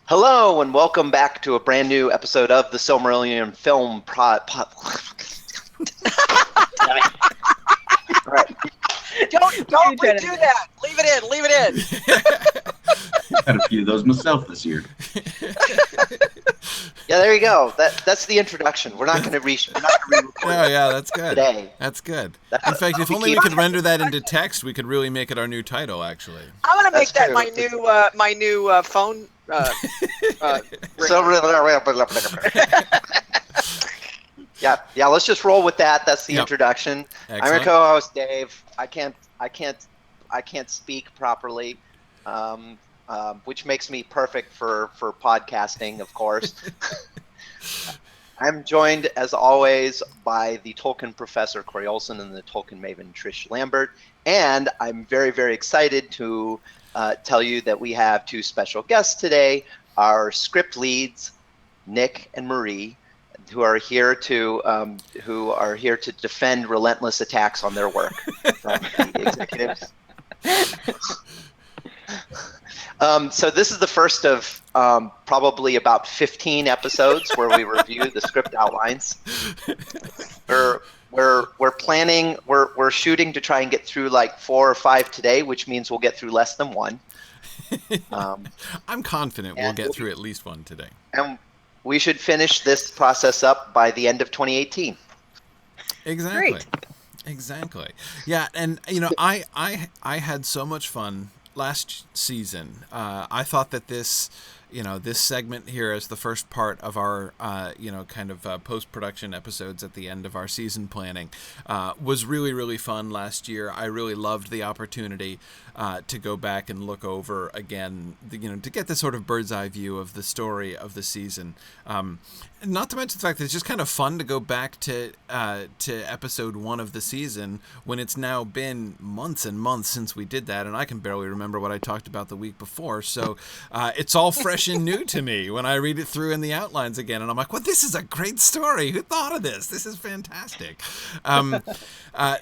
Hello and welcome back to a brand new episode of the Silmarillion Film Damn it. All right. Don't redo that. Leave it in. Leave it in. Had a few of those myself this year. Yeah, there you go. That's the introduction. We're not going to re-record Oh, yeah, that's good. today. That's good. In fact, if only we could render that into text, we could really make it our new title, actually. I'm gonna make That's that true. my new phone. Yeah. Let's just roll with that. That's the Yep. introduction. I'm your Excellent. co-host Dave. I can't speak properly, which makes me perfect for podcasting, of course. I'm joined, as always, by the Tolkien professor Corey Olson and the Tolkien maven Trish Lambert, and I'm very, very excited to tell you that we have two special guests today, our script leads, Nick and Marie, who are here to defend relentless attacks on their work from the executives. So this is the first of probably about 15 episodes where we review the script outlines. We're planning. We're shooting to try and get through like 4 or 5 today, which means we'll get through less than one. I'm confident we'll get through at least one today. And we should finish this process up by the end of 2018. Exactly. Great. Exactly. Yeah, and I had so much fun last season. I thought that this segment here as the first part of our post-production episodes at the end of our season planning was really, really fun last year. I really loved the opportunity to go back and look over again, to get this sort of bird's eye view of the story of the season. Not to mention the fact that it's just kind of fun to go back to episode 1 of the season when it's now been months and months since we did that, and I can barely remember what I talked about the week before. So it's all fresh and new to me when I read it through in the outlines again, and I'm like, well, this is a great story. Who thought of this? This is fantastic.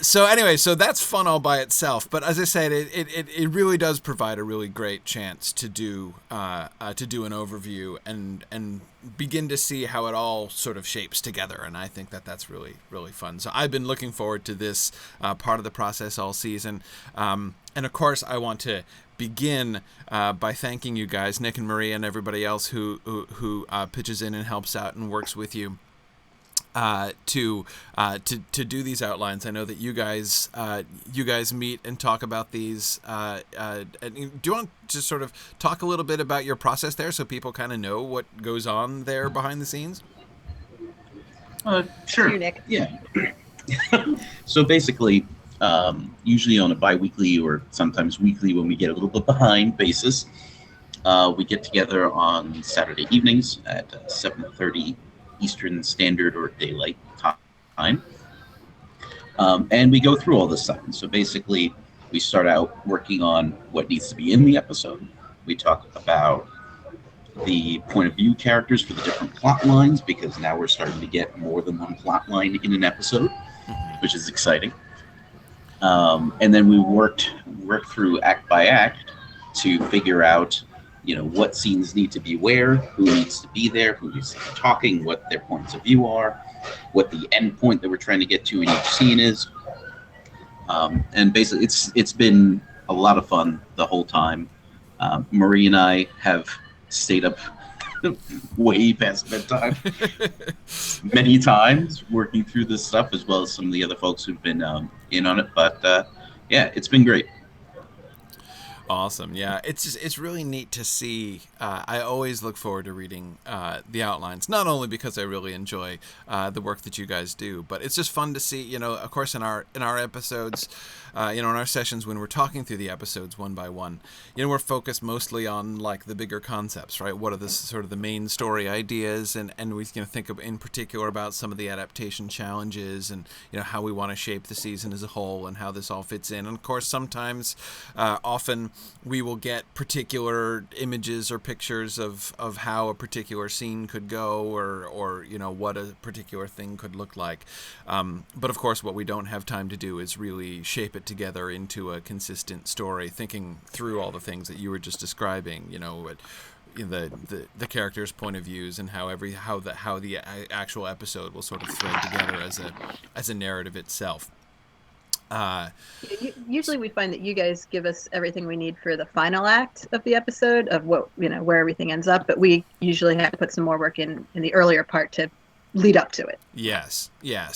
So that's fun all by itself. But as I said, it really does provide a really great chance to do an overview and begin to see how it all sort of shapes together, and I think that that's really, really fun. So I've been looking forward to this part of the process all season, and of course I want to begin by thanking you guys, Nick and Maria, and everybody else who pitches in and helps out and works with you to do these outlines. I know that you guys meet and talk about these. And do you want to sort of talk a little bit about your process there, so people kind of know what goes on there behind the scenes? Sure. You, Nick. Yeah. So basically, usually on a bi-weekly or sometimes weekly when we get a little bit behind basis, we get together on Saturday evenings at 7:30 Eastern Standard or Daylight Time. And we go through all this stuff. And so basically, we start out working on what needs to be in the episode. We talk about the point of view characters for the different plot lines, because now we're starting to get more than one plot line in an episode, which is exciting. And then we work through act by act to figure out what scenes need to be where, who needs to be there, who needs to be talking, what their points of view are, what the end point that we're trying to get to in each scene is. And basically, it's been a lot of fun the whole time. Marie and I have stayed up way past bedtime many times working through this stuff, as well as some of the other folks who've been in on it. But yeah, it's been great. Awesome. Yeah, it's really neat to see. I always look forward to reading the outlines, not only because I really enjoy the work that you guys do, but it's just fun to see. Of course, in our episodes, in our sessions when we're talking through the episodes one by one, we're focused mostly on like the bigger concepts, right? What are the sort of the main story ideas, and we think of in particular about some of the adaptation challenges, and how we want to shape the season as a whole, and how this all fits in. And of course, sometimes, often, we will get particular images or pictures of how a particular scene could go, or what a particular thing could look like. But of course, what we don't have time to do is really shape it together into a consistent story, thinking through all the things that you were just describing. the characters' point of views and how the actual episode will sort of thread together as a narrative itself. Usually we find that you guys give us everything we need for the final act of the episode of what, where everything ends up, but we usually have to put some more work in the earlier part to lead up to it. Yes. Yeah,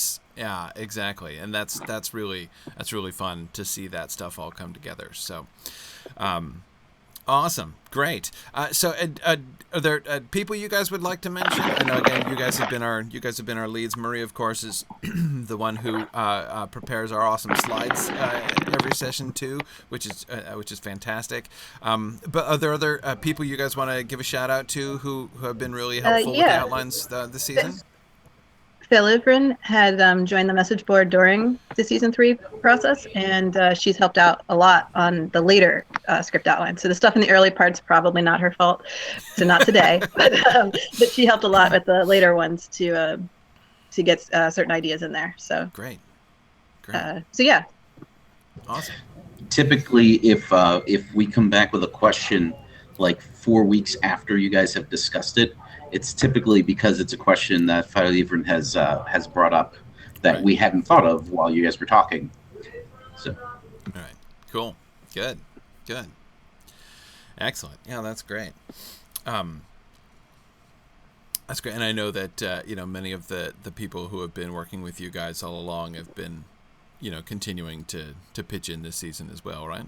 exactly. And that's really fun to see that stuff all come together. So, awesome. Great. So, are there people you guys would like to mention? I know, again, you guys have been our leads. Marie, of course, is the one who prepares our awesome slides every session too, which is fantastic. But are there other people you guys want to give a shout out to who have been really helpful with the outlines this season? Phil Ivrin had joined the message board during the season 3 process, and she's helped out a lot on the later script outline. So the stuff in the early parts probably not her fault, so not today. but she helped a lot with the later ones to get certain ideas in there. So great. So yeah, awesome. Typically, if we come back with a question like 4 weeks after you guys have discussed it, it's typically because it's a question that Phil Ivrin has brought up that we hadn't thought of while you guys were talking. So, all right, cool, good, excellent. Yeah, that's great. That's great, and I know that many of the people who have been working with you guys all along have been, continuing to pitch in this season as well, right?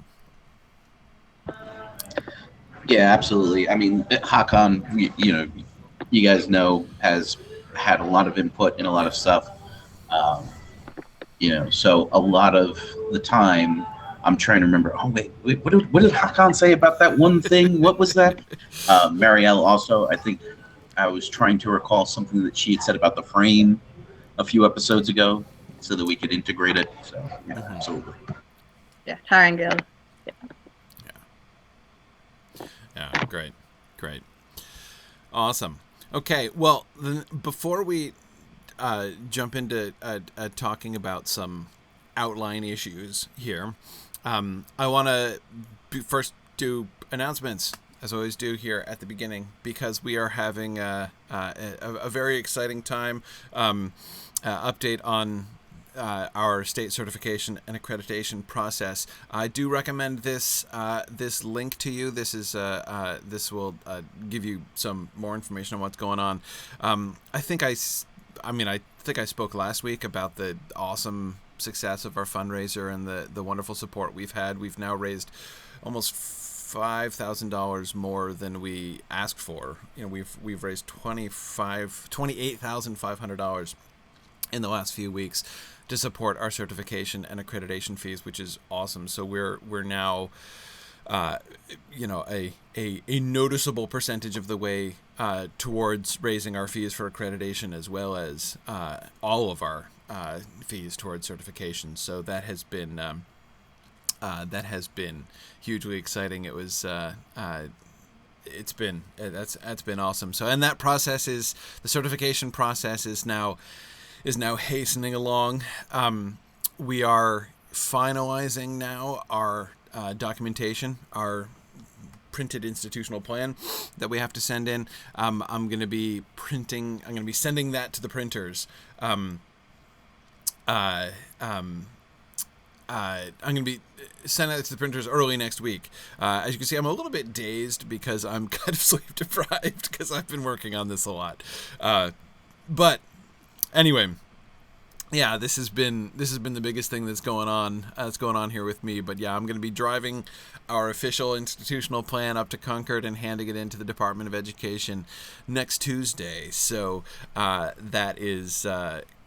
Yeah, absolutely. I mean, Hakan, you guys know, has had a lot of input in a lot of stuff. So a lot of the time I'm trying to remember, what did Hakan say about that one thing? What was that? Marielle also, I think I was trying to recall something that she had said about the frame a few episodes ago so that we could integrate it. So, yeah, absolutely. Yeah, Tarangil. Yeah, great. Awesome. Okay, well, before we jump into talking about some outline issues here, I want to first do announcements, as I always do here at the beginning, because we are having a very exciting time. Update on our state certification and accreditation process. I do recommend this link to you. This will give you some more information on what's going on. I think I spoke last week about the awesome success of our fundraiser and the wonderful support we've had. We've now raised almost $5,000 more than we asked for. We've raised $28,500 in the last few weeks to support our certification and accreditation fees, which is awesome. So we're now, a noticeable percentage of the way towards raising our fees for accreditation, as well as all of our fees towards certification. So that has been hugely exciting. It was that's been awesome. So, and that process the certification process is now hastening along. We are finalizing now our documentation, our printed institutional plan that we have to send in. I'm going to be sending that to the printers. I'm going to be sending it to the printers early next week. As you can see, I'm a little bit dazed because I'm kind of sleep deprived because I've been working on this a lot. But anyway, yeah, this has been the biggest thing that's going on here with me. But yeah, I'm going to be driving our official institutional plan up to Concord and handing it into the Department of Education next Tuesday. So that is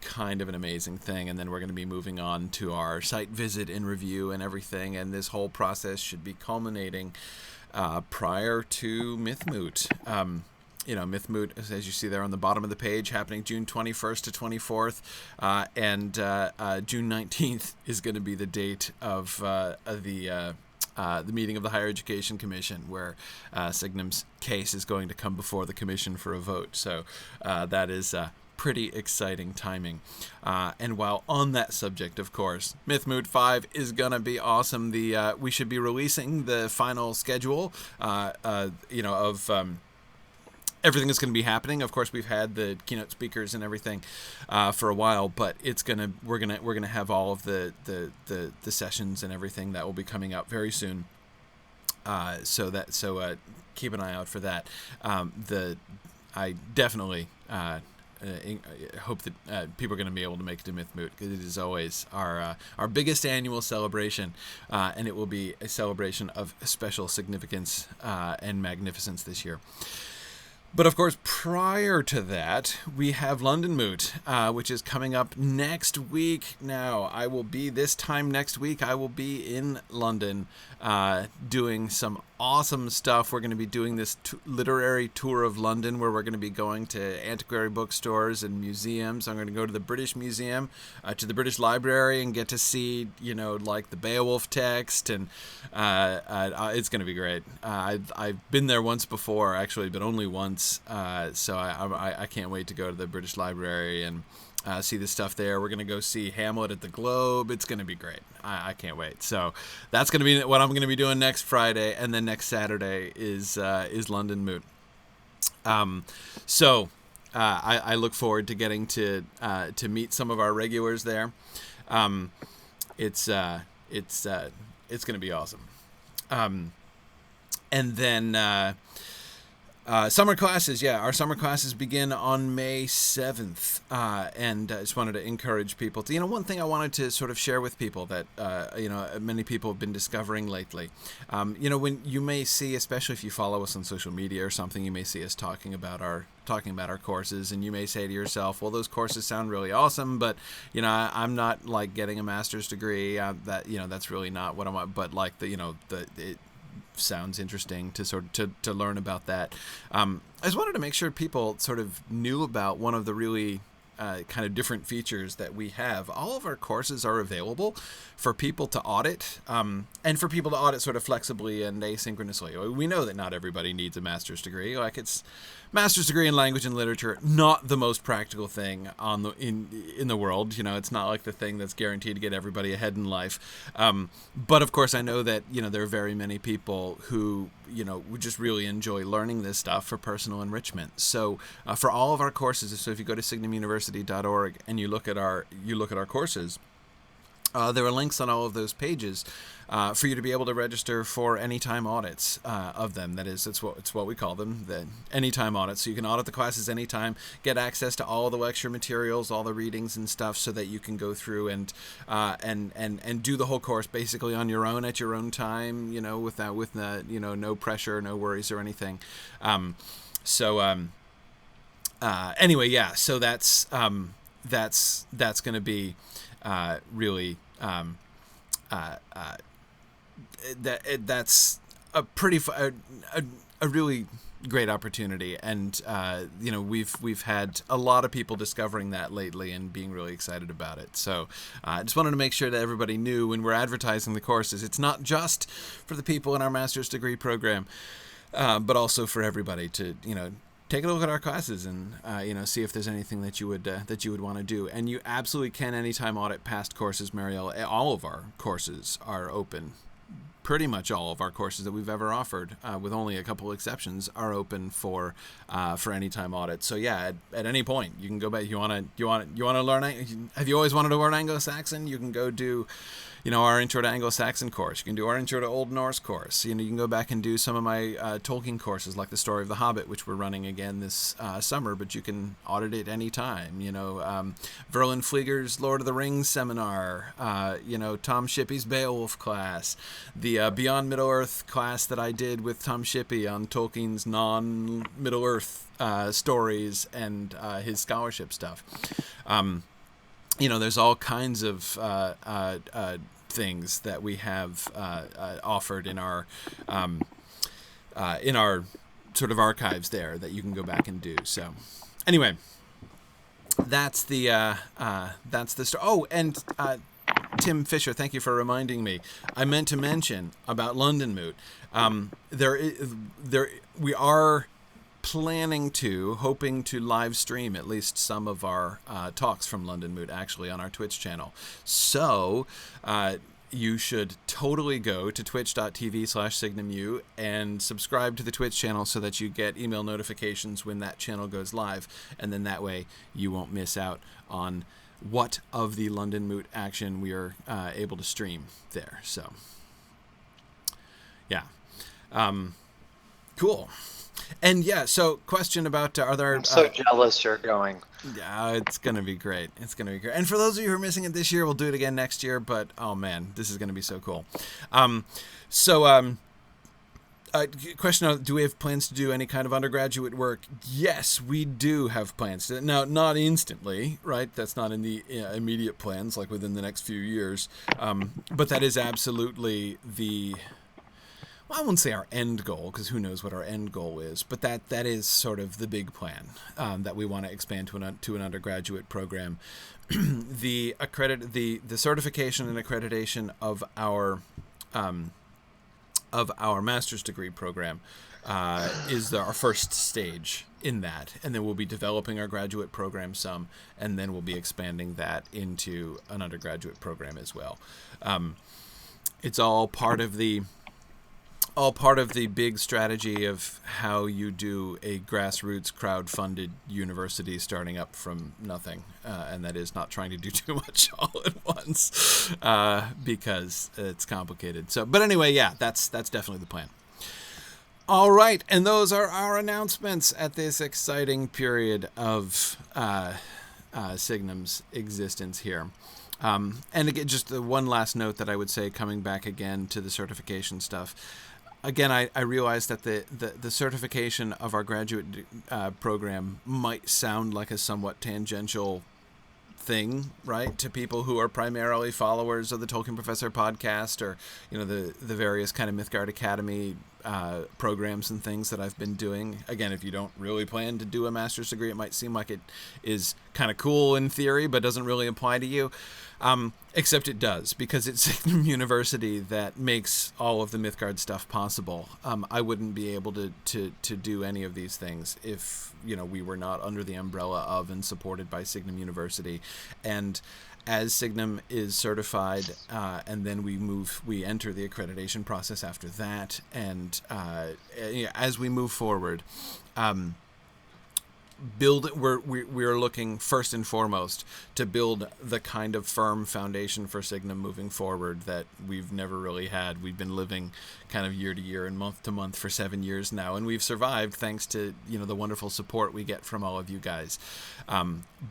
kind of an amazing thing. And then we're going to be moving on to our site visit and review and everything. And this whole process should be culminating prior to Mythmoot. Mythmoot, as you see there on the bottom of the page, happening June 21st to 24th, and June 19th is going to be the date of the meeting of the Higher Education Commission, where Signum's case is going to come before the commission for a vote. So that is pretty exciting timing. And while on that subject, of course, Mythmoot 5 is going to be awesome. We should be releasing the final schedule, everything is going to be happening. Of course, we've had the keynote speakers and everything for a while, but we're gonna have all of the sessions and everything that will be coming up very soon. So keep an eye out for that. I definitely hope that people are going to be able to make it to Mythmoot, because it is always our biggest annual celebration, and it will be a celebration of special significance and magnificence this year. But of course, prior to that, we have London Moot, which is coming up next week. Now, I will be this time next week. I will be in London doing some awesome stuff. We're going to be doing this literary tour of London, where we're going to be going to antiquary bookstores and museums. I'm going to go to the British Museum, to the British Library, and get to see, like the Beowulf text, and it's going to be great. I've been there once before, actually, but only once. So I can't wait to go to the British Library and see the stuff there. We're going to go see Hamlet at the Globe. It's going to be great. I can't wait. So that's going to be what I'm going to be doing next Friday, and then next Saturday is London Moot. So I look forward to getting to meet some of our regulars there. It's going to be awesome. And then summer classes, our summer classes begin on May 7th, and I just wanted to encourage people to, one thing I wanted to sort of share with people that, many people have been discovering lately. When you may see, especially if you follow us on social media or something, you may see us talking about our courses, and you may say to yourself, well, those courses sound really awesome, but, I'm not like getting a master's degree, that's really not what I want, but like it sounds interesting to to learn about that. I just wanted to make sure people sort of knew about one of the really kind of different features that we have. All of our courses are available for people to audit, and for people to audit sort of flexibly and asynchronously. We know that not everybody needs a master's degree. Like, it's master's degree in language and literature, not the most practical thing in the world. It's not like the thing that's guaranteed to get everybody ahead in life. But of course, I know that there are very many people who would just really enjoy learning this stuff for personal enrichment. So for all of our courses, so if you go to signumuniversity.org and you look at our courses, there are links on all of those pages for you to be able to register for anytime audits of them. That is, it's what we call them, the anytime audits. So you can audit the classes anytime, get access to all the lecture materials, all the readings and stuff, so that you can go through and do the whole course basically on your own at your own time. With no pressure, no worries or anything. Anyway, yeah. So that's going to be really that's a pretty a really great opportunity, and we've had a lot of people discovering that lately and being really excited about it. So I just wanted to make sure that everybody knew, when we're advertising the courses, it's not just for the people in our master's degree program, but also for everybody to take a look at our classes and see if there's anything that you would want to do. And you absolutely can anytime audit past courses, Marielle. All of our courses are open. Pretty much all of our courses that we've ever offered, with only a couple exceptions, are open for anytime audit. So yeah, at any point you can go back. You want to learn? Have you always wanted to learn Anglo-Saxon? You can go do our Intro to Anglo-Saxon course. You can do our Intro to Old Norse course. You can go back and do some of my Tolkien courses, like the Story of the Hobbit, which we're running again this summer, but you can audit it anytime. Verlin Flieger's Lord of the Rings seminar, Tom Shippey's Beowulf class, the Beyond Middle-earth class that I did with Tom Shippey on Tolkien's non-Middle-earth stories and his scholarship stuff. There's all kinds of things that we have offered in our sort of archives there that you can go back and do. So anyway, that's the story. Oh, and Tim Fisher, thank you for reminding me. I meant to mention about London Moot. We are hoping to live stream at least some of our talks from London Moot, actually, on our Twitch channel. So you should totally go to twitch.tv/SignumU and subscribe to the Twitch channel so that you get email notifications when that channel goes live. And then that way you won't miss out on what of the London Moot action we are able to stream there. So, yeah. Cool. And yeah, so question about are there... I'm so jealous you're going. Yeah, it's going to be great. It's going to be great. And for those of you who are missing it this year, we'll do it again next year. But, oh, man, this is going to be so cool. Question, do we have plans to do any kind of undergraduate work? Yes, we do have plans. Now, not instantly, right? That's not in the immediate plans, like within the next few years. But that is absolutely the... Well, I wouldn't say our end goal, because who knows what our end goal is, but that is sort of the big plan, that we want to expand to an undergraduate program. The certification and accreditation of our master's degree program is our first stage in that, and then we'll be developing our graduate program some, and then we'll be expanding that into an undergraduate program as well. It's all part of the big strategy of how you do a grassroots crowd-funded university starting up from nothing, and that is not trying to do too much all at once, because it's complicated. So, but anyway, yeah, that's definitely the plan. All right, and those are our announcements at this exciting period of Signum's existence here. And again, just the one last note that I would say, coming back again to the certification stuff. Again, I realize that the certification of our graduate program might sound like a somewhat tangential thing, right, to people who are primarily followers of the Tolkien Professor podcast, or the various kind of Mythgard Academy programs and things that I've been doing. Again, if you don't really plan to do a master's degree, it might seem like it is kind of cool in theory, but doesn't really apply to you. Except it does, because it's Signum University that makes all of the Mythgard stuff possible. I wouldn't be able to do any of these things if we were not under the umbrella of and supported by Signum University. And as Signum is certified, and then we enter the accreditation process after that, and as we move forward, we're looking first and foremost to build the kind of firm foundation for Signum moving forward that we've never really had. We've been living kind of year to year and month to month for 7 years now, and we've survived thanks to the wonderful support we get from all of you guys.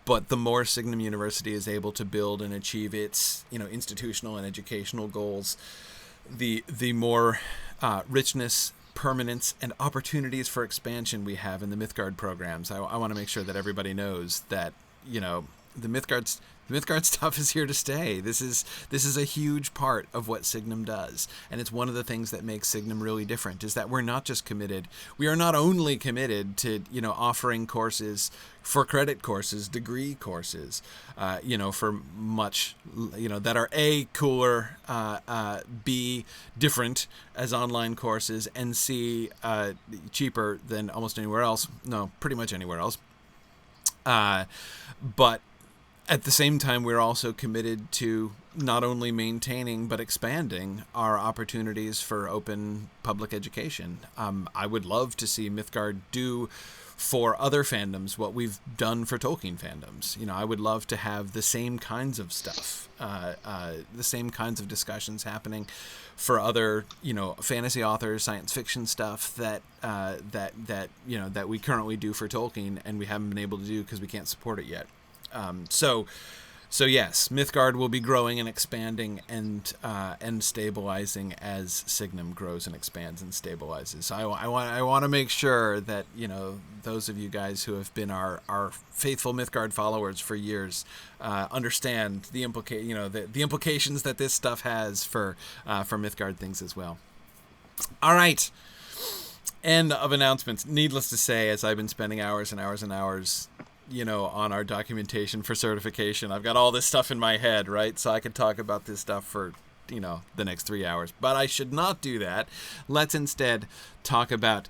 But the more Signum University is able to build and achieve its institutional and educational goals, the more richness, permanence, and opportunities for expansion we have in the Mythgard programs. I want to make sure that everybody knows that the Mythgard stuff is here to stay. This is a huge part of what Signum does, and it's one of the things that makes Signum really different, is that we're not just committed. We are not only committed to offering courses for credit courses, degree courses, for much that are A, cooler, B, different as online courses, and C, cheaper than almost anywhere else. No, pretty much anywhere else. But at the same time, we're also committed to not only maintaining but expanding our opportunities for open public education. I would love to see Mythgard do for other fandoms what we've done for Tolkien fandoms. I would love to have the same kinds of stuff, the same kinds of discussions happening for other, fantasy authors, science fiction stuff that we currently do for Tolkien, and we haven't been able to do because we can't support it yet. So yes, Mythgard will be growing and expanding and stabilizing as Signum grows and expands and stabilizes. So I want to make sure that those of you guys who have been our faithful Mythgard followers for years understand the implications that this stuff has for Mythgard things as well. All right. End of announcements. Needless to say, as I've been spending hours and hours and hours on our documentation for certification, I've got all this stuff in my head, right? So I could talk about this stuff for, the next 3 hours. But I should not do that. Let's instead talk about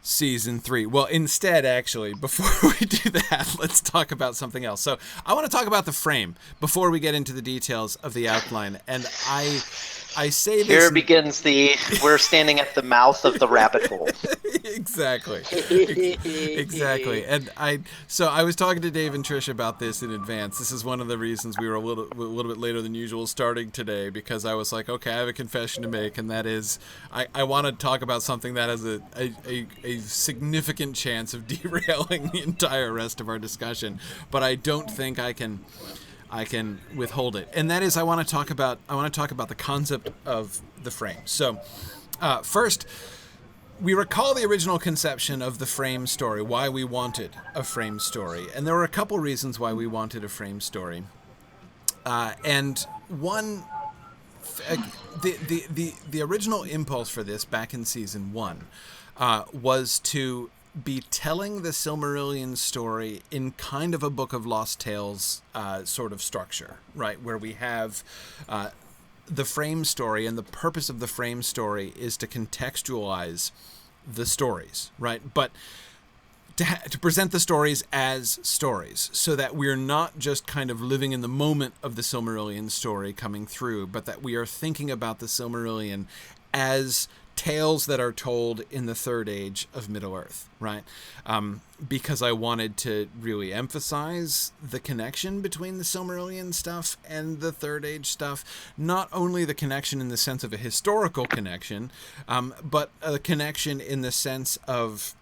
Season 3. Well, instead, actually, before we do that, let's talk about something else. So I want to talk about the frame before we get into the details of the outline. And I say this... Here begins we're standing at the mouth of the rabbit hole. Exactly. Exactly. And I was talking to Dave and Trish about this in advance. This is one of the reasons we were a little bit later than usual starting today, because I was like, okay, I have a confession to make, and that is I want to talk about something that has a significant chance of derailing the entire rest of our discussion, but I don't think I can withhold it. And that is I want to talk about the concept of the frame. So first, we recall the original conception of the frame story, why we wanted a frame story. And there were a couple reasons why we wanted a frame story. And one, the original impulse for this back in season 1 was to be telling the Silmarillion story in kind of a Book of Lost Tales sort of structure, right? Where we have the frame story, and the purpose of the frame story is to contextualize the stories, right? But to present the stories as stories, so that we're not just kind of living in the moment of the Silmarillion story coming through, but that we are thinking about the Silmarillion as tales that are told in the Third Age of Middle-earth, right? Because I wanted to really emphasize the connection between the Silmarillion stuff and the Third Age stuff. Not only the connection in the sense of a historical connection, but a connection in the sense of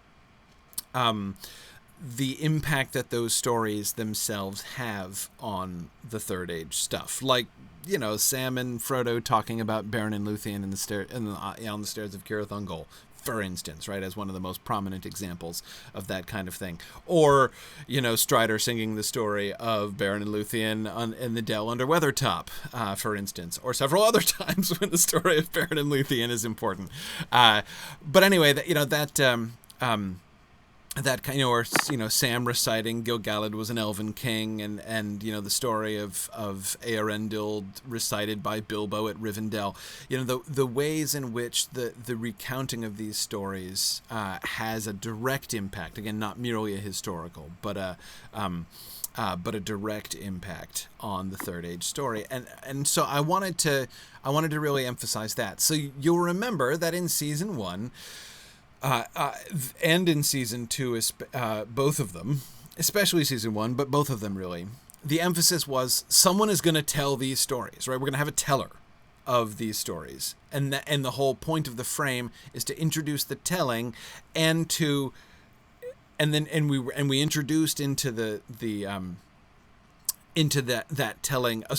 the impact that those stories themselves have on the Third Age stuff. Like, you know, Sam and Frodo talking about Beren and Luthien on the stairs of Cirith Ungol, for instance, right, as one of the most prominent examples of that kind of thing. Or, you know, Strider singing the story of Beren and Luthien in the Dell under Weathertop, for instance, or several other times when the story of Beren and Luthien is important. But anyway, that kind of, or, you know, Sam reciting Gil-galad was an elven king, and you know, the story of Eärendil recited by Bilbo at Rivendell. You know, the ways in which the recounting of these stories has a direct impact. Again, not merely a historical, but a direct impact on the Third Age story. And so I wanted to really emphasize that. So you'll remember that in season 1. And in season 2, both of them, especially season 1, but both of them really, the emphasis was someone is going to tell these stories, right? We're going to have a teller of these stories, and the whole point of the frame is to introduce the telling, and we introduced into that telling a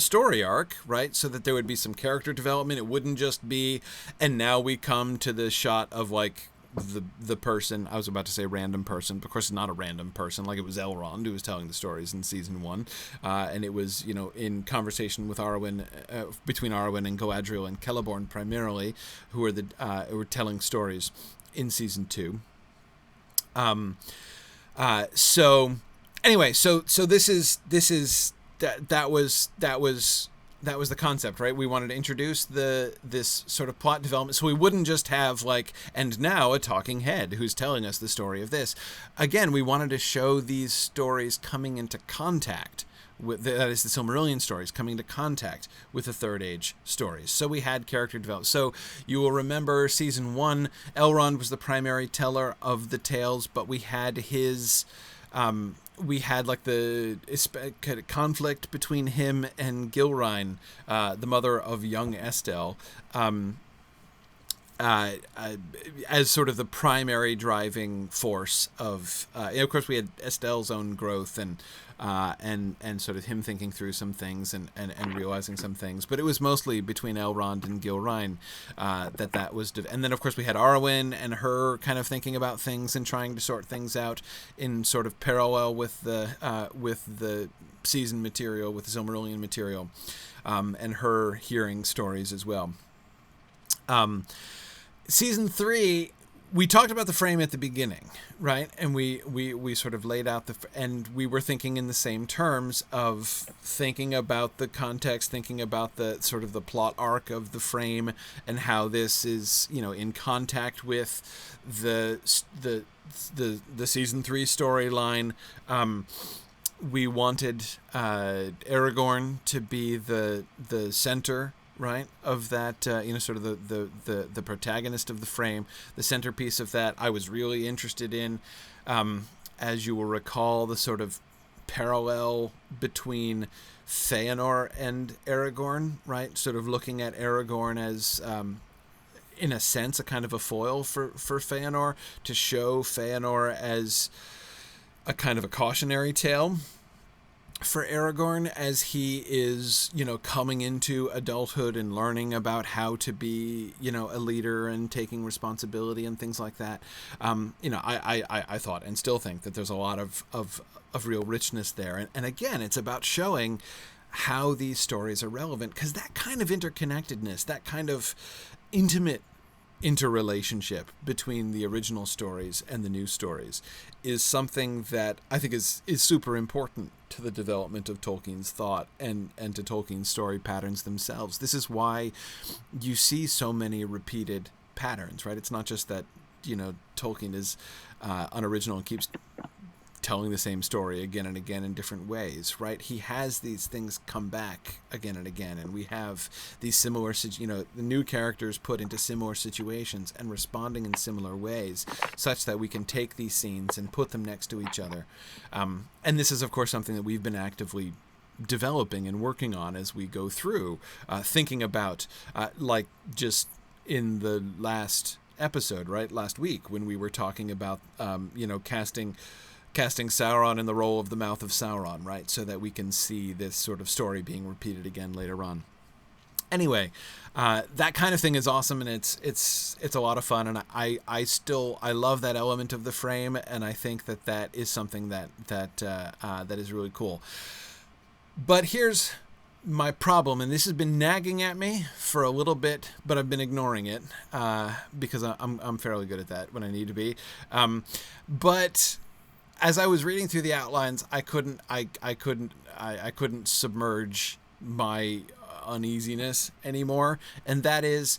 story arc, right? So that there would be some character development. It wouldn't just be, and now we come to the shot of like the person. I was about to say random person, but of course it's not a random person. Like, it was Elrond who was telling the stories in season 1, and it was, you know, in conversation with Arwen, between Arwen and Galadriel and Celeborn primarily, who were telling stories in season 2. Anyway, so this is that was the concept, right? We wanted to introduce this sort of plot development, so we wouldn't just have like, and now a talking head who's telling us the story of this. Again, we wanted to show these stories coming into contact with, that is the Silmarillion stories coming into contact with the Third Age stories. So we had character development. So you will remember season 1, Elrond was the primary teller of the tales, but we had his we had like the conflict between him and Gilrain, the mother of young Estelle, as sort of the primary driving force of. Of course, we had Estelle's own growth and sort of him thinking through some things and realizing some things, but it was mostly between Elrond and Gilrain that was, and then of course we had Arwen and her kind of thinking about things and trying to sort things out in sort of parallel with the season material, with the Silmarillion material, and her hearing stories as well. Season 3 we talked about the frame at the beginning, right? And we sort of laid out and we were thinking in the same terms of thinking about the context, thinking about the sort of the plot arc of the frame and how this is, in contact with the season 3 storyline. We wanted Aragorn to be the center, right, of that, sort of the protagonist of the frame, the centerpiece of that. I was really interested in, as you will recall, the sort of parallel between Feanor and Aragorn, right? Sort of looking at Aragorn as, in a sense, a kind of a foil for Feanor, to show Feanor as a kind of a cautionary tale for Aragorn as he is, coming into adulthood and learning about how to be, a leader and taking responsibility and things like that. I thought and still think that there's a lot of real richness there. And again, it's about showing how these stories are relevant, because that kind of interconnectedness, that kind of intimate interrelationship between the original stories and the new stories is something that I think is super important to the development of Tolkien's thought and to Tolkien's story patterns themselves. This is why you see so many repeated patterns, right? It's not just that, Tolkien is unoriginal and keeps telling the same story again and again in different ways, right? He has these things come back again and again, and we have these similar, the new characters put into similar situations and responding in similar ways, such that we can take these scenes and put them next to each other. And this is, of course, something that we've been actively developing and working on as we go through, thinking about, like just in the last episode, right, last week, when we were talking about, casting Sauron in the role of the Mouth of Sauron, right? So that we can see this sort of story being repeated again later on. Anyway, that kind of thing is awesome, and it's a lot of fun, and I love that element of the frame, and I think that is something that is really cool. But here's my problem, and this has been nagging at me for a little bit, but I've been ignoring it because I'm fairly good at that when I need to be. But as I was reading through the outlines, I couldn't submerge my uneasiness anymore, and that is,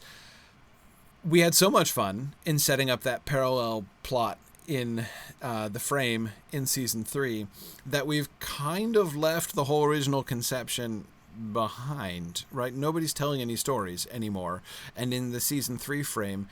we had so much fun in setting up that parallel plot in the frame in season 3 that we've kind of left the whole original conception behind, right? Nobody's telling any stories anymore, and in the season 3 frame,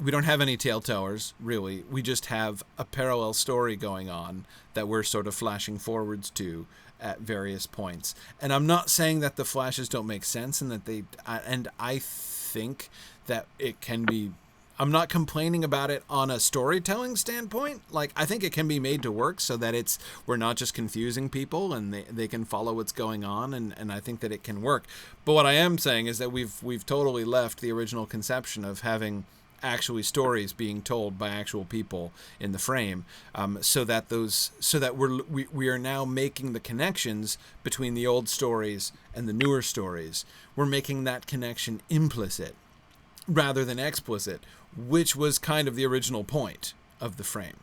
we don't have any tale-tellers, really. We just have a parallel story going on that we're sort of flashing forwards to at various points. And I'm not saying that the flashes don't make sense, and that I think that it can be. I'm not complaining about it on a storytelling standpoint. Like, I think it can be made to work so that we're not just confusing people and they can follow what's going on, and I think that it can work. But what I am saying is that we've totally left the original conception of having actually stories being told by actual people in the frame, so that we are now making the connections between the old stories and the newer stories. We're making that connection implicit rather than explicit, which was kind of the original point of the frame.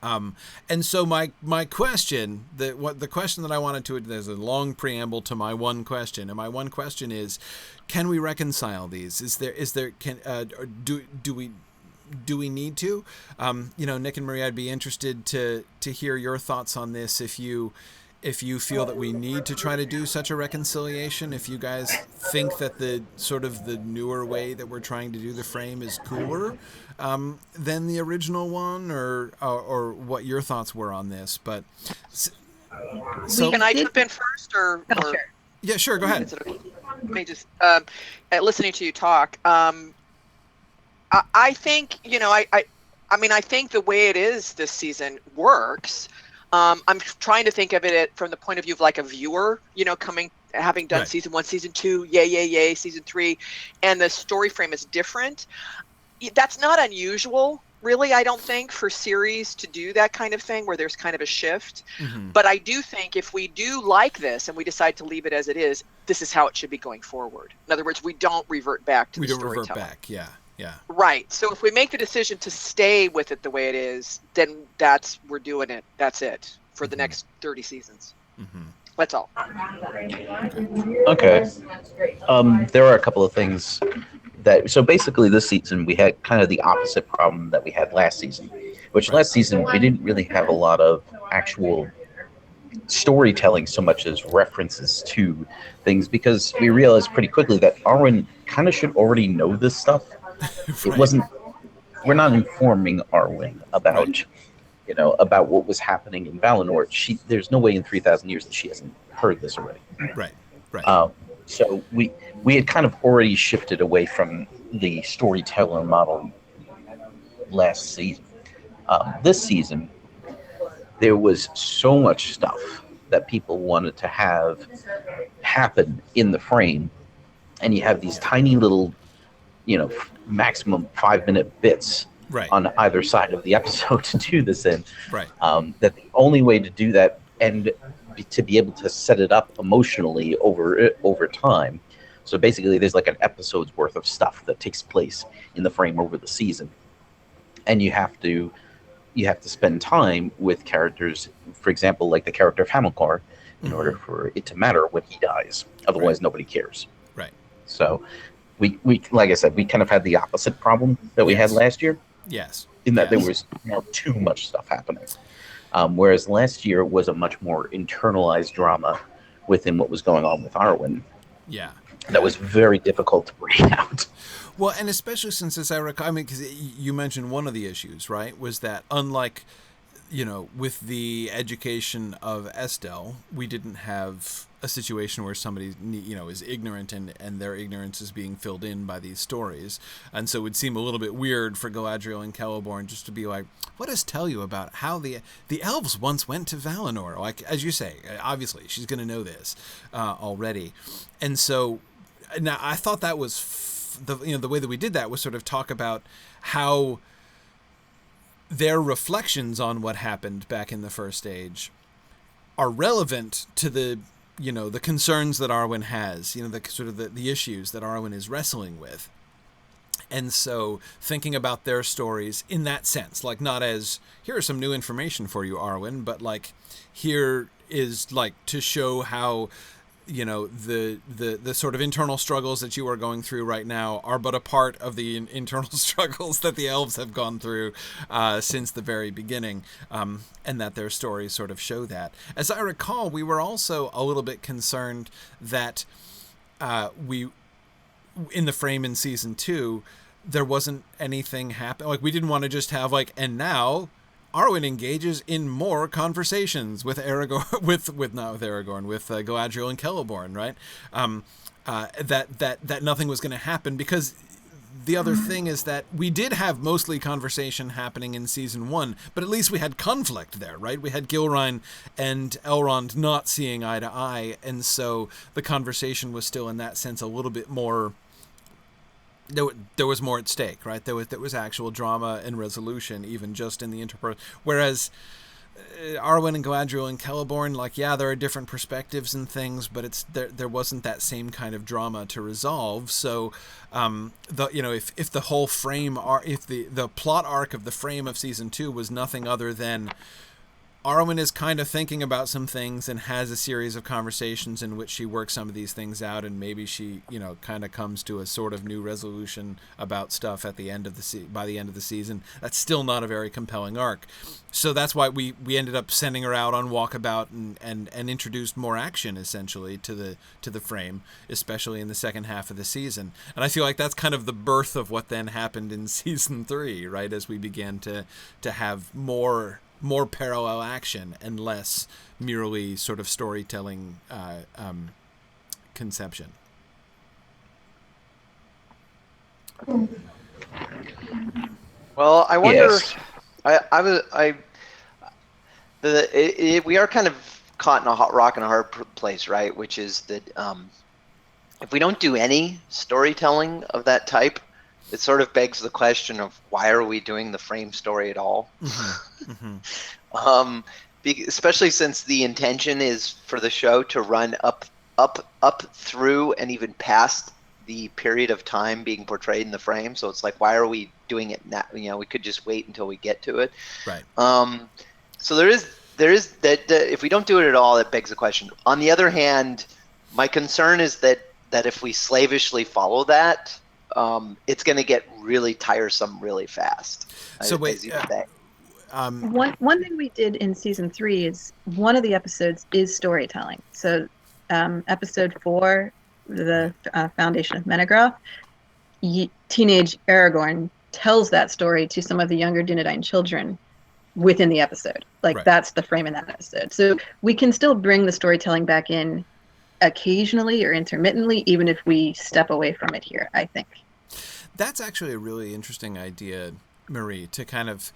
And so my question, the question that I wanted to, there's a long preamble to my one question, and my one question is, can we reconcile these? Do we need to? Nick and Maria, I'd be interested to hear your thoughts on this. If you feel that we need to try to do such a reconciliation, if you guys think that the sort of the newer way that we're trying to do the frame is cooler than the original one, or what your thoughts were on this. But so can I jump in first, or? Sure. Yeah, sure. Go ahead. Let me just listening to you talk. I think I think the way it is this season works. I'm trying to think of it from the point of view of like a viewer, having done Right. season 1, season 2, yay, season 3, and the story frame is different. That's not unusual, really, I don't think, for series to do that kind of thing where there's kind of a shift. Mm-hmm. But I do think if we do like this and we decide to leave it as it is, this is how it should be going forward. In other words, we don't revert back to the storytelling. Yeah. Yeah. Right. So if we make the decision to stay with it the way it is, then we're doing it. That's it for the next 30 seasons. That's all. Okay. There are a couple of things so basically this season we had kind of the opposite problem that we had last season, which Right. last season we didn't really have a lot of actual storytelling so much as references to things, because we realized pretty quickly that Arwen kind of should already know this stuff. It Right. wasn't We're not informing Arwen Right. about what was happening in Valinor. There's no way in 3,000 years that she hasn't heard this already. Right. Right. So we had kind of already shifted away from the storyteller model last season. This season, there was so much stuff that people wanted to have happen in the frame, and you have these tiny little, maximum 5-minute bits Right. on either side of the episode to do this in. Right. That the only way to do that and to be able to set it up emotionally over time. So basically, there's like an episode's worth of stuff that takes place in the frame over the season, and you have to spend time with characters. For example, like the character of Hamilcar, in order for it to matter when he dies. Otherwise, nobody cares. Right. So we like I said, we kind of had the opposite problem that we had last year. Yes. In that there was too much stuff happening. Whereas last year was a much more internalized drama within what was going on with Arwen. Yeah. That was very difficult to bring out. Well, and especially since, as I recall, because you mentioned one of the issues, right, was that unlike, with the education of Estelle, we didn't have a situation where somebody, is ignorant and their ignorance is being filled in by these stories. And so it would seem a little bit weird for Galadriel and Celeborn just to be like, what does tell you about how the elves once went to Valinor? Like, as you say, obviously, she's going to know this already. And so now I thought that was the way that we did that was sort of talk about how their reflections on what happened back in the First Age are relevant to the concerns that Arwen has, the sort of the issues that Arwen is wrestling with. And so thinking about their stories in that sense, like not as, here are some new information for you, Arwen, but like, here is like to show how the sort of internal struggles that you are going through right now are but a part of the internal struggles that the elves have gone through since the very beginning, and that their stories sort of show that. As I recall, we were also a little bit concerned that we, in the frame in season 2, there wasn't anything happen. Like, we didn't want to just have like, and now Arwen engages in more conversations with Aragorn, with Galadriel and Celeborn, right? That nothing was going to happen, because the other thing is that we did have mostly conversation happening in season 1, but at least we had conflict there, right? We had Gilrain and Elrond not seeing eye to eye, and so the conversation was still in that sense a little bit more. There was more at stake, right? There was actual drama and resolution, even just in the interpersonal. Whereas Arwen and Galadriel and Celeborn, like, yeah, there are different perspectives and things, but there wasn't that same kind of drama to resolve. So, if the whole frame, if the plot arc of the frame of season 2 was nothing other than Arwen is kind of thinking about some things and has a series of conversations in which she works some of these things out, and maybe she, kind of comes to a sort of new resolution about stuff at the end of by the end of the season. That's still not a very compelling arc. So that's why we ended up sending her out on walkabout and introduced more action essentially to the frame, especially in the second half of the season. And I feel like that's kind of the birth of what then happened in season 3, right? As we began to have more parallel action and less merely sort of storytelling conception. Well, I wonder. Yes. We are kind of caught in a hot rock and a hard place, right? Which is that if we don't do any storytelling of that type, it sort of begs the question of why are we doing the frame story at all? Mm-hmm. Mm-hmm. Especially since the intention is for the show to run up through and even past the period of time being portrayed in the frame. So it's like, why are we doing it now? We could just wait until we get to it. Right. So there is that if we don't do it at all, it begs the question. On the other hand, my concern is that if we slavishly follow that, it's going to get really tiresome really fast. So wait, as you say. One thing we did in season 3 is one of the episodes is storytelling. So episode 4, the Foundation of Menegroth, teenage Aragorn tells that story to some of the younger Dunedain children within the episode. Like Right. That's the frame in that episode. So we can still bring the storytelling back in occasionally or intermittently, even if we step away from it here, I think. That's actually a really interesting idea, Marie, to kind of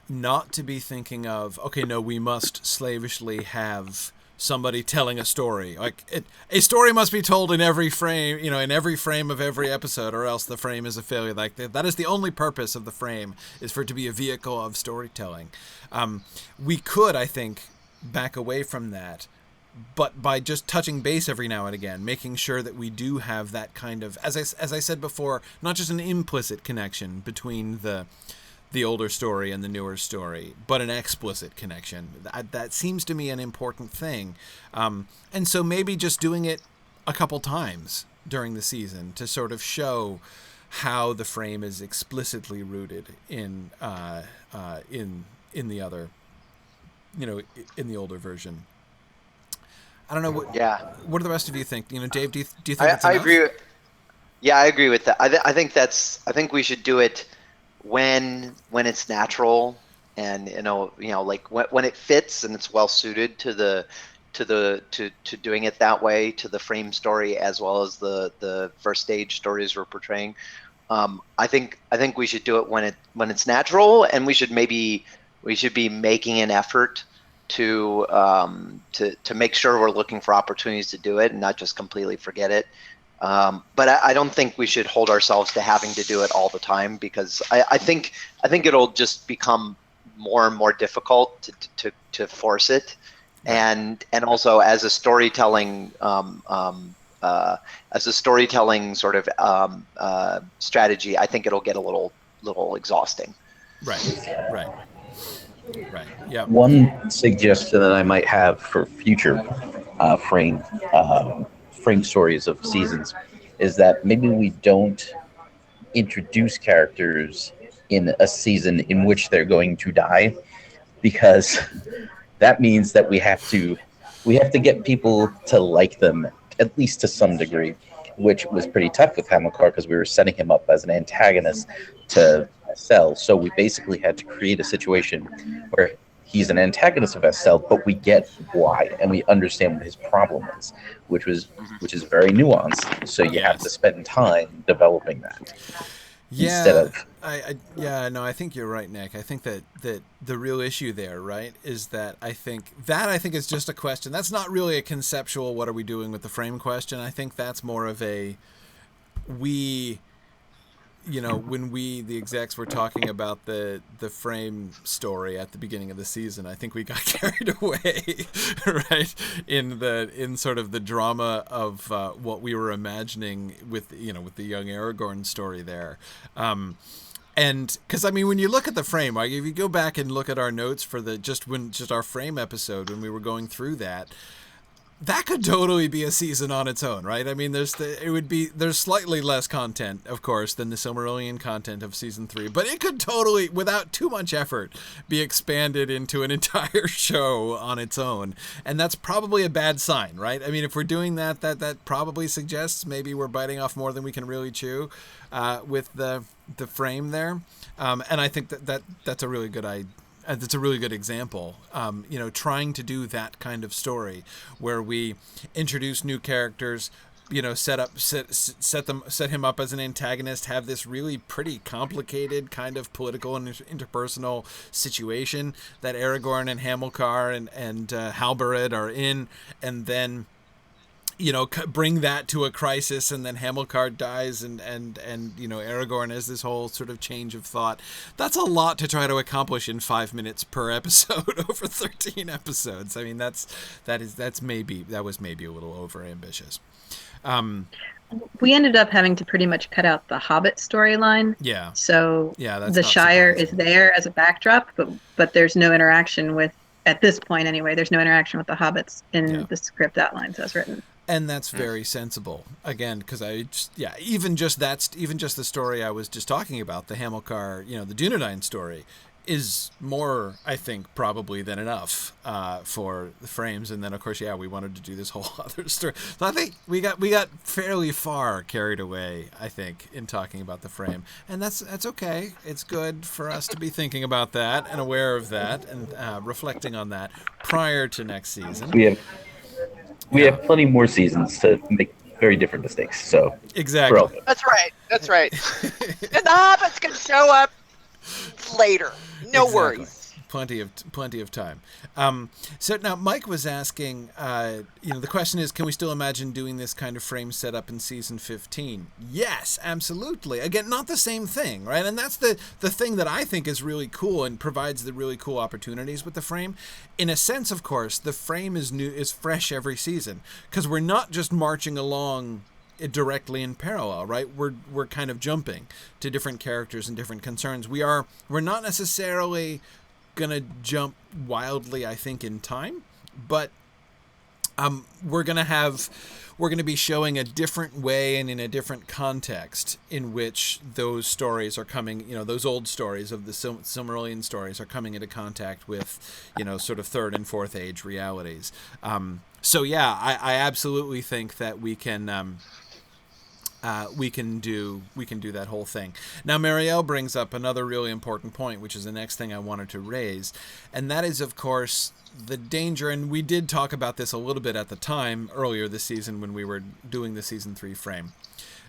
not to be thinking of, okay, no, we must slavishly have somebody telling a story. Like a story must be told in every frame, in every frame of every episode, or else the frame is a failure. Like that is the only purpose of the frame, is for it to be a vehicle of storytelling. We could, I think, back away from that, but by just touching base every now and again, making sure that we do have that kind of, as I said before, not just an implicit connection between the older story and the newer story, but an explicit connection. That seems to me an important thing. And so maybe just doing it a couple times during the season to sort of show how the frame is explicitly rooted in the other, in the older version. I don't know what. Yeah. What do the rest of you think? Dave, do you think it's I enough? agree. I agree with that. I think we should do it when it's natural, and like when it fits and it's well suited to doing it that way, to the frame story as well as the first stage stories we're portraying. I think we should do it when it's natural, and we should be making an effort to make sure we're looking for opportunities to do it and not just completely forget it. But I don't think we should hold ourselves to having to do it all the time, because I think it'll just become more and more difficult to force it, and also as a storytelling sort of strategy, I think it'll get a little exhausting. Right. Yeah. One suggestion that I might have for future frame stories of seasons is that maybe we don't introduce characters in a season in which they're going to die, because that means that we have to get people to like them, at least to some degree, which was pretty tough with Hamilcar because we were setting him up as an antagonist to Estelle. So we basically had to create a situation where he's an antagonist of Estelle, but we get why and we understand what his problem is, which is very nuanced. So you have to spend time developing that. Yeah, instead of I think you're right, Nick. I think that the real issue there, right, is that I think is just a question. That's not really a conceptual what are we doing with the frame question. I think that's more of a when the execs were talking about the frame story at the beginning of the season, I think we got carried away, right, in sort of the drama of what we were imagining with the young Aragorn story there. And because when you look at the frame, like if you go back and look at our notes for just our frame episode when we were going through that could totally be a season on its own, right? There's slightly less content, of course, than the Silmarillion content of season 3, but it could totally, without too much effort, be expanded into an entire show on its own. And that's probably a bad sign, right? If we're doing that probably suggests maybe we're biting off more than we can really chew with the frame there. And I think that's a really good idea. That's a really good example, trying to do that kind of story where we introduce new characters, set him up as an antagonist, have this really pretty complicated kind of political and interpersonal situation that Aragorn and Hamilcar and Halberud are in, and then bring that to a crisis, and then Hamilcar dies, and Aragorn has this whole sort of change of thought. That's a lot to try to accomplish in 5 minutes per episode over 13 episodes. That was maybe a little over ambitious. One we ended up having to pretty much cut out the Hobbit storyline. Yeah. So Yeah, that's the not Shire is surprising. there as a backdrop, but there's no interaction with, at this point anyway, there's no interaction with the hobbits in Yeah. the script outlines as written. And that's very sensible. Again, because even just the story I was just talking about, the Hamilcar, the Dunedain story, is more, I think, probably than enough for the frames. And then, of course, we wanted to do this whole other story. So I think we got fairly far carried away, I think, in talking about the frame, and that's okay. It's good for us to be thinking about that and aware of that and reflecting on that prior to next season. We have plenty more seasons to make very different mistakes. So we're all Exactly. good. That's right. That's right. And the hobbits can show up later. No Exactly. worries. Plenty of time. So now Mike was asking, the question is, can we still imagine doing this kind of frame setup in season 15? Yes, absolutely. Again, not the same thing, right? And that's the thing that I think is really cool and provides the really cool opportunities with the frame. In a sense, of course, the frame is fresh every season because we're not just marching along directly in parallel, right? We're kind of jumping to different characters and different concerns. We're not necessarily gonna jump wildly, I think, in time, but we're gonna be showing a different way and in a different context in which those stories are coming, those old stories of the Silmarillion stories are coming into contact with, sort of third and fourth age realities. So yeah, I absolutely think that we can do that whole thing. Now, Marielle brings up another really important point, which is the next thing I wanted to raise, and that is, of course, the danger. And we did talk about this a little bit at the time earlier this season when we were doing the season 3 frame.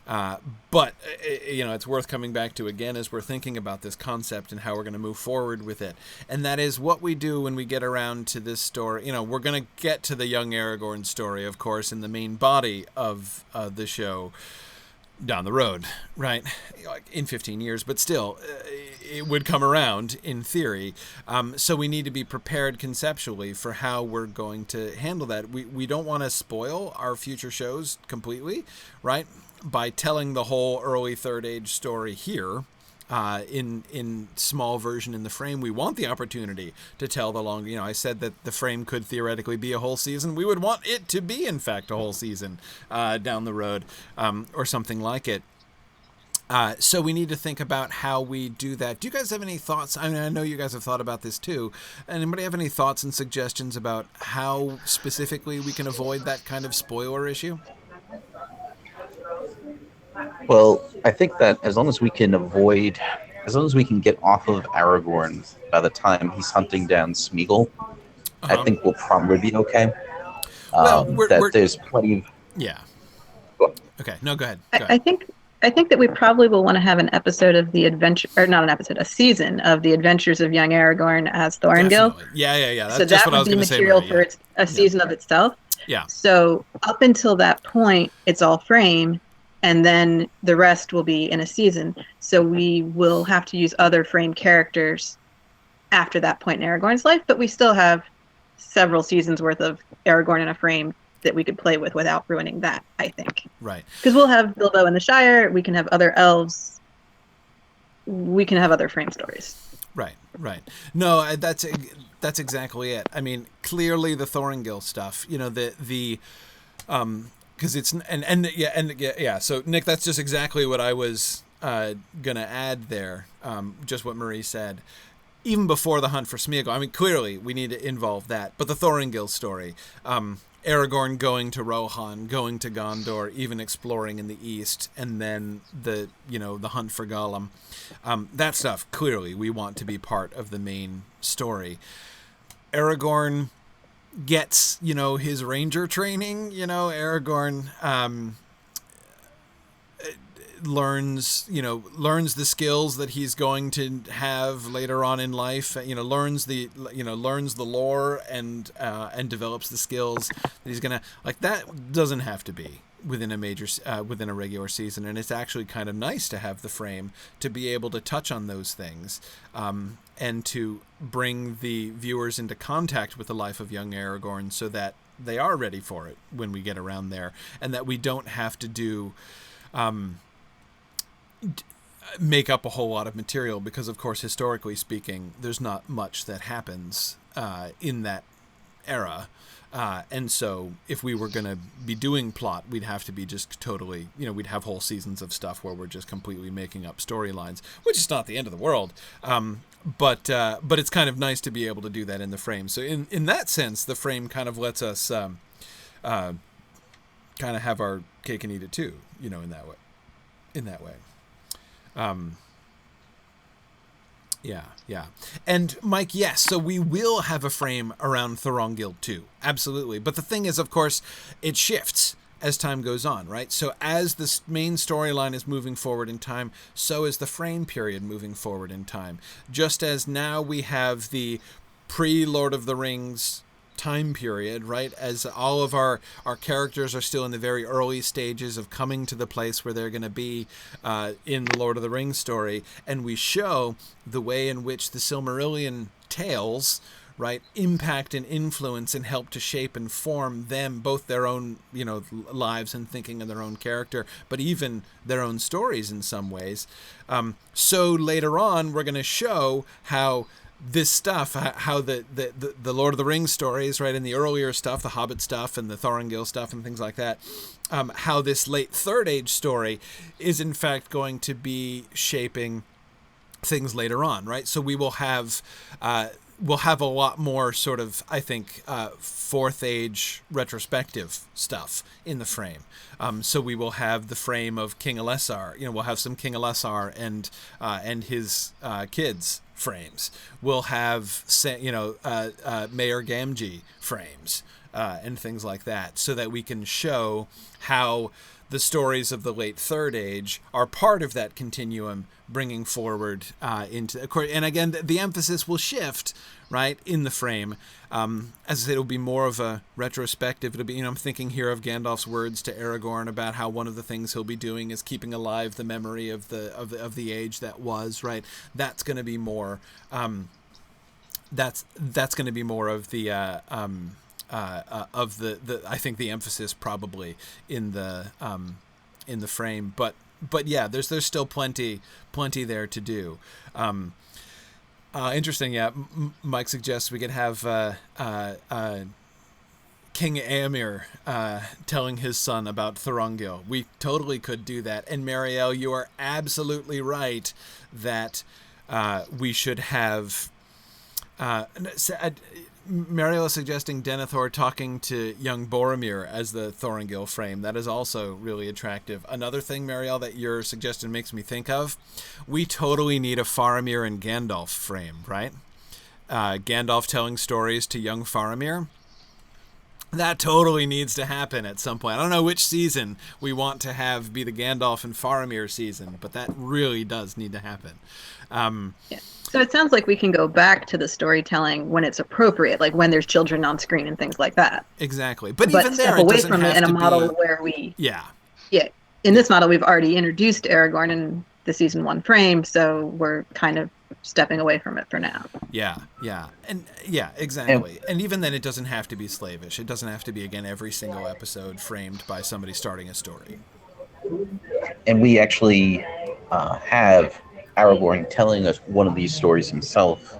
But it's worth coming back to again as we're thinking about this concept and how we're going to move forward with it. And that is what we do when we get around to this story. We're going to get to the young Aragorn story, of course, in the main body of the show down the road, right? In 15 years, but still, it would come around in theory. So we need to be prepared conceptually for how we're going to handle that. We don't want to spoil our future shows completely, right? By telling the whole early Third Age story here. In small version in the frame, we want the opportunity to tell the long. I said that the frame could theoretically be a whole season. We would want it to be, in fact, a whole season down the road, or something like it. So we need to think about how we do that. Do you guys have any thoughts? I mean, I know you guys have thought about this too. Anybody have any thoughts and suggestions about how specifically we can avoid that kind of spoiler issue? Well, I think that as long as we can get off of Aragorn by the time he's hunting down Smeagol, I think we'll probably be okay. Well, there's plenty of... Yeah. Go on. Okay. No, go ahead. I think that we probably will want to have an episode of the adventure, or not an episode, a season of the adventures of young Aragorn as Thorngil. Definitely. Yeah. That's so just that what I was would be going to say. material for a season of itself. Yeah. So up until that point, it's all frame, and then the rest will be in a season. So we will have to use other frame characters after that point in Aragorn's life, but we still have several seasons worth of Aragorn in a frame that we could play with without ruining that, I think. Right. Because we'll have Bilbo in the Shire, we can have other elves, we can have other frame stories. Right. No, that's exactly it. I mean, clearly the Thorngil stuff, because it's yeah. So Nick, that's just exactly what I was gonna add there. Just what Marie said. Even before the hunt for Smeagol, I mean, clearly we need to involve that. But the Thorngil story, Aragorn going to Rohan, going to Gondor, even exploring in the east, and then the hunt for Gollum, that stuff clearly we want to be part of the main story. Aragorn gets his ranger training. Aragorn learns the skills that he's going to have later on in life. Learns the lore and develops the skills that he's gonna like. That doesn't have to be within a regular season, and it's actually kind of nice to have the frame to be able to touch on those things, and to bring the viewers into contact with the life of young Aragorn, so that they are ready for it when we get around there, and that we don't have to do make up a whole lot of material, because of course historically speaking there's not much that happens in that era. And so if we were going to be doing plot, we'd have to be just totally, we'd have whole seasons of stuff where we're just completely making up storylines, which is not the end of the world. But it's kind of nice to be able to do that in the frame. So in that sense, the frame kind of lets us kind of have our cake and eat it too, in that way. Yeah. And Mike, yes, so we will have a frame around Thorongil too. Absolutely. But the thing is, of course, it shifts as time goes on, right? So as the main storyline is moving forward in time, so is the frame period moving forward in time. Just as now we have the pre-Lord of the Rings time period, right, as all of our characters are still in the very early stages of coming to the place where they're going to be in the Lord of the Rings story, and we show the way in which the Silmarillion tales, right, impact and influence and help to shape and form them, both their own lives and thinking of their own character, but even their own stories in some ways. So later on we're going to show how this stuff, how the Lord of the Rings stories, right, and the earlier stuff, the Hobbit stuff and the Thorongil stuff and things like that, how this late Third Age story is in fact going to be shaping things later on, right? So we will have we'll have a lot more sort of, I think, Fourth Age retrospective stuff in the frame. So we will have the frame of King Alessar. We'll have some King Alessar and his kids frames. We'll have Mayor Gamgee frames and things like that, so that we can show how the stories of the late Third Age are part of that continuum, bringing forward into, and again, the emphasis will shift, right, in the frame. As I said, it'll be more of a retrospective. It'll be, I'm thinking here of Gandalf's words to Aragorn about how one of the things he'll be doing is keeping alive the memory of the age that was, right. That's going to be more. That's going to be more of the I think the emphasis probably in the frame, but yeah, there's still plenty there to do. Interesting. Yeah, Mike suggests we could have King Aemir telling his son about Thorongil. We totally could do that. And Marielle, you are absolutely right that we should have. Marielle is suggesting Denethor talking to young Boromir as the Thorongil frame. That is also really attractive. Another thing, Marielle, that your suggestion makes me think of, we totally need a Faramir and Gandalf frame, right? Gandalf telling stories to young Faramir. That totally needs to happen at some point. I don't know which season we want to have be the Gandalf and Faramir season, but that really does need to happen. Yeah. So it sounds like we can go back to the storytelling when it's appropriate, like when there's children on screen and things like that. Exactly. But even even step there, it away doesn't from have it in to a model be... where we... Yeah. Yeah. In this model, we've already introduced Aragorn in the season 1 frame, so we're kind of stepping away from it for now. Yeah. And yeah, exactly. And even then, it doesn't have to be slavish. It doesn't have to be, again, every single episode framed by somebody starting a story. And we actually have Aragorn telling us one of these stories himself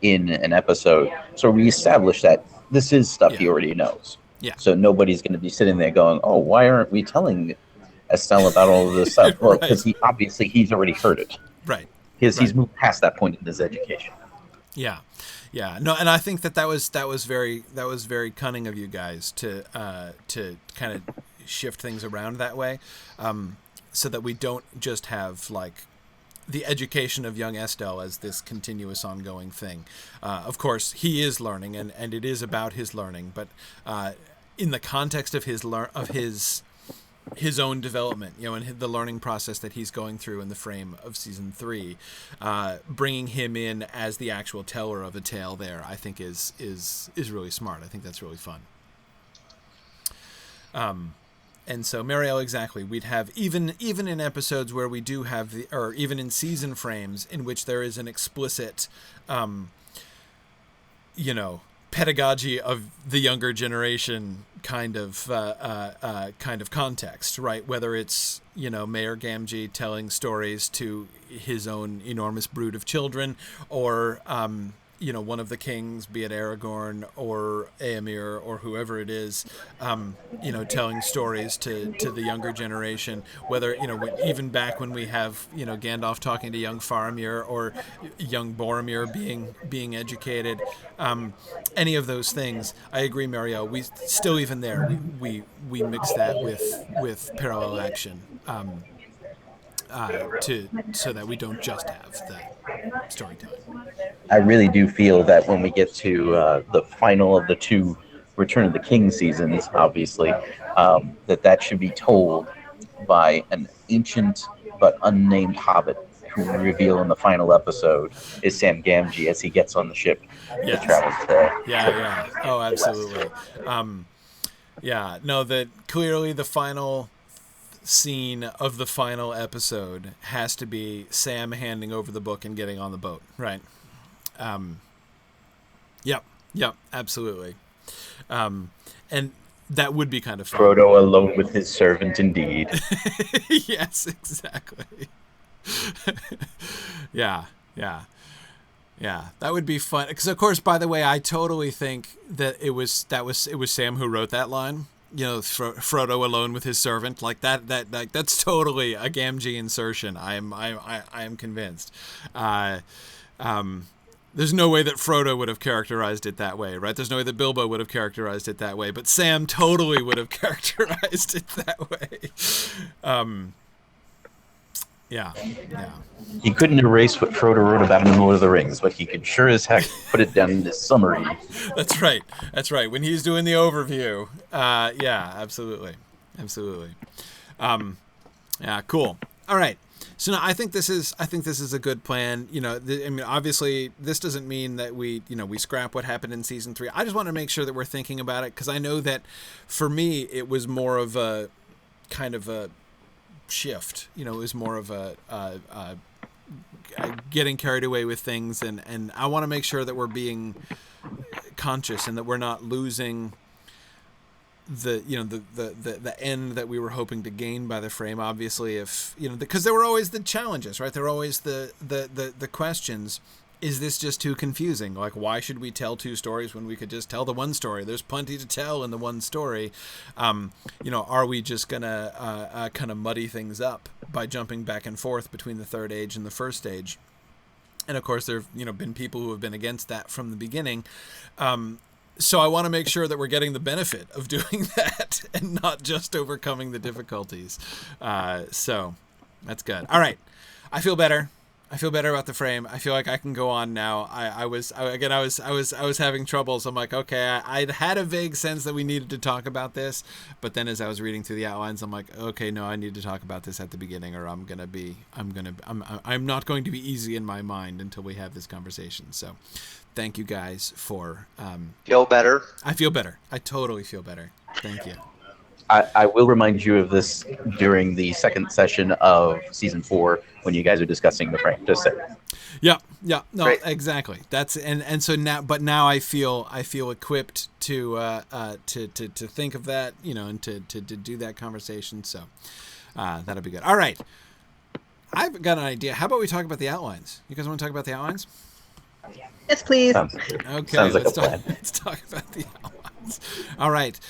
in an episode. So we establish that this is stuff he already knows. Yeah. So nobody's going to be sitting there going, oh, why aren't we telling Estelle about all of this stuff? Well, because he's already heard it. Right. He's moved past that point in his education. Yeah. No, and I think that was very cunning of you guys to kind of shift things around that way, so that we don't just have like the education of young Estelle as this continuous ongoing thing. Of course, he is learning, and it is about his learning, but in the context of his own development, and the learning process that he's going through in the frame of season 3, bringing him in as the actual teller of a tale there, I think is really smart. I think that's really fun. And so, Marielle, exactly, we'd have even in episodes where we do have or even in season frames in which there is an explicit, pedagogy of the younger generation kind of context, right? Whether it's, you know, Mayor Gamgee telling stories to his own enormous brood of children, or you know, one of the kings, be it Aragorn or Éomer or whoever it is, you know, telling stories to the younger generation, whether, you know, even back when we have, you know, Gandalf talking to young Faramir or young Boromir being educated, any of those things. I agree, Mario. We still, even there, we mix that with parallel action, to so that we don't just have the storytelling. I really do feel that when we get to the final of the two Return of the King seasons, obviously, that should be told by an ancient but unnamed hobbit who we reveal in the final episode is Sam Gamgee as he gets on the ship to Yes. travel to Yeah. Oh, absolutely. Yeah. No, that clearly the final scene of the final episode has to be Sam handing over the book and getting on the boat, right? Yep, absolutely. And that would be kind of fun. Frodo alone with his servant, indeed. Yes, exactly. Yeah. That would be fun. Because, of course, by the way, I totally think that it was Sam who wrote that line. You know, Frodo alone with his servant, like that's totally a Gamgee insertion. I am convinced. There's no way that Frodo would have characterized it that way, right? There's no way that Bilbo would have characterized it that way, but Sam totally would have characterized it that way. Yeah. He couldn't erase what Frodo wrote about in Lord of the Rings, but he could sure as heck put it down in his summary. That's right. When he's doing the overview, yeah, absolutely. Yeah, cool. All right. So now I think this is a good plan. You know, I mean, obviously, this doesn't mean that we scrap what happened in season 3. I just want to make sure that we're thinking about it, because I know that for me it was more of a kind of a shift. You know, it was more of a getting carried away with things, and I want to make sure that we're being conscious and that we're not losing the end that we were hoping to gain by the frame. Obviously, if you know, because there were always the challenges, right? There were always the questions. Is this just too confusing? Like, why should we tell two stories when we could just tell the one story? There's plenty to tell in the one story. You know, are we just gonna kind of muddy things up by jumping back and forth between the third age and the first age? And of course, there have been people who have been against that from the beginning. So I want to make sure that we're getting the benefit of doing that and not just overcoming the difficulties. So that's good. All right, I feel better. I feel better about the frame. I feel like I can go on now. I was having trouble. So I'm like, okay, I'd had a vague sense that we needed to talk about this, but then as I was reading through the outlines, I'm like, okay, no, I need to talk about this at the beginning, or I'm not going to be easy in my mind until we have this conversation. So, thank you guys for. Feel better? I feel better. I totally feel better. Thank you. I will remind you of this during the second session of season 4 when you guys are discussing the frame. Just say. Yeah, no, Great. exactly. That's and so now I feel equipped to think of that, you know, and to do that conversation. So that'll be good. All right, I've got an idea. How about we talk about the outlines? You guys want to talk about the outlines? Yes, please. Okay, Sounds like let's a plan. let's talk about the outlines. All right.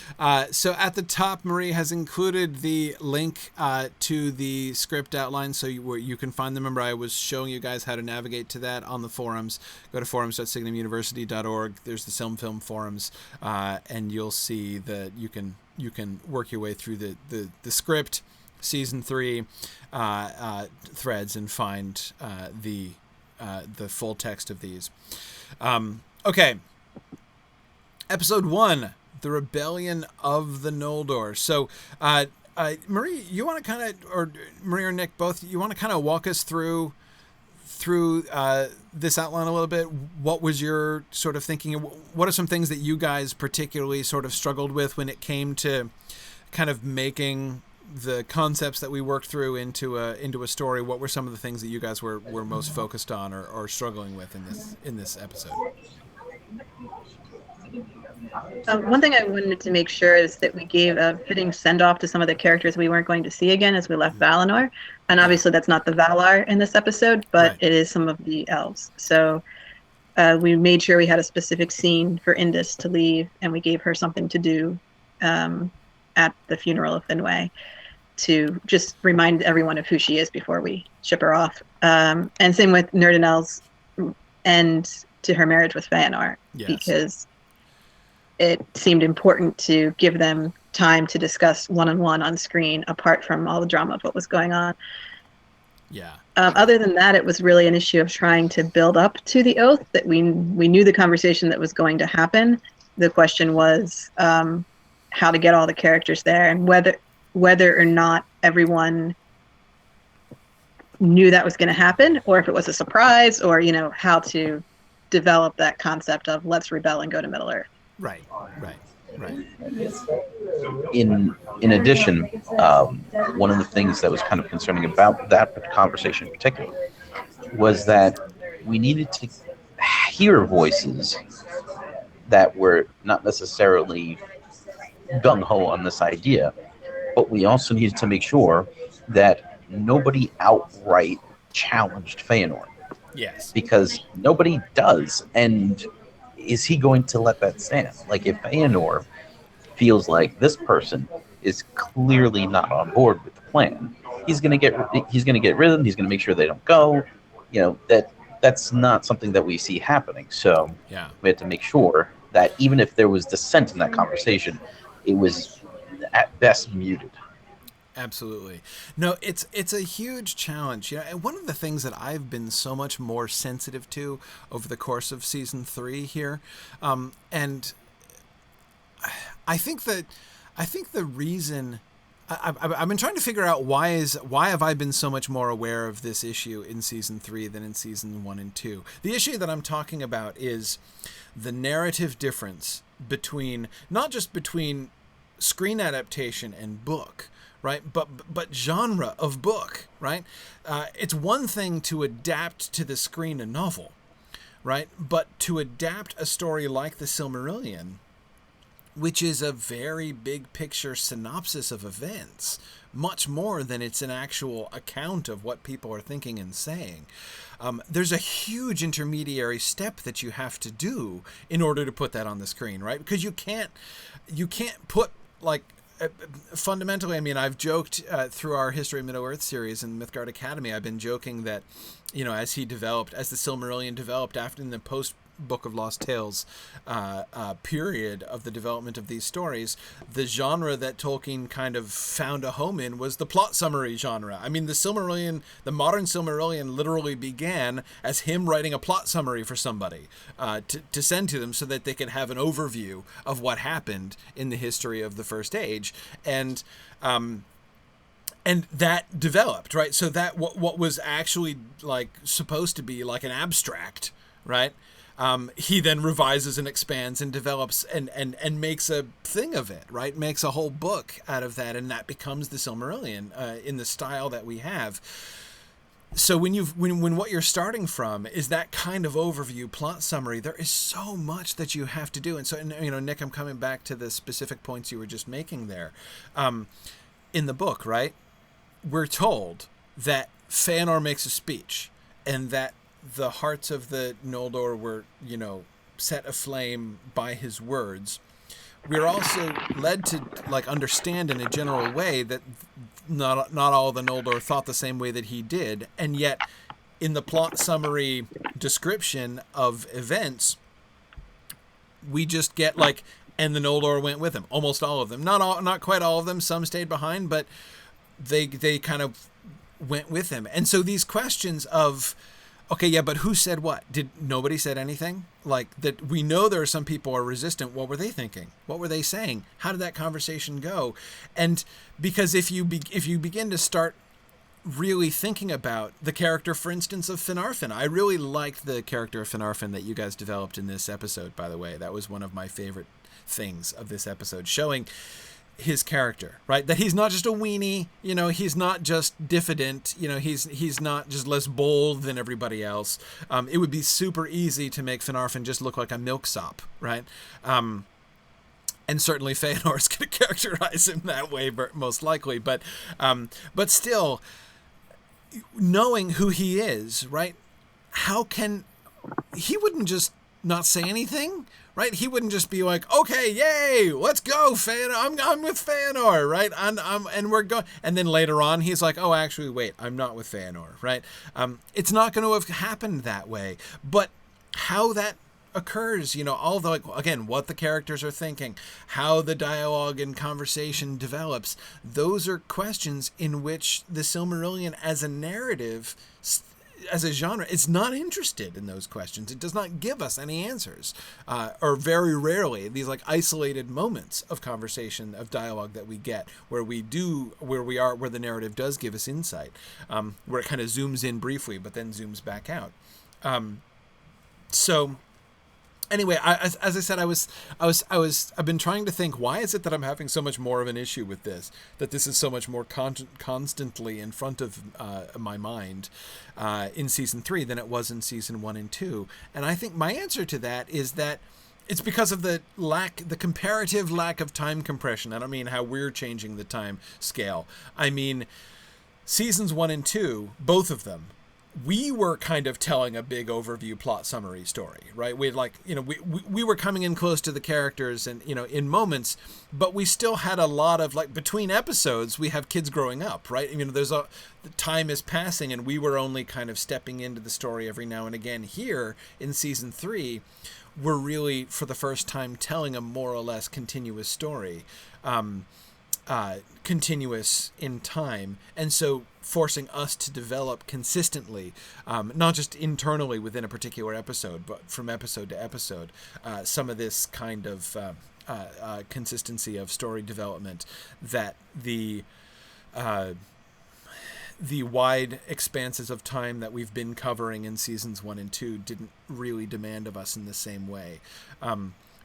So at the top, Marie has included the link to the script outline, so you can find them. Remember, I was showing you guys how to navigate to that on the forums. Go to forums.signumuniversity.org. There's the SilmFilm forums, and you'll see that you can work your way through the script, season 3 threads, and find the full text of these. Okay. Episode 1, The Rebellion of the Noldor. So, Marie, you want to kind of, or Marie or Nick, both, you want to kind of walk us through this outline a little bit? What was your sort of thinking? What are some things that you guys particularly sort of struggled with when it came to kind of making the concepts that we worked through into a story? What were some of the things that you guys were most focused on or struggling with in this episode? One thing I wanted to make sure is that we gave a fitting send-off to some of the characters we weren't going to see again as we left Valinor. And obviously that's not the Valar in this episode, but Right. it is some of the elves. So we made sure we had a specific scene for Indus to leave, and we gave her something to do at the funeral of Finwë to just remind everyone of who she is before we ship her off. And same with Nerdanel's end to her marriage with Feanor, Yes. because it seemed important to give them time to discuss one-on-one on screen, apart from all the drama of what was going on. Yeah. Other than that, it was really an issue of trying to build up to the oath, that we knew the conversation that was going to happen. The question was how to get all the characters there, and whether or not everyone knew that was going to happen, or if it was a surprise, or how to develop that concept of let's rebel and go to Middle Earth. Right. In addition, one of the things that was kind of concerning about that conversation in particular was that we needed to hear voices that were not necessarily gung-ho on this idea, but we also needed to make sure that nobody outright challenged Feanor, Yes. because nobody does. And is he going to let that stand? Like, if Feanor feels like this person is clearly not on board with the plan, he's going to get rid of them. He's going to make sure they don't go. That's not something that we see happening. So Yeah. we had to make sure that even if there was dissent in that conversation, it was at best muted. Absolutely. No, it's a huge challenge. And one of the things that I've been so much more sensitive to over the course of season 3 here, and I think the reason I've been trying to figure out why have I been so much more aware of this issue in season 3 than in season 1 and 2. The issue that I'm talking about is the narrative difference not just between screen adaptation and book, right? But genre of book, right? It's one thing to adapt to the screen a novel, right? But to adapt a story like the Silmarillion, which is a very big picture synopsis of events, much more than it's an actual account of what people are thinking and saying. There's a huge intermediary step that you have to do in order to put that on the screen, right? Because you can't put, like, fundamentally, I mean, I've joked through our History of Middle-earth series in Mythgard Academy, I've been joking that, as the Silmarillion developed after in the post-Book of Lost Tales period of the development of these stories, the genre that Tolkien kind of found a home in was the plot summary genre. I mean, the modern Silmarillion literally began as him writing a plot summary for somebody to send to them so that they could have an overview of what happened in the history of the First Age. And that developed, right? So that what was actually like supposed to be like an abstract, right? He then revises and expands and develops and makes a thing of it, right? Makes a whole book out of that, and that becomes the Silmarillion in the style that we have. So when what you're starting from is that kind of overview plot summary, there is so much that you have to do. And so, Nick, I'm coming back to the specific points you were just making there. In the book, right, we're told that Feanor makes a speech, and that the hearts of the Noldor were, set aflame by his words. We're also led to understand in a general way that not all the Noldor thought the same way that he did, and yet in the plot summary description of events, we just get and the Noldor went with him. Almost all of them, not quite all of them. Some stayed behind, but they kind of went with him. And so these questions of, okay, yeah, but who said what? Did nobody said anything? That we know there are some people who are resistant. What were they thinking? What were they saying? How did that conversation go? And because if you begin to start really thinking about the character, for instance, of Finarfin, I really liked the character of Finarfin that you guys developed in this episode, by the way. That was one of my favorite things of this episode, showing his character, right? That he's not just a weenie, he's not just diffident, he's not just less bold than everybody else. It would be super easy to make Finarfin just look like a milksop, right? and certainly Feanor is going to characterize him that way, most likely. But still, knowing who he is, right? How can he wouldn't just not say anything, right? He wouldn't just be like, "Okay, yay, let's go, Feanor. I'm with Feanor, right? And we're going." And then later on, he's like, "Oh, actually, wait, I'm not with Feanor, right?" It's not going to have happened that way. But how that occurs, all the, again, what the characters are thinking, how the dialogue and conversation develops, those are questions in which the Silmarillion as a narrative, as a genre, it's not interested in those questions. It does not give us any answers, or very rarely these isolated moments of conversation, of dialogue that we get where where the narrative does give us insight, where it kind of zooms in briefly but then zooms back out. So anyway, as I said, I've been trying to think, why is it that I'm having so much more of an issue with this? That this is so much more constantly in front of my mind in season 3 than it was in season 1 and 2. And I think my answer to that is that it's because of the comparative lack of time compression. I don't mean how we're changing the time scale. I mean, seasons 1 and 2, both of them, we were kind of telling a big overview plot summary story, right? We were coming in close to the characters and, in moments, but we still had a lot of, between episodes, we have kids growing up, right? The time is passing and we were only kind of stepping into the story every now and again. Here in season 3, we're really, for the first time, telling a more or less continuous story, continuous in time. And so forcing us to develop consistently, not just internally within a particular episode, but from episode to episode, some of this kind of consistency of story development that the wide expanses of time that we've been covering in seasons 1 and 2 didn't really demand of us in the same way.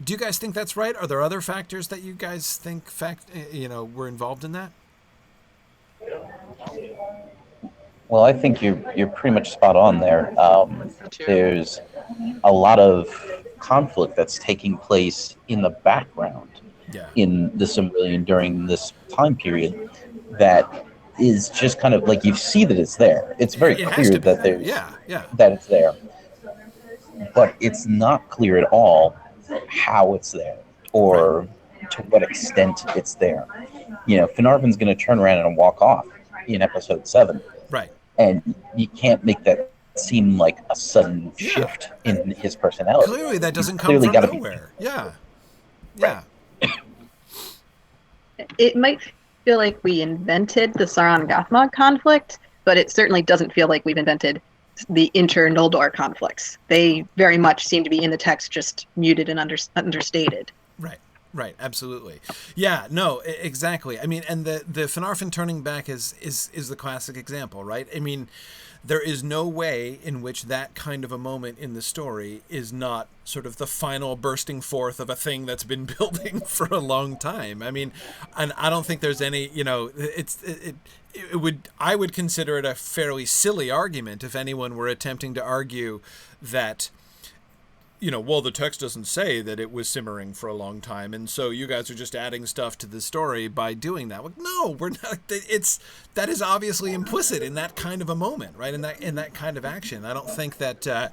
Do you guys think that's right? Are there other factors that you guys think were involved in that? Well, I think you're pretty much spot on there. There's a lot of conflict that's taking place in the background in the Silmarillion during this time period that is just kind of you see that it's there. It's very clear that there's that it's there, but it's not clear at all how it's there or to what extent it's there. Finarvin's going to turn around and walk off in episode 7. Right. And you can't make that seem like a sudden shift in his personality. Clearly that doesn't come from nowhere. Yeah. Right. It might feel like we invented the Sauron-Gothmog conflict, but it certainly doesn't feel like we've invented the inter-Noldor conflicts. They very much seem to be in the text, just muted and understated. Right, absolutely. Yeah, no, exactly. I mean, and the Finarfin turning back is the classic example, right? I mean, there is no way in which that kind of a moment in the story is not sort of the final bursting forth of a thing that's been building for a long time. I mean, and I don't think there's any, I would consider it a fairly silly argument if anyone were attempting to argue that, well, the text doesn't say that it was simmering for a long time, and so you guys are just adding stuff to the story by doing that. Like, no, we're not. That is obviously implicit in that kind of a moment, right? In that kind of action. I don't think that.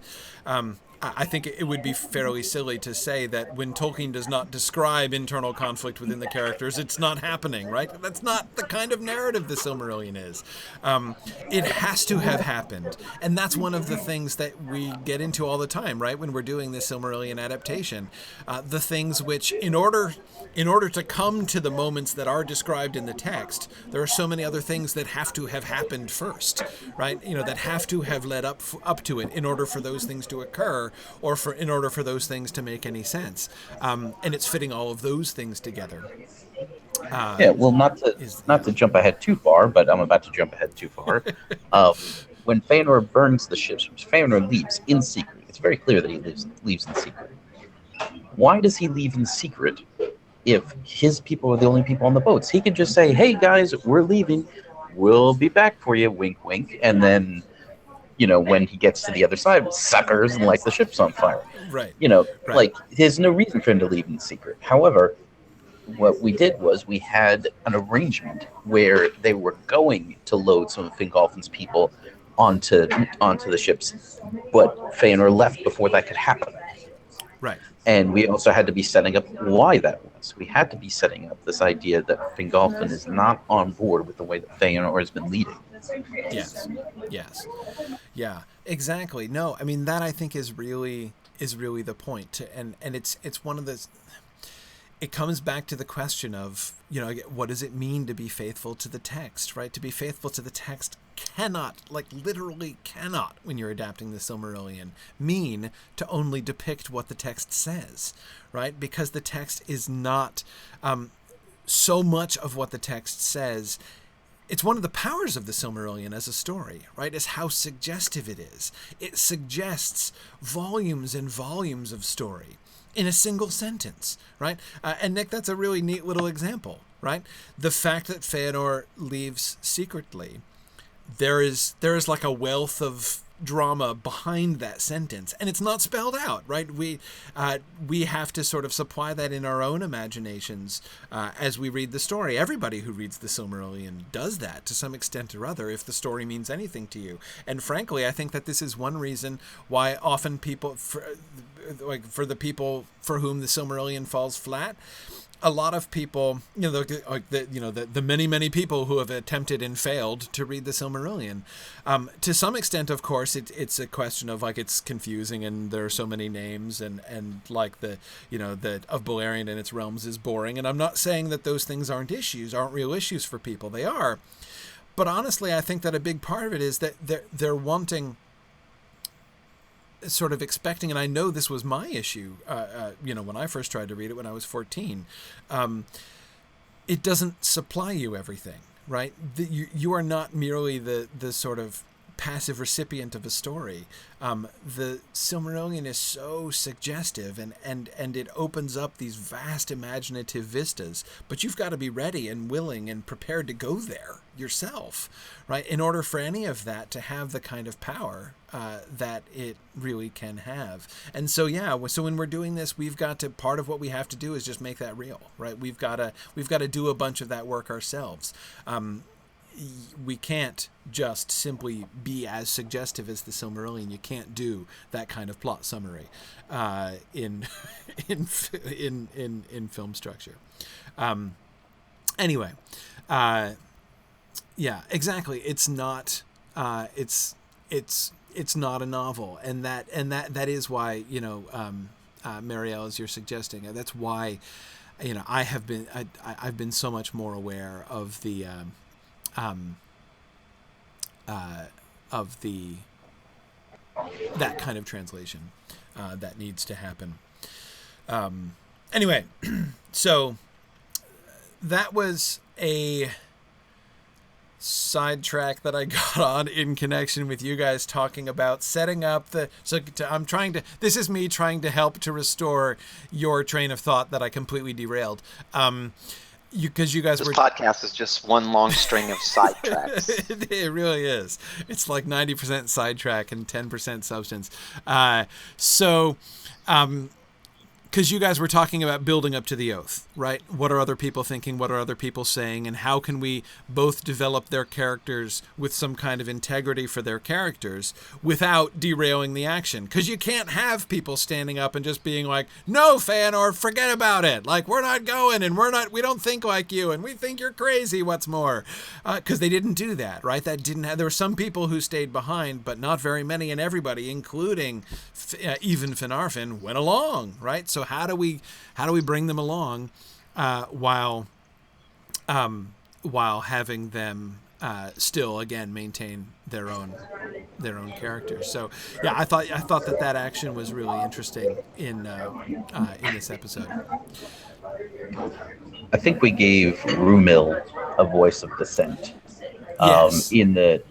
I think it would be fairly silly to say that when Tolkien does not describe internal conflict within the characters, it's not happening, right? That's not the kind of narrative the Silmarillion is. It has to have happened. And that's one of the things that we get into all the time, right? When we're doing this Silmarillion adaptation. The things which, in order to come to the moments that are described in the text, there are so many other things that have to have happened first, right? That have to have led up to it in order for those things to occur, or in order for those things to make any sense. And it's fitting all of those things together. Well, not to jump ahead too far, but I'm about to jump ahead too far. When Feanor burns the ships, Feanor leaves in secret. It's very clear that he leaves in secret. Why does he leave in secret if his people are the only people on the boats? He can just say, "Hey guys, we're leaving. We'll be back for you," wink wink, and then when he gets to the other side, suckers, and the ship's on fire. Right. There's no reason for him to leave in secret. However, what we did was we had an arrangement where they were going to load some of Fingolfin's people onto the ships, but Feanor left before that could happen. Right. And we also had to be setting up why that was. We had to be setting up this idea that Fingolfin is not on board with the way that Feanor has been leading. Yes. Yes. Yeah. Exactly. No, I mean that I think is really the point. And it's one of those. It comes back to the question of, you know, what does it mean to be faithful to the text, right? To be faithful to the text cannot, like literally cannot, when you're adapting the Silmarillion, mean to only depict what the text says, right? Because the text is not so much of what the text says. It's one of the powers of the Silmarillion as a story, right? Is how suggestive it is. It suggests volumes and volumes of story in a single sentence, right? And Nick, that's a really neat little example, right? The fact that Feanor leaves secretly, there is like a wealth of drama behind that sentence, and it's not spelled out, right? We have to sort of supply that in our own imaginations as we read the story. Everybody who reads the Silmarillion does that to some extent or other, if the story means anything to you. And frankly, I think that this is one reason why often people, for the people for whom the Silmarillion falls flat, a lot of people, the many people who have attempted and failed to read the Silmarillion, to some extent, of course, it's a question of like it's confusing and there are so many names and like the of Beleriand and its realms is boring. And I'm not saying that those things aren't real issues for people. They are, but honestly, I think that a big part of it is that they're wanting, sort of expecting, and I know this was my issue, when I first tried to read it when I was 14, it doesn't supply you everything, right? You are not merely the sort of passive recipient of a story. The Silmarillion is so suggestive and it opens up these vast imaginative vistas, but you've got to be ready and willing and prepared to go there yourself, right? In order for any of that to have the kind of power that it really can have. And so, so when we're doing this, part of what we have to do is just make that real, right? We've got to do a bunch of that work ourselves. We can't just simply be as suggestive as the Silmarillion. You can't do that kind of plot summary in film structure. Anyway, yeah, exactly. It's not. It's not a novel, and that is why Marielle, as you're suggesting, that's why I've been so much more aware of the that kind of translation that needs to happen. Anyway, so that was a sidetrack that I got on in connection with you guys talking about setting up this is me trying to help to restore your train of thought that I completely derailed. Because you guys this podcast is just one long string of sidetracks. It really is. It's like 90% sidetrack and 10% substance. Because you guys were talking about building up to the oath, right? What are other people thinking? What are other people saying? And how can we both develop their characters with some kind of integrity for their characters without derailing the action? Because you can't have people standing up and just being like, no, Feanor, forget about it. Like, we're not going and we don't think like you and we think you're crazy. What's more? Because they didn't do that, right? There were some people who stayed behind, but not very many, and everybody, including even Finarfin, went along, right? So how do we bring them along while having them still again maintain their own characters? So yeah, I thought that action was really interesting in this episode. I think we gave Rumil a voice of dissent. Yes. In the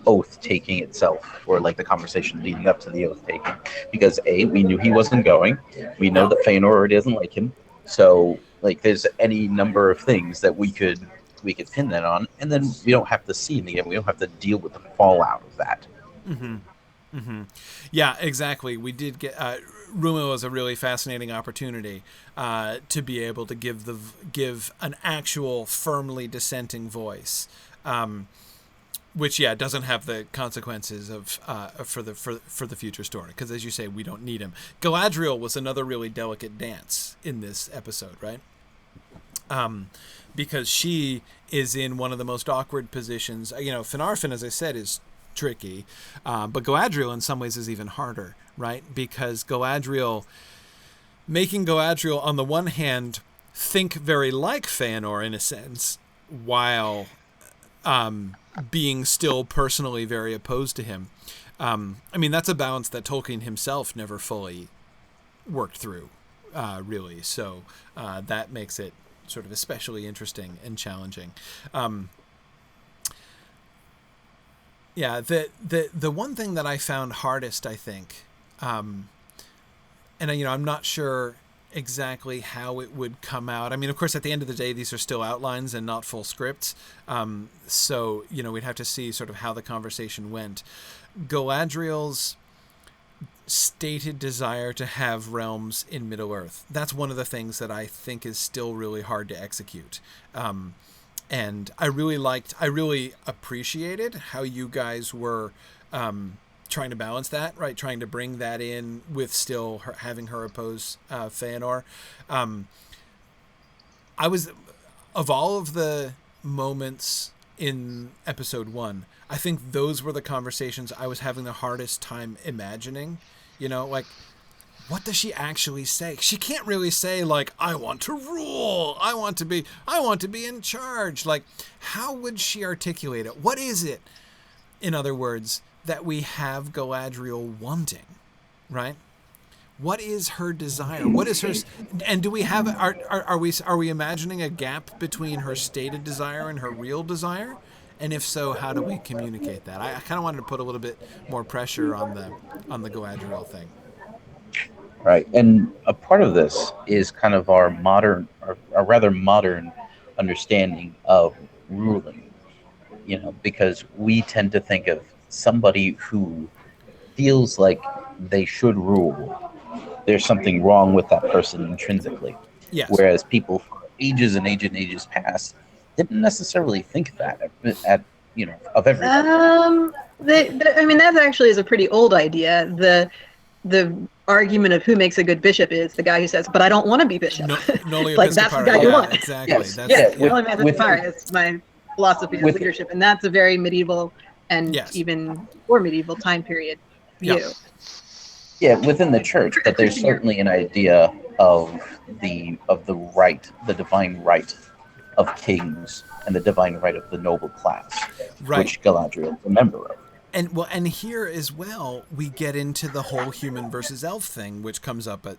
oath taking itself, or like the conversation leading up to the oath taking, because we knew he wasn't going. We know that Feanor already doesn't like him, so like there's any number of things that we could pin that on, and then we don't have to see him again. We don't have to deal with the fallout of that. Mm-hmm. Mm-hmm. Yeah, exactly. We did get Rumil is a really fascinating opportunity to be able to give an actual firmly dissenting voice, which doesn't have the consequences of for the future story, because as you say, we don't need him. Galadriel was another really delicate dance in this episode, right? Because she is in one of the most awkward positions. Finarfin, as I said, is tricky, but Galadriel in some ways is even harder, right? Because making Galadriel on the one hand think very like Feanor in a sense, while being still personally very opposed to him. That's a balance that Tolkien himself never fully worked through, really. So that makes it sort of especially interesting and challenging. The one thing that I found hardest, I think, and I'm not sure exactly how it would come out. Of course, at the end of the day, these are still outlines and not full scripts. So we'd have to see sort of how the conversation went. Galadriel's stated desire to have realms in Middle-earth. That's one of the things that I think is still really hard to execute. And I really appreciated how you guys were trying to balance that, right? Trying to bring that in with still having her oppose Feanor. Of all of the moments in episode 1, I think those were the conversations I was having the hardest time imagining. What does she actually say? She can't really say, like, I want to rule. I want to be in charge. Like, how would she articulate it? What is it, in other words, that we have Galadriel wanting, right? What is her desire? What is her, and do we have, are we imagining a gap between her stated desire and her real desire? And if so, how do we communicate that? I kind of wanted to put a little bit more pressure on the Galadriel thing. Right, and a part of this is kind of our rather modern understanding of ruling, because we tend to think of somebody who feels like they should rule. There's something wrong with that person intrinsically. Yes. Whereas people for ages and ages and ages past didn't necessarily think that of everybody. That actually is a pretty old idea. The argument of who makes a good bishop is the guy who says, "But I don't want to be bishop." Like that's the guy you want. Exactly. Yes. That's my philosophy of leadership, and that's a very medieval and even more medieval time period view. Yeah, within the church, but there's certainly an idea of the right, the divine right of kings and the divine right of the noble class, which Galadriel is a member of. And here as well, we get into the whole human versus elf thing, which comes up at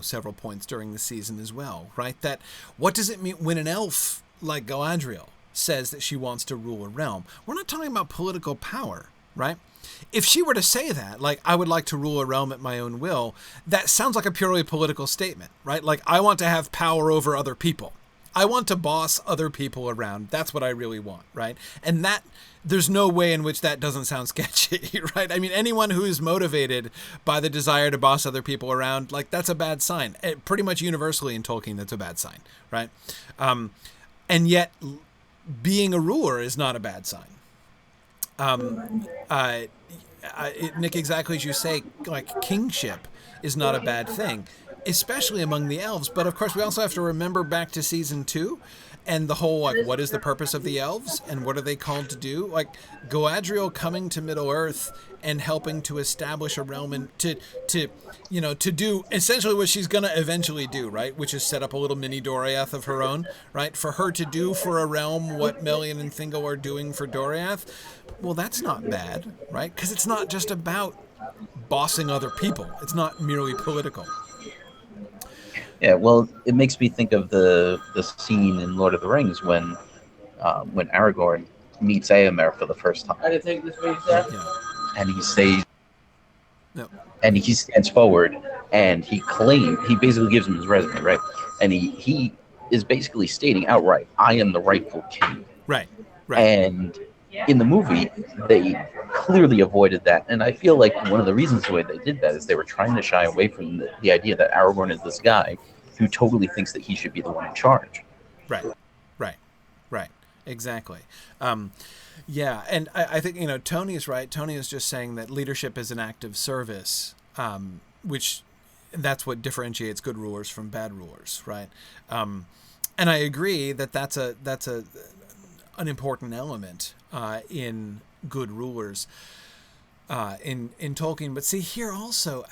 several points during the season as well, right? That what does it mean when an elf like Galadriel says that she wants to rule a realm? We're not talking about political power, right? If she were to say that, like, I would like to rule a realm at my own will, that sounds like a purely political statement, right? Like, I want to have power over other people. I want to boss other people around. That's what I really want, right? And that, there's no way in which that doesn't sound sketchy, right? Anyone who is motivated by the desire to boss other people around, like, that's a bad sign. Pretty much universally in Tolkien, that's a bad sign, right? And yet, being a ruler is not a bad sign. Nick, exactly as you say, like, kingship is not a bad thing, especially among the elves. But of course, we also have to remember back to season 2 and the whole, like, what is the purpose of the elves and what are they called to do? Like, Galadriel coming to Middle-earth and helping to establish a realm and to do essentially what she's going to eventually do, right? Which is set up a little mini Doriath of her own, right? For her to do for a realm what Melian and Thingol are doing for Doriath. Well, that's not bad, right? Because it's not just about bossing other people. It's not merely political. Yeah, well, it makes me think of the scene in Lord of the Rings when Aragorn meets Éomer for the first time. And he says, and he stands forward and he basically gives him his resume, right? And he is basically stating outright, I am the rightful king. Right. And in the movie, they clearly avoided that, and I feel like one of the reasons the way they did that is they were trying to shy away from the idea that Aragorn is this guy who totally thinks that he should be the one in charge. Right, right, right. Exactly. Yeah, and I think, Tony is right. Tony is just saying that leadership is an act of service, which that's what differentiates good rulers from bad rulers, right? And I agree that that's an important element in good rulers in Tolkien. But see, here also,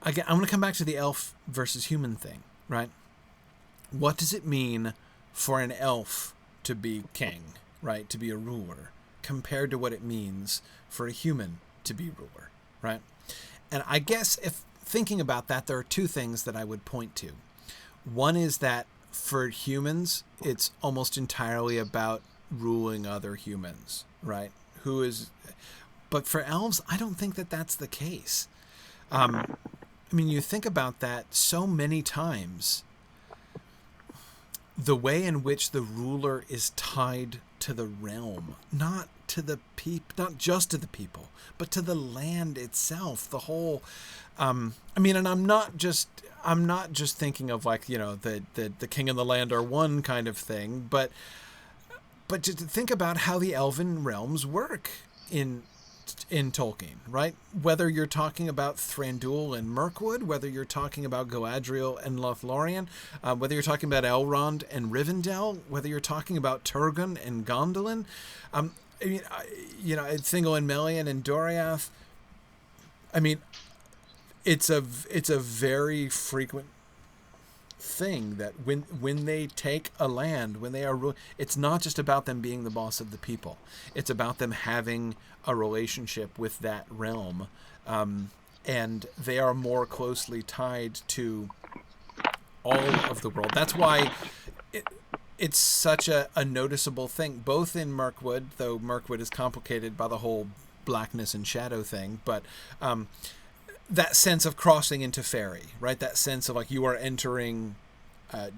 again, I'm going to come back to the elf versus human thing, right? What does it mean for an elf to be king, right? To be a ruler, compared to what it means for a human to be ruler, right? And I guess if thinking about that, there are two things that I would point to. One is that for humans, it's almost entirely about ruling other humans, right? But for elves, I don't think that that's the case. I mean, you think about that so many times. The way in which the ruler is tied to the realm, not just to the people, but to the land itself. The whole, and I'm not just thinking of like, the king and the land are one kind of thing, but to think about how the elven realms work in Tolkien, right? Whether you're talking about Thranduil and Mirkwood, whether you're talking about Galadriel and Lothlorien, whether you're talking about Elrond and Rivendell, whether you're talking about Turgon and Gondolin, Thingol and Melian and Doriath. I mean, it's a very frequent thing that when they take a land, when they are, it's not just about them being the boss of the people. It's about them having a relationship with that realm, and they are more closely tied to all of the world. That's why it's such a noticeable thing, both in Mirkwood, though Mirkwood is complicated by the whole blackness and shadow thing, but that sense of crossing into fairy, right? That sense of like you are entering,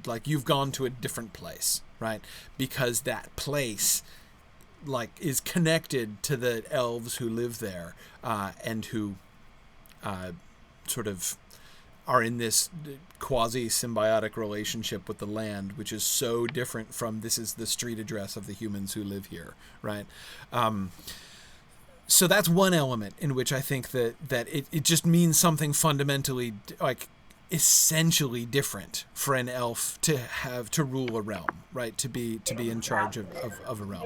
like you've gone to a different place, right? Because that place like is connected to the elves who live there, and who sort of are in this quasi-symbiotic relationship with the land, which is so different from this is the street address of the humans who live here, right? So that's one element in which I think that it just means something fundamentally, like essentially different for an elf to rule a realm, right? To be in charge of a realm.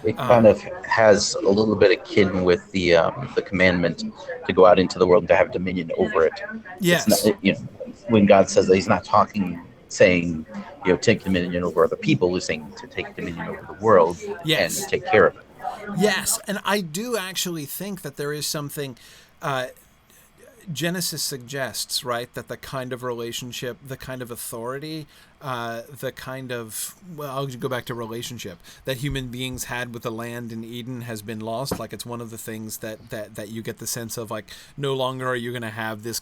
It kind of has a little bit akin with the commandment to go out into the world and to have dominion over it. Yes. It's not, when God says that, He's not saying, take dominion over other people. He's saying to take dominion over the world. Yes. And take care of it. Yes, and I do actually think that there is something. Genesis suggests, right, that the kind of relationship, the kind of authority, the kind of, well, I'll go back to relationship that human beings had with the land in Eden has been lost. Like it's one of the things that you get the sense of like, no longer are you going to have this,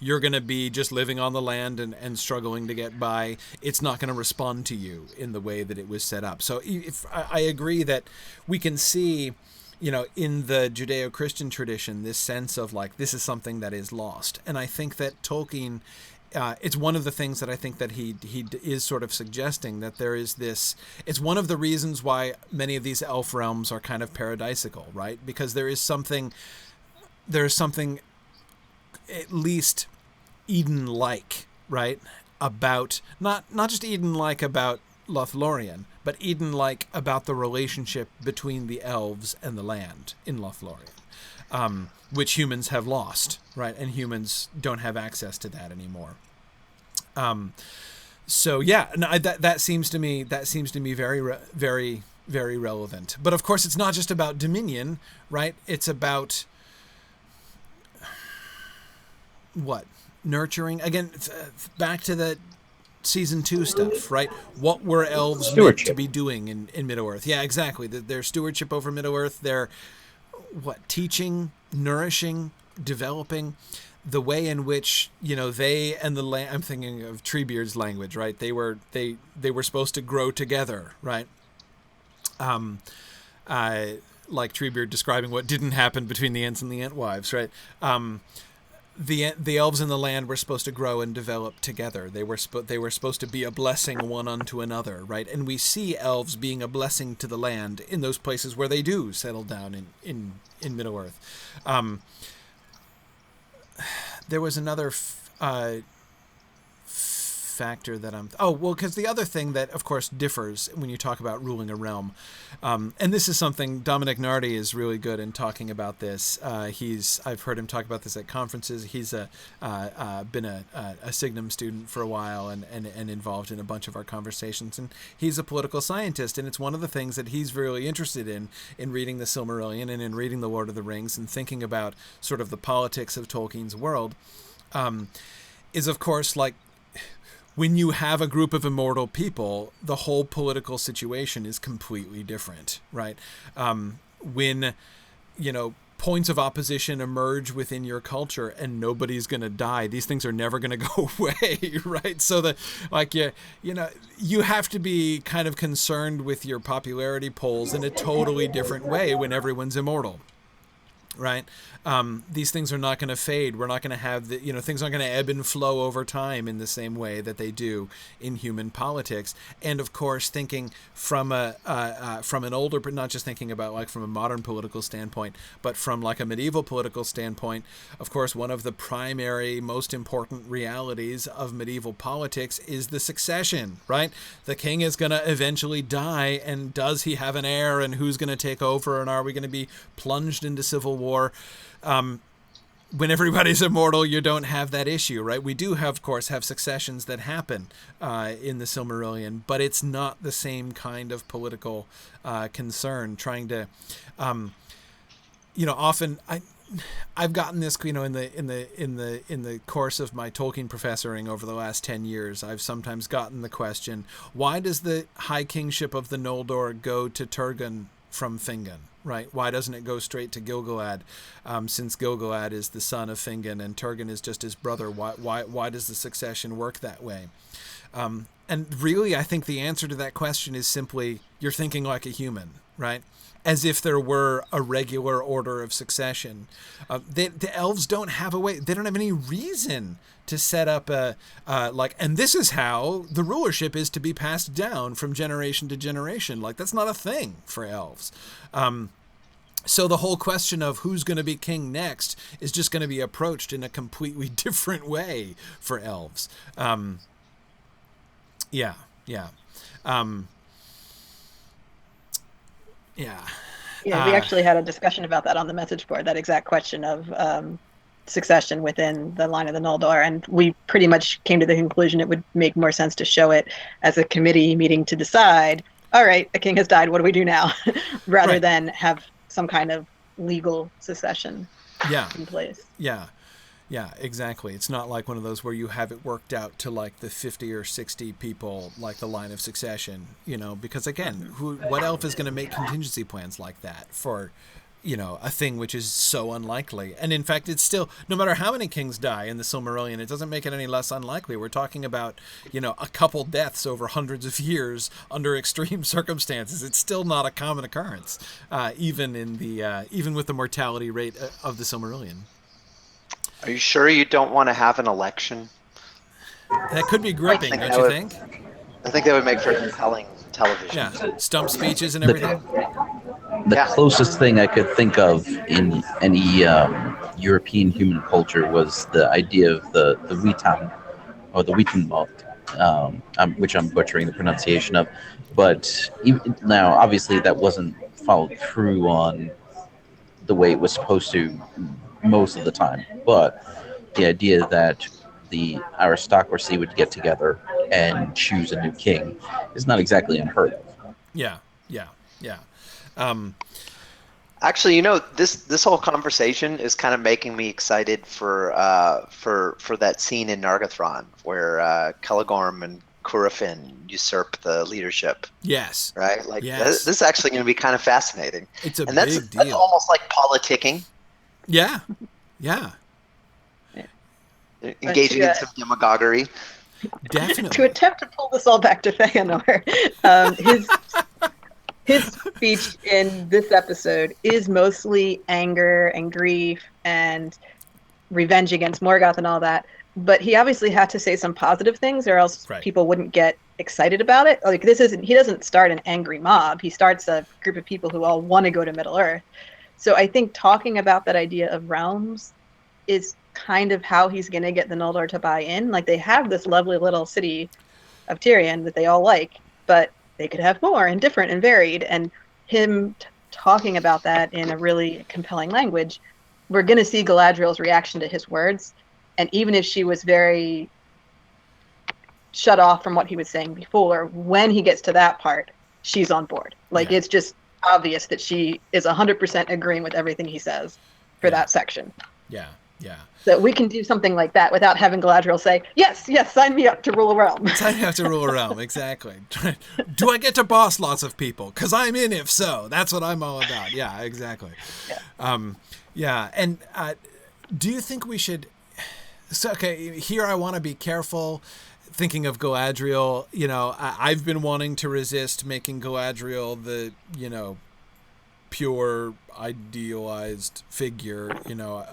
you're going to be just living on the land and struggling to get by. It's not going to respond to you in the way that it was set up. So if I agree that we can see, in the Judeo-Christian tradition, this sense of like, this is something that is lost. And I think that Tolkien, it's one of the things that I think that he is sort of suggesting, that there is this, it's one of the reasons why many of these elf realms are kind of paradisical, right? Because there is something at least Eden-like, right? About, not just Eden-like about Lothlorien, but Eden-like about the relationship between the elves and the land in Lothlorien, which humans have lost, right? And humans don't have access to that anymore. So yeah, no, that seems to me very, very, very relevant. But of course, it's not just about dominion, right? It's about what? Nurturing. Again, back to the season 2 stuff, right? What were elves meant to be doing in Middle-earth? Yeah, exactly. Their stewardship over Middle-earth, their teaching, nourishing, developing the way in which, you know, they and the land, I'm thinking of Treebeard's language, right? They were supposed to grow together, right? Like Treebeard describing what didn't happen between the Ents and the Entwives, right? The elves in the land were supposed to grow and develop together. They were supposed to be a blessing one unto another, right? And we see elves being a blessing to the land in those places where they do settle down in Middle Earth. There was another factor that because the other thing that of course differs when you talk about ruling a realm, and this is something Dominic Nardi is really good in talking about this. I've heard him talk about this at conferences. He's been a Signum student for a while and involved in a bunch of our conversations, and he's a political scientist, and it's one of the things that he's really interested in reading the Silmarillion and in reading the Lord of the Rings and thinking about sort of the politics of Tolkien's world, is of course like, when you have a group of immortal people, the whole political situation is completely different, right? When, you know, points of opposition emerge within your culture and nobody's going to die, these things are never going to go away, right? So that, like, you know, you have to be kind of concerned with your popularity polls in a totally different way when everyone's immortal. Right? These things are not going to fade. We're not going to have things aren't going to ebb and flow over time in the same way that they do in human politics. And of course, thinking from an older, but not just thinking about like from a modern political standpoint, but from like a medieval political standpoint, of course, one of the primary, most important realities of medieval politics is the succession, right? The king is going to eventually die, and does he have an heir, and who's going to take over, and are we going to be plunged into civil war? When everybody's immortal, you don't have that issue, right? We do, of course, have successions that happen in the Silmarillion, but it's not the same kind of political concern. Trying to, often I've gotten this, in the course of my Tolkien professoring over the last 10 years. I've sometimes gotten the question: why does the High Kingship of the Noldor go to Turgon from Fingon? Right? Why doesn't it go straight to Gil-galad? Since Gil-galad is the son of Fingon and Turgon is just his brother, why does the succession work that way? And really, I think the answer to that question is simply, you're thinking like a human, right? As if there were a regular order of succession. The elves don't have a way, they don't have any reason to set up and this is how the rulership is to be passed down from generation to generation. Like, that's not a thing for elves. So the whole question of who's going to be king next is just going to be approached in a completely different way for elves. Yeah. Yeah, we actually had a discussion about that on the message board, that exact question of succession within the line of the Noldor, and we pretty much came to the conclusion it would make more sense to show it as a committee meeting to decide, all right, a king has died, what do we do now? Rather than have some kind of legal succession in place. Yeah, exactly. It's not like one of those where you have it worked out to like the 50 or 60 people, like the line of succession, because again, what elf is going to make contingency plans like that for, a thing which is so unlikely? And in fact, it's still, no matter how many kings die in the Silmarillion, it doesn't make it any less unlikely. We're talking about, a couple deaths over hundreds of years under extreme circumstances. It's still not a common occurrence, even with the mortality rate of the Silmarillion. Are you sure you don't want to have an election? That could be gripping, don't you think? I think that would make for compelling television. Yeah, stump speeches and everything. The closest thing I could think of in any European human culture was the idea of the Witan, or the Wittenwald, which I'm butchering the pronunciation of. But now, obviously, that wasn't followed through on the way it was supposed to most of the time. But the idea that the aristocracy would get together and choose a new king is not exactly unheard of. Yeah. Actually, this whole conversation is kind of making me excited for that scene in Nargothrond where Celegorm and Curufin usurp the leadership. Yes. Right? Like, yes. This is actually going to be kind of fascinating. It's a and big deal. That's almost like politicking. Yeah. Yeah. Engaging in some demagoguery. Definitely. To attempt to pull this all back to Feanor, his speech in this episode is mostly anger and grief and revenge against Morgoth and all that. But he obviously had to say some positive things, or else people wouldn't get excited about it. Like he doesn't start an angry mob. He starts a group of people who all want to go to Middle Earth. So I think talking about that idea of realms is kind of how he's going to get the Noldor to buy in. Like, they have this lovely little city of Tyrion that they all like, but they could have more and different and varied. And him talking about that in a really compelling language, we're going to see Galadriel's reaction to his words. And even if she was very shut off from what he was saying before, when he gets to that part, she's on board. Like, it's just obvious that she is 100% agreeing with everything he says for that section. Yeah. Yeah. So we can do something like that without having Galadriel say, yes, sign me up to rule a realm. Sign me up to rule a realm, exactly. Do I get to boss lots of people? Because I'm in, if so. That's what I'm all about. Yeah, exactly. Yeah. And do you think we should... So, okay, here I want to be careful thinking of Galadriel. You know, I've been wanting to resist making Galadriel the, you know, pure, idealized figure, you know...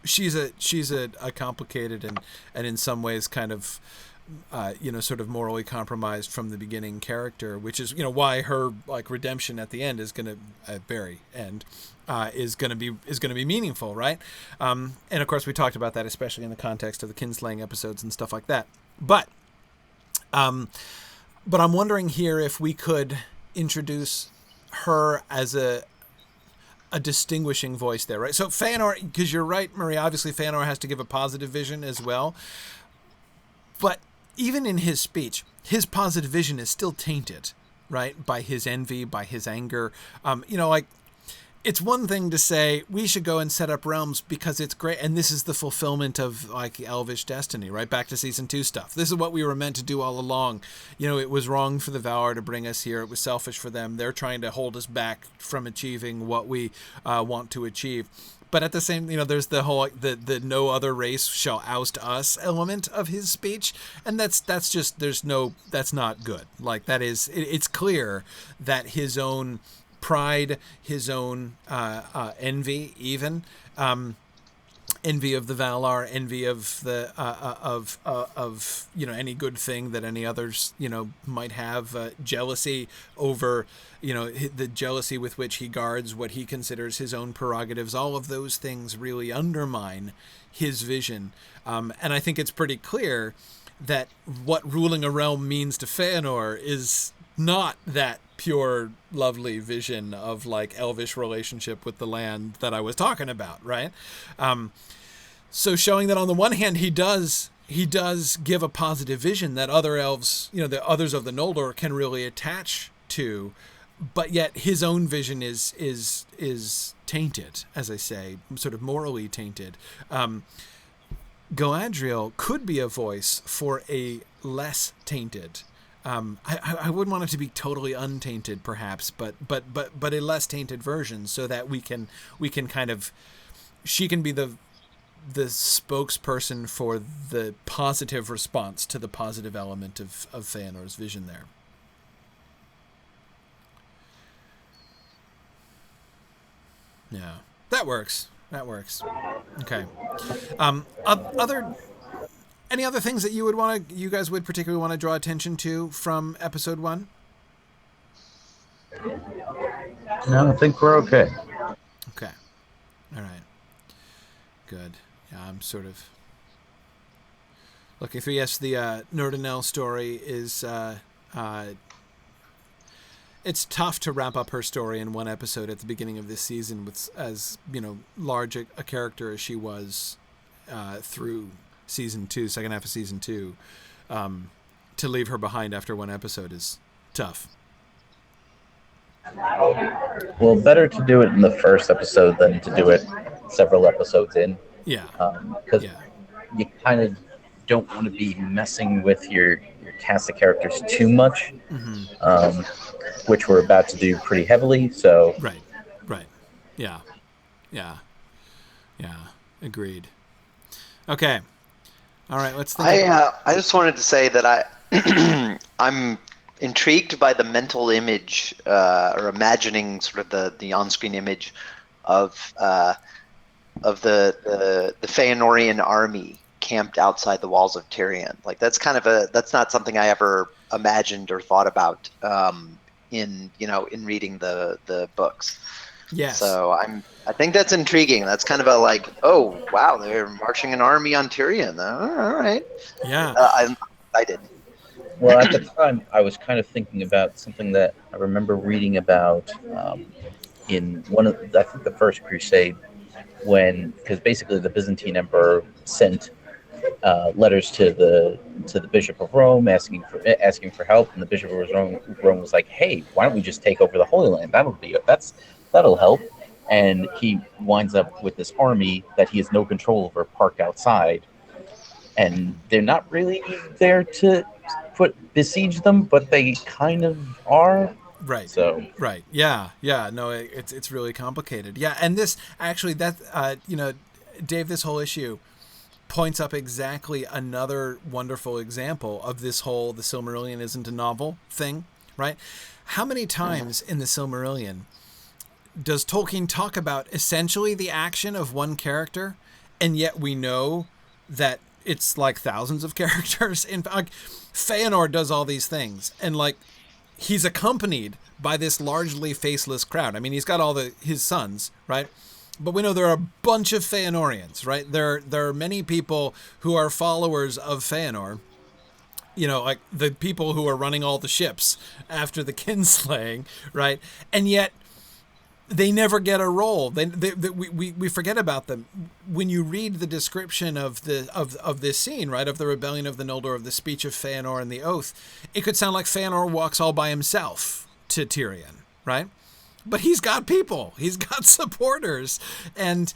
She's a complicated and in some ways kind of you know, sort of morally compromised from the beginning character, which is, you know, why her like redemption at the end is going to very end is going to be meaningful, right? And of course we talked about that especially in the context of the kinslaying episodes and stuff like that. But I'm wondering here if we could introduce her as a distinguishing voice there, right? So Feanor, because you're right, Maria, obviously Feanor has to give a positive vision as well. But even in his speech, his positive vision is still tainted, right? By his envy, by his anger. You know, like, it's one thing to say, we should go and set up realms because it's great, and this is the fulfillment of, like, elvish destiny, right? Back to season 2 stuff. This is what we were meant to do all along. You know, it was wrong for the Valar to bring us here. It was selfish for them. They're trying to hold us back from achieving what we want to achieve. But at the same, you know, there's the whole, the no other race shall oust us element of his speech. And that's just, that's not good. Like, that is, it's clear that his own pride, his own envy, even envy of the Valar, envy of the of you know, any good thing that any others, you know, might have, jealousy over, you know, the jealousy with which he guards what he considers his own prerogatives. All of those things really undermine his vision, and I think it's pretty clear that what ruling a realm means to Feanor is not that pure, lovely vision of like elvish relationship with the land that I was talking about, right? So showing that on the one hand, he does give a positive vision that other elves, you know, the others of the Noldor can really attach to, but yet his own vision is tainted, as I say, sort of morally tainted. Galadriel could be a voice for a less tainted. I wouldn't want it to be totally untainted, perhaps, but a less tainted version, so that we can kind of, she can be the spokesperson for the positive response to the positive element of Feanor's vision there. Yeah, that works. Okay. Any other things that you guys would particularly want to draw attention to from episode 1? No, I think we're okay. Okay. All right. Good. Yeah, I'm sort of looking through. Yes, the Nurdanel story is it's tough to wrap up her story in one episode at the beginning of this season with, as you know, large a character as she was through season 2, second half of season 2. To leave her behind after one episode is tough. Well, better to do it in the first episode than to do it several episodes in. Yeah. Because you kind of don't want to be messing with your cast of characters too much, which we're about to do pretty heavily. So Right. Yeah. Yeah, agreed. Okay. All right, let's think. I just wanted to say that I'm intrigued by the mental image or imagining sort of the on-screen image of the Feanorian army camped outside the walls of Tyrion. Like that's not something I ever imagined or thought about in reading the books. Yes. So I think that's intriguing. That's kind of a like, oh wow, they're marching an army on Tyrion. All right. Yeah. I'm excited. Well, at the time, I was kind of thinking about something that I remember reading about in one of, I think, the First Crusade, because basically the Byzantine Emperor sent letters to the Bishop of Rome asking for help, and the Bishop of Rome was like, "Hey, why don't we just take over the Holy Land? That'll help." And he winds up with this army that he has no control over, parked outside, and they're not really there to besiege them, but they kind of are. Right. So Right. Yeah. Yeah. No, it's really complicated. Yeah, and this actually Dave, this whole issue points up exactly another wonderful example of this whole the Silmarillion isn't a novel thing, right? How many times in the Silmarillion does Tolkien talk about essentially the action of one character, and yet we know that it's like thousands of characters? In fact, like, Feanor does all these things, and like he's accompanied by this largely faceless crowd. I mean, he's got all his sons, right? But we know there are a bunch of Feanorians, right? There are many people who are followers of Feanor. You know, like the people who are running all the ships after the kinslaying, right? And yet they never get a role. We forget about them. When you read the description of this scene, right, of the rebellion of the Noldor, of the speech of Feanor and the oath, it could sound like Feanor walks all by himself to Tyrion, right? But he's got people, he's got supporters, and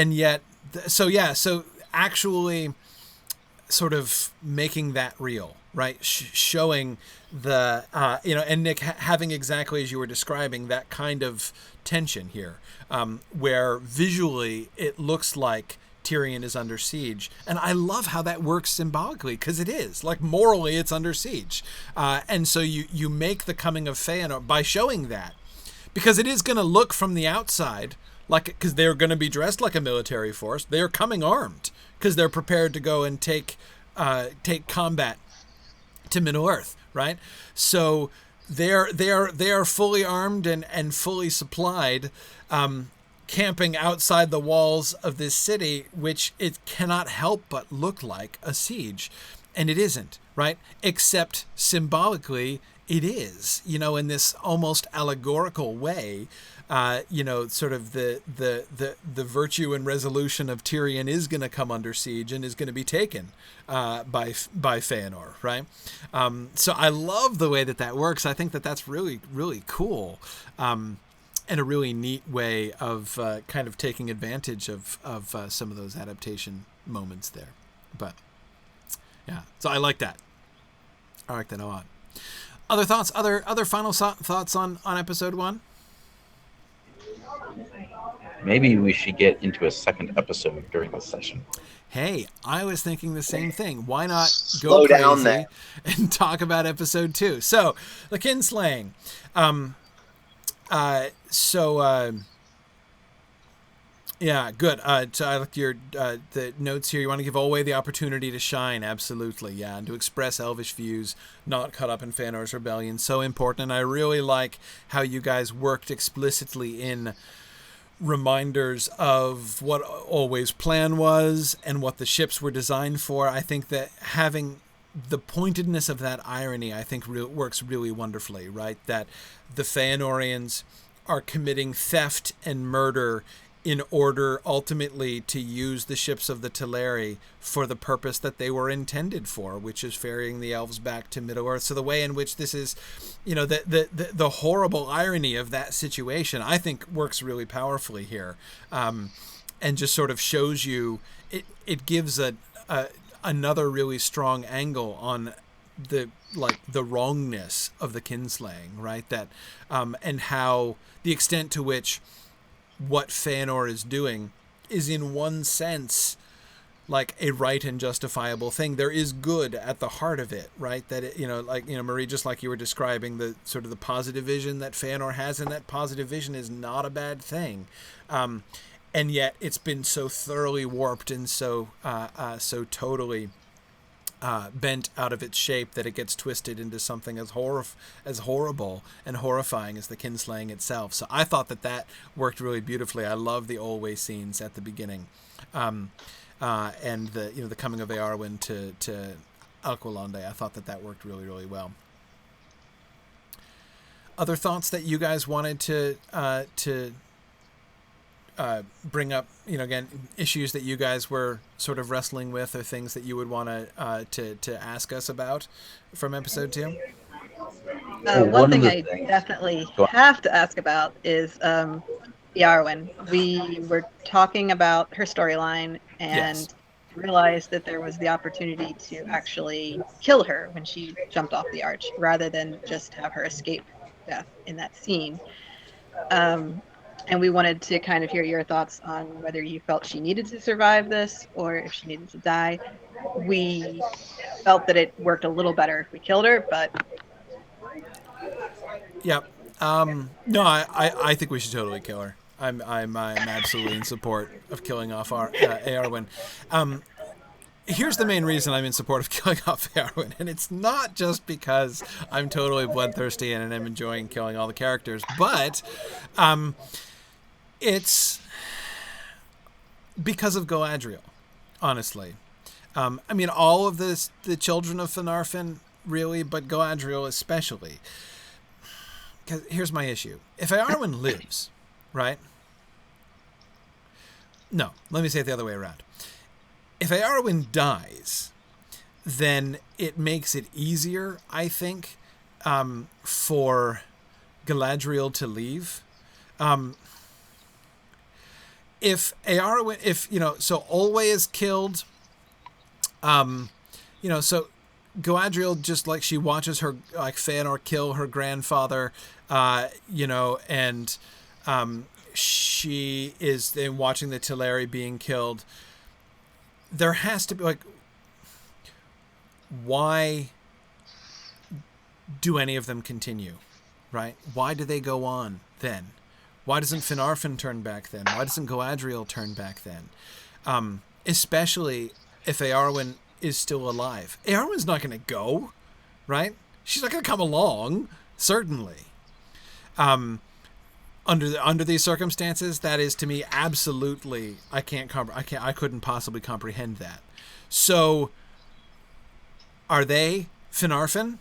yet, so actually, sort of making that real, right? Showing the and Nick having exactly as you were describing that kind of tension here, where visually it looks like Tyrion is under siege, and I love how that works symbolically, because it is, like, morally it's under siege, and so you make the coming of Feanor by showing that, because it is going to look from the outside like, because they're going to be dressed like a military force, they are coming armed because they're prepared to go and take combat to Middle Earth, right? So they are fully armed and fully supplied, camping outside the walls of this city, which it cannot help but look like a siege. And it isn't, right? Except symbolically it is, in this almost allegorical way. Sort of the virtue and resolution of Tyrion is going to come under siege and is going to be taken by Feanor, right? So I love the way that works. I think that's really, really cool. And a really neat way of kind of taking advantage of some of those adaptation moments there. But yeah, so I like that. I like that a lot. Other thoughts? Other final thoughts on episode 1? maybe we should get into a second episode during this session. Hey, I was thinking the same thing. Why not Slow go down crazy there. and talk about episode 2? So, the kinslaying. Yeah, good. So I like your the notes here. You want to give Olwe the opportunity to shine, absolutely, yeah, and to express elvish views, not caught up in Feanor's rebellion. So important. And I really like how you guys worked explicitly in reminders of what Olwe's plan was and what the ships were designed for. I think that having the pointedness of that irony, I think, works really wonderfully, right? That the Feanorians are committing theft and murder in order ultimately to use the ships of the Teleri for the purpose that they were intended for, which is ferrying the elves back to Middle-earth. So the way in which this is, you know, the horrible irony of that situation, I think works really powerfully here, and just sort of shows you, it gives another really strong angle on the wrongness of the kinslaying, right? That and how the extent to which what Feanor is doing is in one sense like a right and justifiable thing. There is good at the heart of it, right? That it, Marie, just like you were describing the sort of the positive vision that Feanor has, and that positive vision is not a bad thing. And yet it's been so thoroughly warped and so totally bent out of its shape that it gets twisted into something as horrible and horrifying as the kinslaying itself. So I thought that worked really beautifully. I love the Olwe scenes at the beginning, and the coming of Eowyn to Alqualande. I thought that worked really, really well. Other thoughts that you guys wanted to bring up, again, issues that you guys were sort of wrestling with, or things that you would want to ask us about from episode 2? One thing I definitely have to ask about is Eowyn. We were talking about her storyline and realized that there was the opportunity to actually kill her when she jumped off the arch, rather than just have her escape death in that scene. And we wanted to kind of hear your thoughts on whether you felt she needed to survive this or if she needed to die. We felt that it worked a little better if we killed her, but... Yep. No, I think we should totally kill her. I'm absolutely in support of killing off our Eowyn. Here's the main reason I'm in support of killing off Eowyn, and it's not just because I'm totally bloodthirsty and I'm enjoying killing all the characters, but it's because of Galadriel, honestly. All of the children of Finarfin, really, but Galadriel especially. Because here's my issue. If Eowyn lives, right? No, let me say it the other way around. If Eowyn dies, then it makes it easier, I think, for Galadriel to leave. If Eowyn, so Olwe is killed, so Galadriel, just like she watches her, like Feanor kill her grandfather, and she is then watching the Teleri being killed. There has to be, like, why do any of them continue, right? Why do they go on then? Why doesn't Finarfin turn back then? Why doesn't Galadriel turn back then? Especially if Eowyn is still alive. Eowyn's not going to go, right? She's not going to come along, certainly. Under these circumstances, that is, to me, absolutely, I couldn't possibly comprehend that. So, are they Finarfin?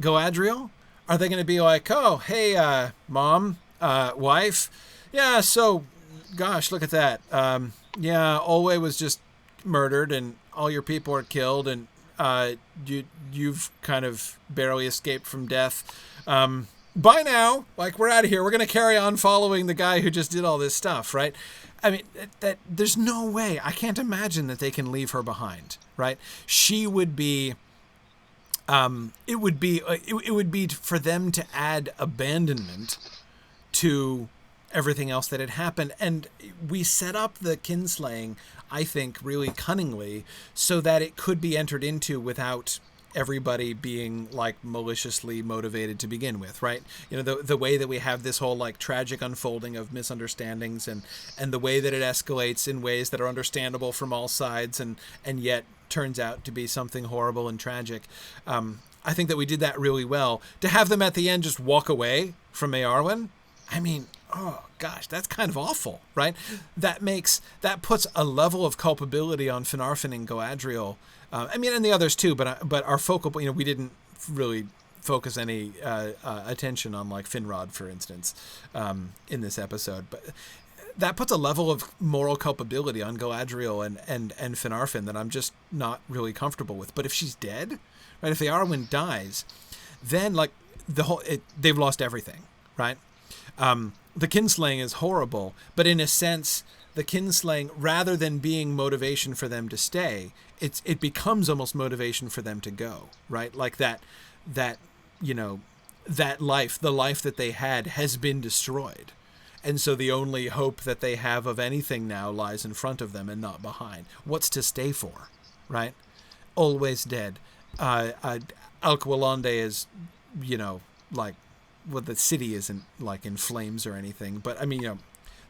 Galadriel? Are they going to be like, oh, hey, mom, wife? Yeah, so, gosh, look at that. Olwe was just murdered and all your people are killed and you've kind of barely escaped from death. Bye now. Like, we're out of here. We're going to carry on following the guy who just did all this stuff, right? That there's no way. I can't imagine that they can leave her behind, right? She would be... it would be for them to add abandonment to everything else that had happened. And we set up the kinslaying, I think, really cunningly so that it could be entered into without everybody being like maliciously motivated to begin with, right? The way that we have this whole like tragic unfolding of misunderstandings and the way that it escalates in ways that are understandable from all sides and yet turns out to be something horrible and tragic. I think that we did that really well. To have them at the end just walk away from Eowyn, oh gosh, that's kind of awful, right? That puts a level of culpability on Finarfin and Galadriel. And the others too, but our focal point, we didn't really focus any attention on like Finrod, for instance, in this episode. But that puts a level of moral culpability on Galadriel and Finarfin that I'm just not really comfortable with. But if she's dead, right? If Eowyn dies, then like they've lost everything, right? The kinslaying is horrible, but in a sense, the kinslaying, rather than being motivation for them to stay, it becomes almost motivation for them to go, right? Like that life, the life that they had, has been destroyed. And so the only hope that they have of anything now lies in front of them and not behind. What's to stay for, right? Always dead. Alqualande is, like, well, the city isn't like in flames or anything, but I mean,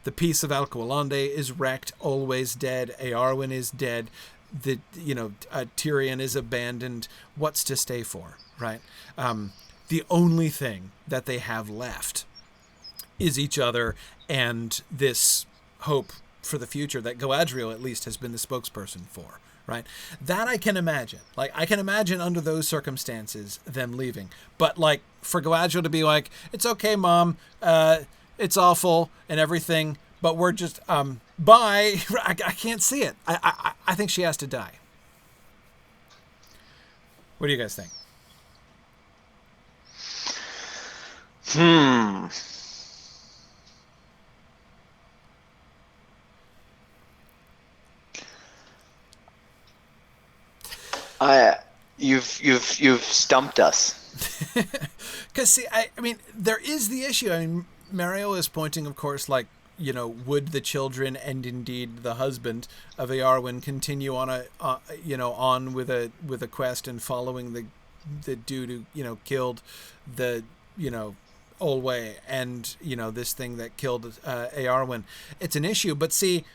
the peace of Alqualande is wrecked, always dead. Eowyn is dead. Tyrion is abandoned. What's to stay for, right? The only thing that they have left is each other and this hope for the future that Galadriel at least has been the spokesperson for, right? That I can imagine. Like, I can imagine under those circumstances them leaving. But, like, for Galadriel to be like, it's okay, Mom, it's awful and everything, but we're just, bye. I can't see it. I think she has to die. What do you guys think? You've stumped us. Because, see, I mean, there is the issue. I mean, Mariel is pointing, of course, like, would the children and indeed the husband of Eowyn continue on on with a quest and following the dude who killed the Olwe and this thing that killed Eowyn. It's an issue, but see,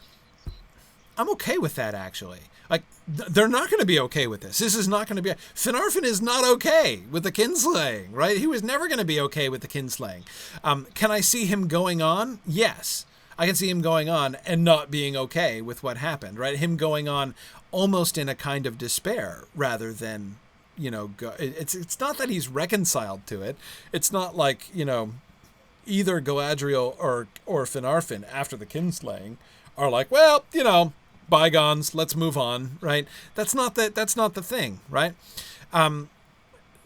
I'm okay with that actually. Like, they're not going to be okay with this. This is not going to be... Finarfin is not okay with the kinslaying, right? He was never going to be okay with the kinslaying. Can I see him going on? Yes. I can see him going on and not being okay with what happened, right? Him going on almost in a kind of despair rather than, it's not that he's reconciled to it. It's not like, either Galadriel or Finarfin after the kinslaying are like, well, bygones, let's move on, right? That's not the thing, right?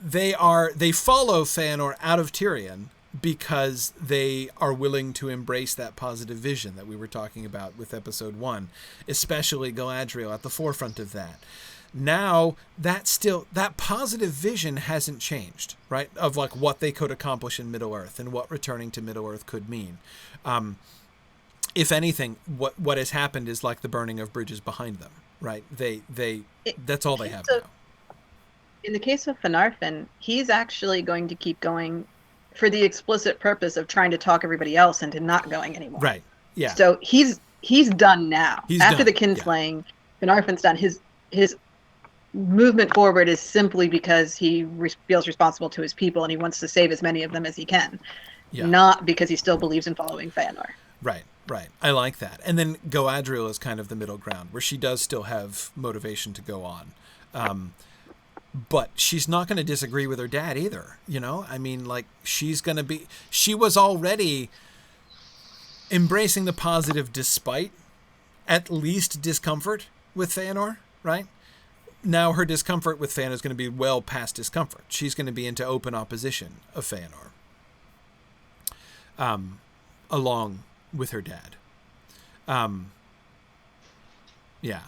They follow Feanor out of Tyrion because they are willing to embrace that positive vision that we were talking about with episode 1, especially Galadriel at the forefront of that. Now that positive vision hasn't changed, right? Of like what they could accomplish in Middle-earth and what returning to Middle-earth could mean. If anything, what has happened is like the burning of bridges behind them, right? That's all they have now. In the case of Finarfin, he's actually going to keep going for the explicit purpose of trying to talk everybody else into not going anymore. Right. Yeah. So he's done now. After the kinslaying, Finarfin's done. His movement forward is simply because he feels responsible to his people and he wants to save as many of them as he can. Yeah. Not because he still believes in following Feanor. Right. I like that. And then Galadriel is kind of the middle ground where she does still have motivation to go on. But she's not going to disagree with her dad either. I mean, like, she was already embracing the positive despite at least discomfort with Feanor, right? Now her discomfort with Feanor is going to be well past discomfort. She's going to be into open opposition of Feanor. Along with her dad. Yeah.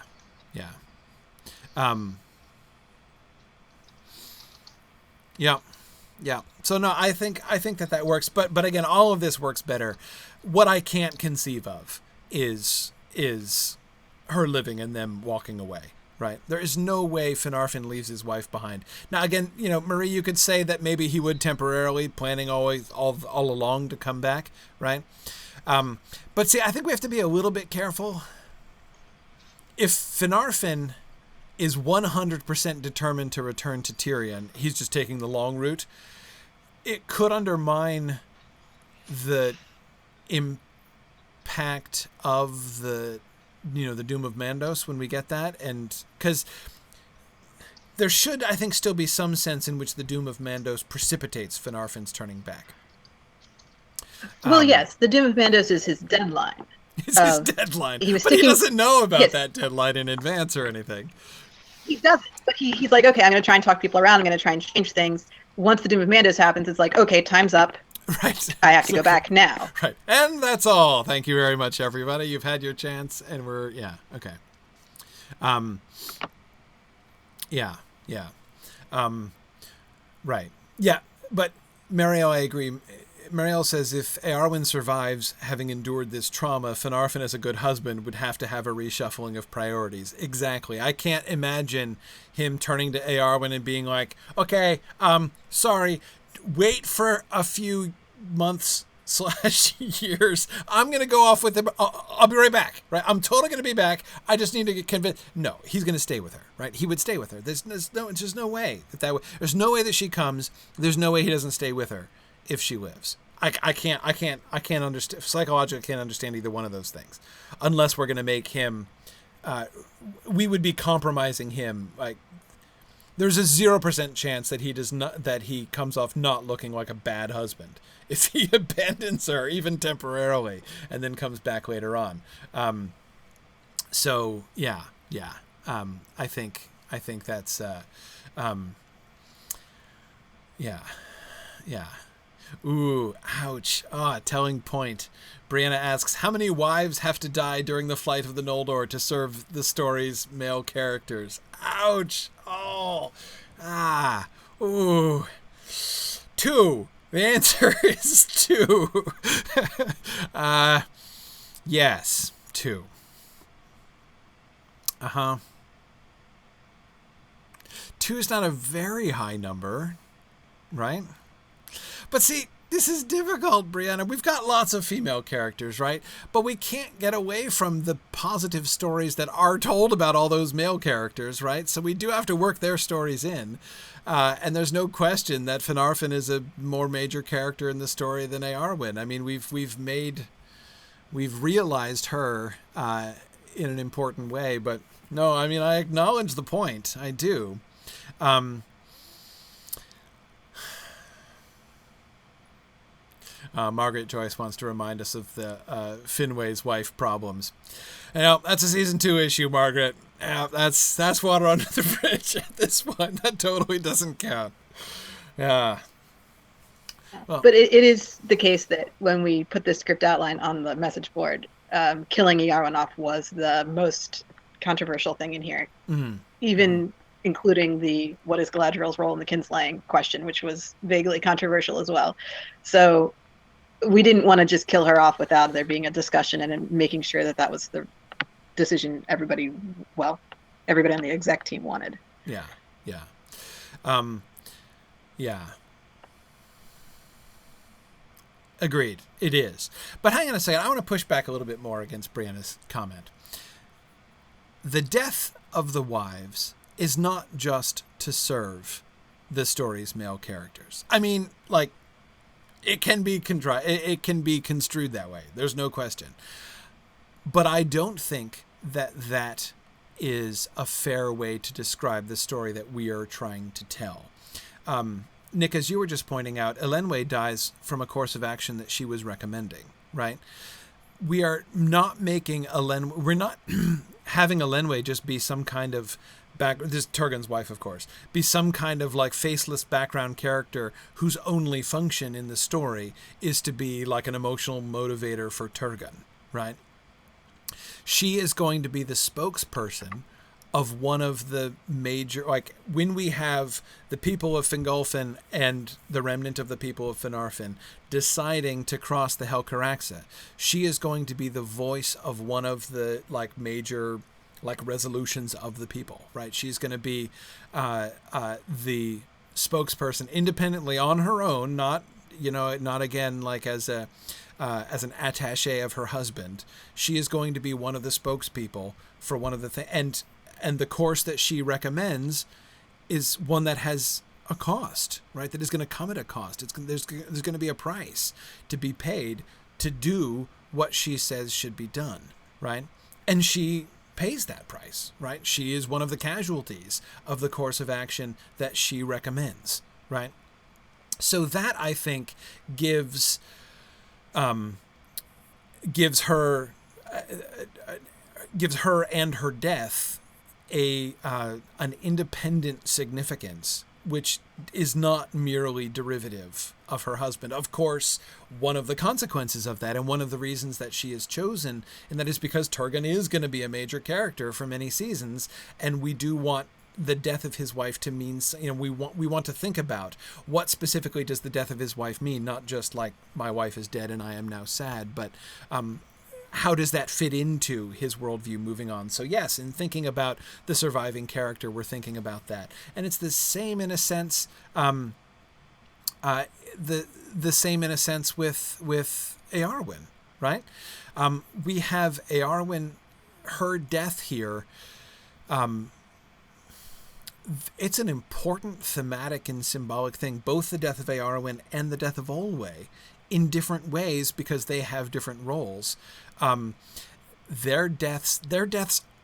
So no, I think that works. But again, all of this works better. What I can't conceive of is her living and them walking away. Right. There is no way Finarfin leaves his wife behind. Now, again, Marie, you could say that maybe he would temporarily, planning always all along to come back. Right. But see, I think we have to be a little bit careful. If Finarfin is 100% determined to return to Tyrion, he's just taking the long route, it could undermine the impact of the Doom of Mandos when we get that. And because there should, I think, still be some sense in which the Doom of Mandos precipitates Finarfin's turning back. Well, yes, the Doom of Mandos is his deadline. It's his deadline. He doesn't know about that deadline in advance or anything. He doesn't, but he's like, okay, I'm going to try and talk people around. I'm going to try and change things. Once the Doom of Mandos happens, it's like, okay, time's up. Right. I have to go back now. Right. And that's all. Thank you very much, everybody. You've had your chance, and okay. Right. Yeah, but Mario, I agree. Marielle says, if Eowyn survives having endured this trauma, Finarfin as a good husband would have to have a reshuffling of priorities. Exactly. I can't imagine him turning to Eowyn and being like, okay, sorry, wait for a few months / years. I'm going to go off with him. I'll be right back, right? I'm totally going to be back. I just need to get convinced. No, he's going to stay with her, right? He would stay with her. There's just no way there's no way that she comes. There's no way he doesn't stay with her if she lives. I can't understand. Psychologically, I can't understand either one of those things, unless we're going to make him. We would be compromising him. Like, there's a 0% chance that he comes off not looking like a bad husband if he abandons her even temporarily and then comes back later on. So yeah. I think that's yeah. Ooh, ouch. Telling point. Brianna asks, how many wives have to die during the flight of the Noldor to serve the story's male characters? Ouch. Oh. Ooh. 2. The answer is 2. Yes, 2. 2 is not a very high number, right? But see, this is difficult, Brianna. We've got lots of female characters, right? But we can't get away from the positive stories that are told about all those male characters, right? So we do have to work their stories in. And there's no question that Finarfin is a more major character in the story than Eowyn. I mean, we've realized her in an important way. But no, I mean, I acknowledge the point. I do. Margaret Joyce wants to remind us of the Finway's wife problems. That's a season 2 issue, Margaret. That's water under the bridge at this point. That totally doesn't count. Yeah. Well, but it is the case that when we put this script outline on the message board, killing Eowyn off was the most controversial thing in here. Mm-hmm. Even including the what is Galadriel's role in the kinslaying question, which was vaguely controversial as well. So we didn't want to just kill her off without there being a discussion and making sure that was the decision everybody on the exec team wanted. Yeah. Agreed. It is. But hang on a second. I want to push back a little bit more against Brianna's comment. The death of the wives is not just to serve the story's male characters. I mean, like, it can be construed that way. There's no question. But I don't think that is a fair way to describe the story that we are trying to tell. Nick, as you were just pointing out, Elenwe dies from a course of action that she was recommending, right? We are not making we're not having Elenwe just be some kind of this is Turgon's wife, of course, be some kind of like faceless background character whose only function in the story is to be like an emotional motivator for Turgon, right? She is going to be the spokesperson of one of the major, like when we have the people of Fingolfin and the remnant of the people of Finarfin deciding to cross the Helcaraxa, she is going to be the voice of one of the like major like resolutions of the people, right? She's going to be the spokesperson independently on her own, not again like as an attaché of her husband. She is going to be one of the spokespeople for one of the things, and the course that she recommends is one that has a cost, right? That is going to come at a cost. There's going to be a price to be paid to do what she says should be done, right? And she pays that price, right? She is one of the casualties of the course of action that she recommends, right? So that, I think, gives her and her death an independent significance, which is not merely derivative of her husband. Of course, one of the consequences of that, and one of the reasons that she is chosen, and that is because Turgon is going to be a major character for many seasons, and we do want the death of his wife to mean, we want to think about what specifically does the death of his wife mean, not just like my wife is dead and I am now sad, but how does that fit into his worldview moving on? So yes, in thinking about the surviving character, we're thinking about that, and it's the same in a sense. The same in a sense with Eowyn, right? We have Eowyn, her death here. It's an important thematic and symbolic thing, both the death of Eowyn and the death of Olwe, in different ways because they have different roles. Their deaths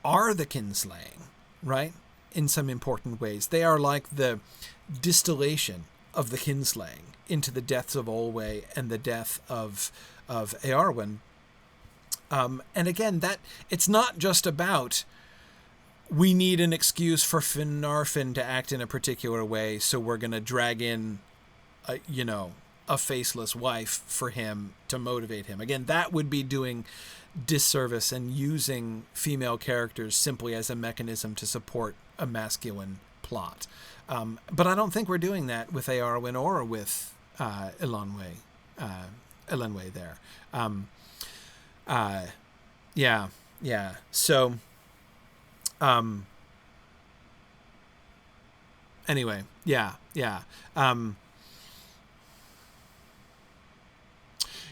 are the kinslaying, right? In some important ways, they are like the distillation of the kinslaying into the deaths of Olwe and the death of Eowyn. And again, that it's not just about we need an excuse for Finarfin to act in a particular way, so we're going to drag in, a faceless wife for him to motivate him. Again, that would be doing disservice and using female characters simply as a mechanism to support a masculine plot. But I don't think we're doing that with Eowyn or with Elenwe there. Yeah. So, anyway, yeah.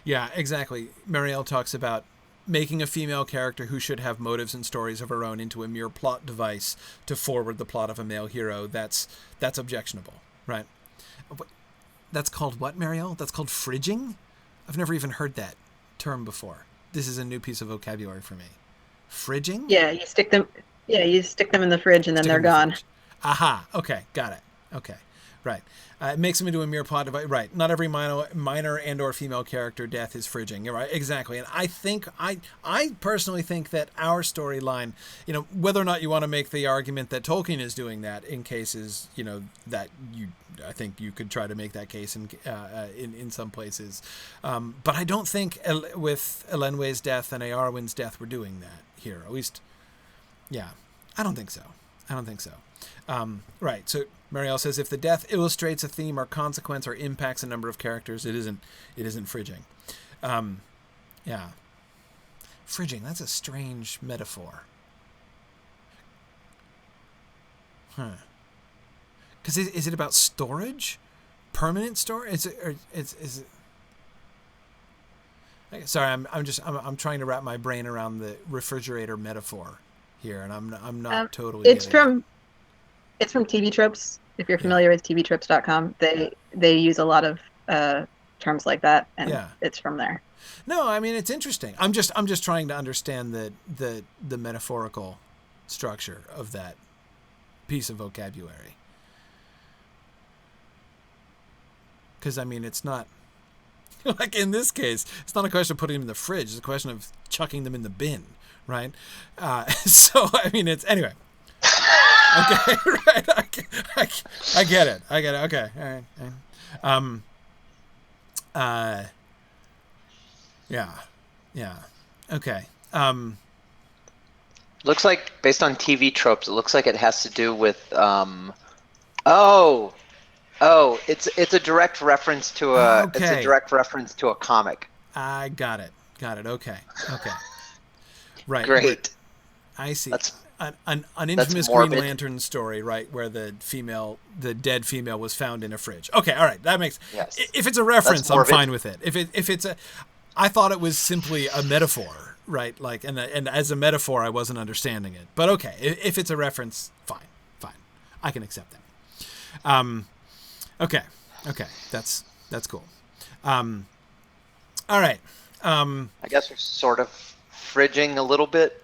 Yeah, exactly. Marielle talks about making a female character who should have motives and stories of her own into a mere plot device to forward the plot of a male hero. That's objectionable, right? That's called what, Marielle? That's called fridging? I've never even heard that term before. This is a new piece of vocabulary for me. Fridging? Yeah, you stick them in the fridge and then they're gone. Aha. Okay. Got it. Okay. Right. It makes them into a mere plot device. Right. Not every minor and or female character death is fridging. You're right. Exactly. And I think I personally think that our storyline, whether or not you want to make the argument that Tolkien is doing that in cases, that I think you could try to make that case in some places. But I don't think with Elenwe's death and Eowyn's death we're doing that here. At least, yeah. I don't think so. Right. So Marielle says, if the death illustrates a theme or consequence or impacts a number of characters, it isn't fridging. Yeah. Fridging, that's a strange metaphor. Because is it about storage? Permanent storage? Is it? Sorry, I'm trying to wrap my brain around the refrigerator metaphor here, and I'm not totally. It's from TV Tropes. If you're familiar with tvtropes.com, they use a lot of terms like that, and it's from there. No, I mean it's interesting. I'm just trying to understand the metaphorical structure of that piece of vocabulary. Because I mean, it's not like in this case, it's not a question of putting them in the fridge. It's a question of chucking them in the bin, right? So I mean, it's anyway. Okay, right. I get it. Okay, all right. Yeah. Okay. Looks like based on TV tropes, it looks like it has to do with it's a direct reference to a comic. I got it. Okay. Right. Great. I see. That's an infamous Green Lantern story, right, where the dead female was found in a fridge. Okay, all right, that makes. Yes. If it's a reference, I'm fine with it. If it's I thought it was simply a metaphor, right? Like, and as a metaphor, I wasn't understanding it. But okay, if it's a reference, fine, I can accept that. Okay, that's cool. All right. I guess we're sort of fridging a little bit.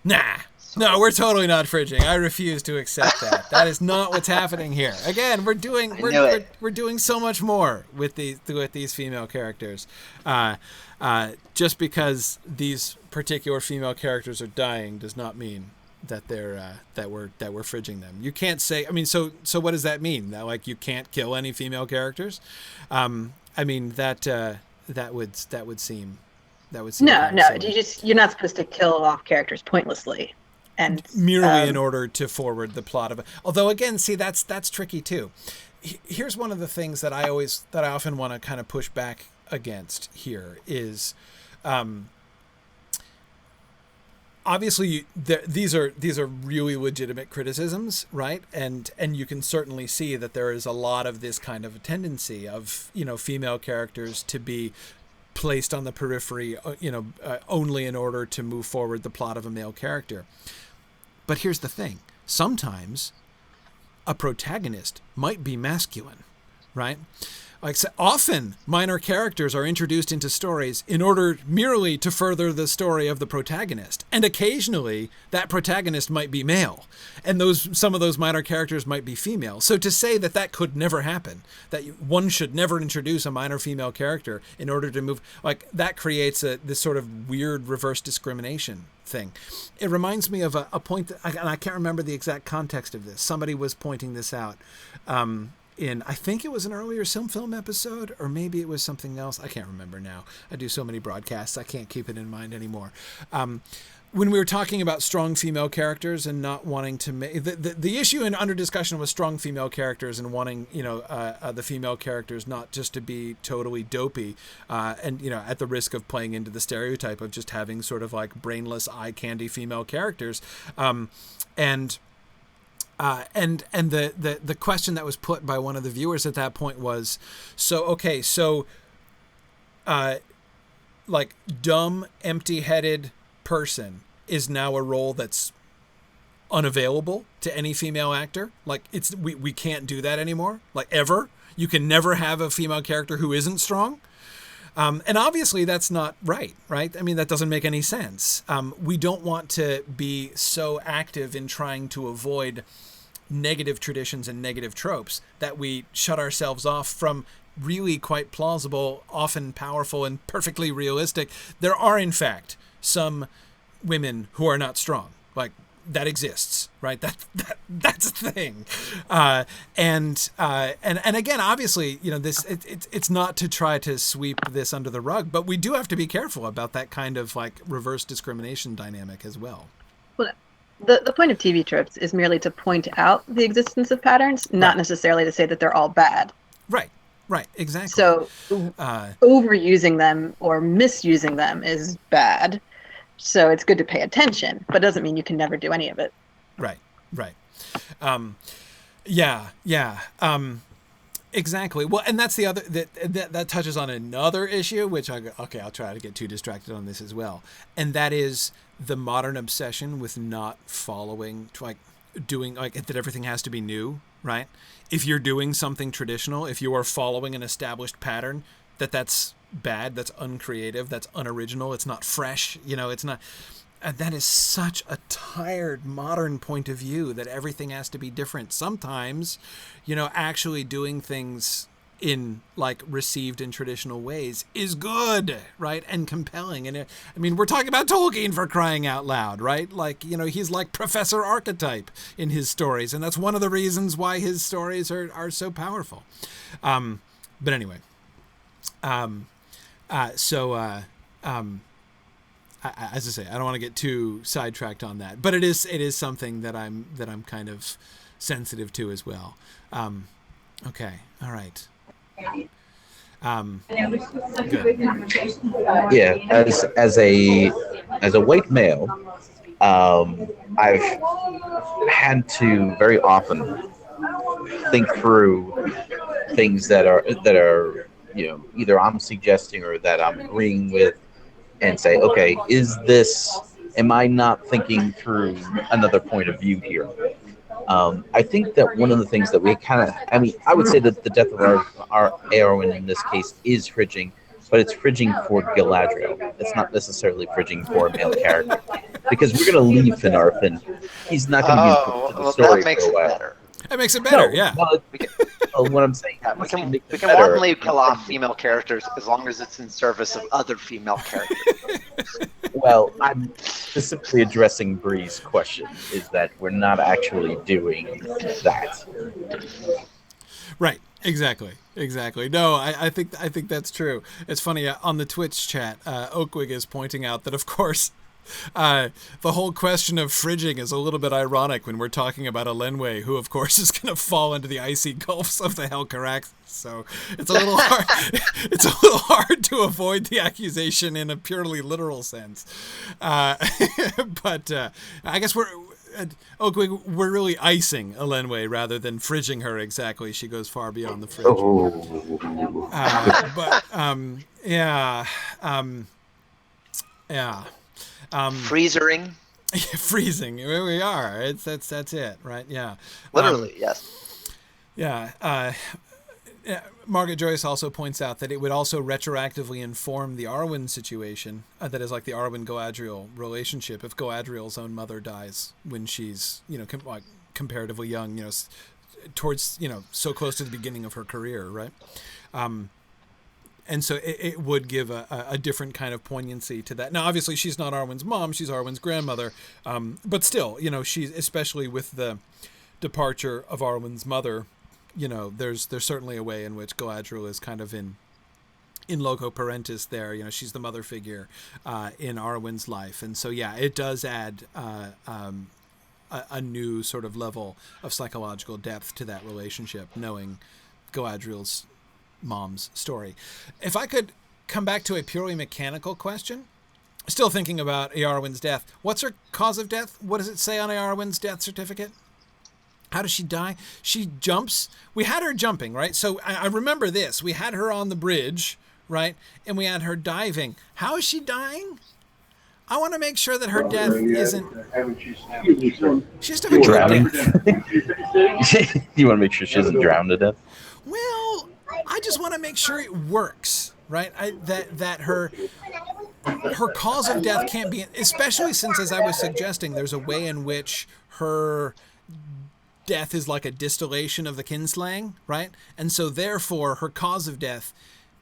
Nah. No, we're totally not fridging. I refuse to accept that. That is not what's happening here. Again, we're doing so much more with these female characters. Just because these particular female characters are dying does not mean that they're that we're fridging them. You can't say. I mean, so what does that mean? That like you can't kill any female characters? I mean that would seem. No. You're not supposed to kill off characters pointlessly. and merely in order to forward the plot of it. Although again, see, that's tricky too. Here's one of the things that I often want to kind of push back against here is, obviously these are really legitimate criticisms, right? And you can certainly see that there is a lot of this kind of a tendency of, you know, female characters to be placed on the periphery, only in order to move forward the plot of a male character. But here's the thing. Sometimes a protagonist might be masculine, right? Like, so often minor characters are introduced into stories in order merely to further the story of the protagonist. And occasionally that protagonist might be male, and some of those minor characters might be female. So to say that that could never happen, that one should never introduce a minor female character in order to move, like, that creates this sort of weird reverse discrimination thing. It reminds me of a point that, and I can't remember the exact context of this. Somebody was pointing this out. I think it was an earlier SilmFilm episode, or maybe it was something else. I can't remember now. I do so many broadcasts, I can't keep it in mind anymore. When we were talking about strong female characters and not wanting to make the issue and under discussion was strong female characters and wanting, the female characters not just to be totally dopey, and, at the risk of playing into the stereotype of just having sort of like brainless eye candy female characters, and the question that was put by one of the viewers at that point was, like, dumb, empty-headed person is now a role that's unavailable to any female actor. Like, we can't do that anymore. Like, ever. You can never have a female character who isn't strong. And obviously that's not right? I mean, that doesn't make any sense. We don't want to be so active in trying to avoid negative traditions and negative tropes that we shut ourselves off from really quite plausible, often powerful, and perfectly realistic. There are, in fact, some women who are not strong. Like, that exists, right? That's a thing. And again, obviously, it's not to try to sweep this under the rug, but we do have to be careful about that kind of like reverse discrimination dynamic as well. Well, the point of TV tropes is merely to point out the existence of patterns, not necessarily to say that they're all bad. Right, exactly. So overusing them or misusing them is bad. So it's good to pay attention, but it doesn't mean you can never do any of it. Right. Exactly. Well, and that's the other, that touches on another issue, which I'll try to get too distracted on this as well. And that is the modern obsession with not following, doing that everything has to be new, right? If you're doing something traditional, if you are following an established pattern, that's bad, that's uncreative, that's unoriginal, it's not fresh, it's not. And that is such a tired modern point of view that everything has to be different. Sometimes, actually doing things in received in traditional ways is good, right? And compelling. And we're talking about Tolkien, for crying out loud, right? He's like Professor Archetype in his stories. And that's one of the reasons why his stories are so powerful. But anyway, as I say, I don't want to get too sidetracked on that, but it is something that I'm kind of sensitive to as well. Okay. All right. Good. Yeah, as a white male, I've had to very often think through things that are either I'm suggesting or that I'm agreeing with, and say, okay, am I not thinking through another point of view here? I think that one of the things that we I would say that the death of our heroine in this case is fridging, but it's fridging for Galadriel. It's not necessarily fridging for a male character. Because we're going to leave Finarfin. He's not going to be in the story that makes for a while. it better. That makes it better, yeah. What I'm saying, we can warmly kill off female characters as long as it's in service of other female characters. Well, I'm specifically addressing Bree's question, is that we're not actually doing that. Right. Exactly. No, I think that's true. It's funny, on the Twitch chat, Oakwig is pointing out that, of course, The whole question of fridging is a little bit ironic when we're talking about Elenwe, who of course is going to fall into the icy gulfs of the Helcarax. So it's a little hard. It's a little hard to avoid the accusation in a purely literal sense. But I guess we're really icing Elenwe rather than fridging her exactly. She goes far beyond the fridge. Freezering. Freezing. Here we are. That's it, right? Yeah. Literally, yes. Yeah. Margaret Joyce also points out that it would also retroactively inform the Arwen situation, that is like the Arwen-Galadriel relationship, if Galadriel's own mother dies when she's, comparatively young, towards, so close to the beginning of her career, right? And so it would give a different kind of poignancy to that. Now, obviously, she's not Arwen's mom; she's Arwen's grandmother. But still, she's, especially with the departure of Arwen's mother, there's certainly a way in which Galadriel is kind of in loco parentis there. She's the mother figure in Arwen's life, and so it does add a new sort of level of psychological depth to that relationship, knowing Galadriel's mom's story. If I could come back to a purely mechanical question, still thinking about Eowyn's death. What's her cause of death? What does it say on Eowyn's death certificate? How does she die? She jumps. We had her jumping, right? So I remember this. We had her on the bridge, right? And we had her diving. How is she dying? I want to make sure that her death isn't... She just have a Drowning? death. You want to make sure she doesn't drown to death? Well, I just want to make sure it works, right? That her cause of death can't be... Especially since, as I was suggesting, there's a way in which her death is like a distillation of the kinslaying, right? And so therefore her cause of death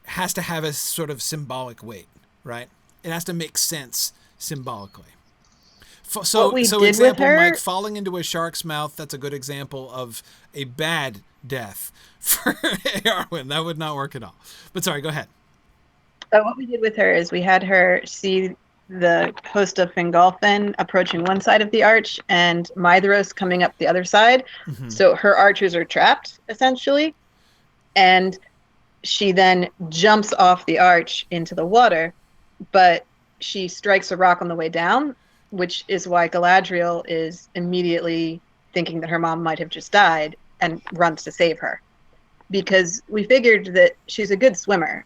has to have a sort of symbolic weight, right? It has to make sense symbolically. So example, Mike, falling into a shark's mouth, that's a good example of a bad death for Eowyn. That would not work at all. But sorry, go ahead. What we did with her is we had her see the host of Fingolfin approaching one side of the arch and Maedhros coming up the other side. Mm-hmm. So her archers are trapped, essentially. And she then jumps off the arch into the water, but she strikes a rock on the way down, which is why Galadriel is immediately thinking that her mom might have just died and runs to save her. Because we figured that she's a good swimmer.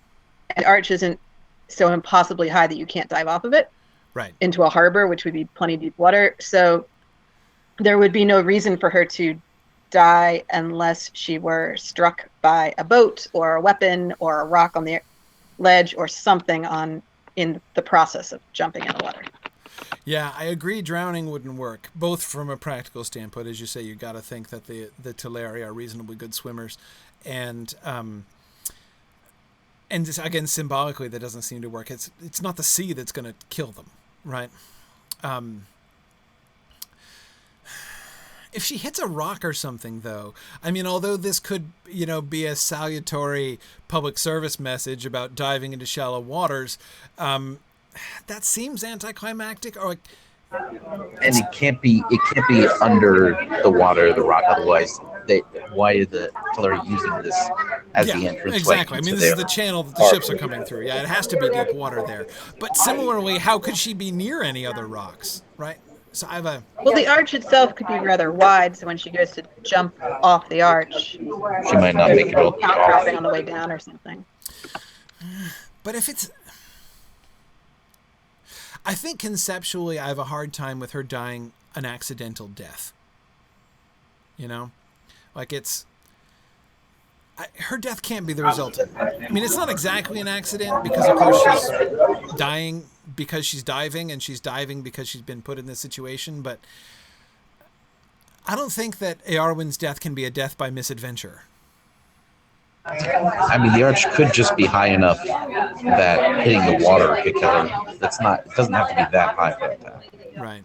And the arch isn't so impossibly high that you can't dive off of it into a harbor, which would be plenty deep water. So there would be no reason for her to die unless she were struck by a boat or a weapon or a rock on the ledge or something in the process of jumping in the water. Yeah, I agree. Drowning wouldn't work, both from a practical standpoint. As you say, you got to think that the Teleri are reasonably good swimmers, and just, again, symbolically, that doesn't seem to work. It's not the sea that's going to kill them, right? If she hits a rock or something, though, I mean, although this could, be a salutary public service message about diving into shallow waters, that seems anticlimactic. Or and it can't be under the water, the rock. Otherwise, why are the Teleri using this as the entrance? Exactly. I mean, this is the channel that the ships are coming through. Yeah, it has to be deep water there. But similarly, how could she be near any other rocks, right? So I have Well, the arch itself could be rather wide, so when she goes to jump off the arch, she might not make it all dropping on the way down or something. But if it's... I think conceptually I have a hard time with her dying an accidental death. Like her death can't be the result. I mean, it's not exactly an accident because, of course, she's dying because she's diving, and she's diving because she's been put in this situation. But I don't think that Eowyn's death can be a death by misadventure. I mean, the arch could just be high enough that hitting the water could kill her. It doesn't have to be that high for that. Right.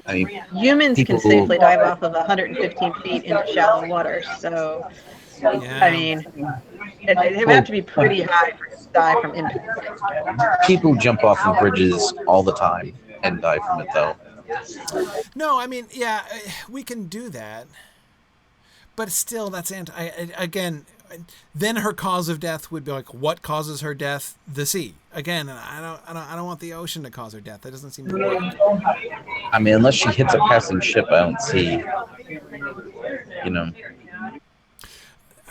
I mean, humans can safely dive off of 115 feet into shallow water, so Yeah. I mean, it would have to be pretty high for to die from impact. People jump off of bridges all the time and die from it, though. No, I mean, yeah, we can do that, but still, that's again. Then her cause of death would be like, what causes her death? The sea. Again, I don't want the ocean to cause her death. That doesn't seem to work. I mean, unless she hits a passing ship, I don't see.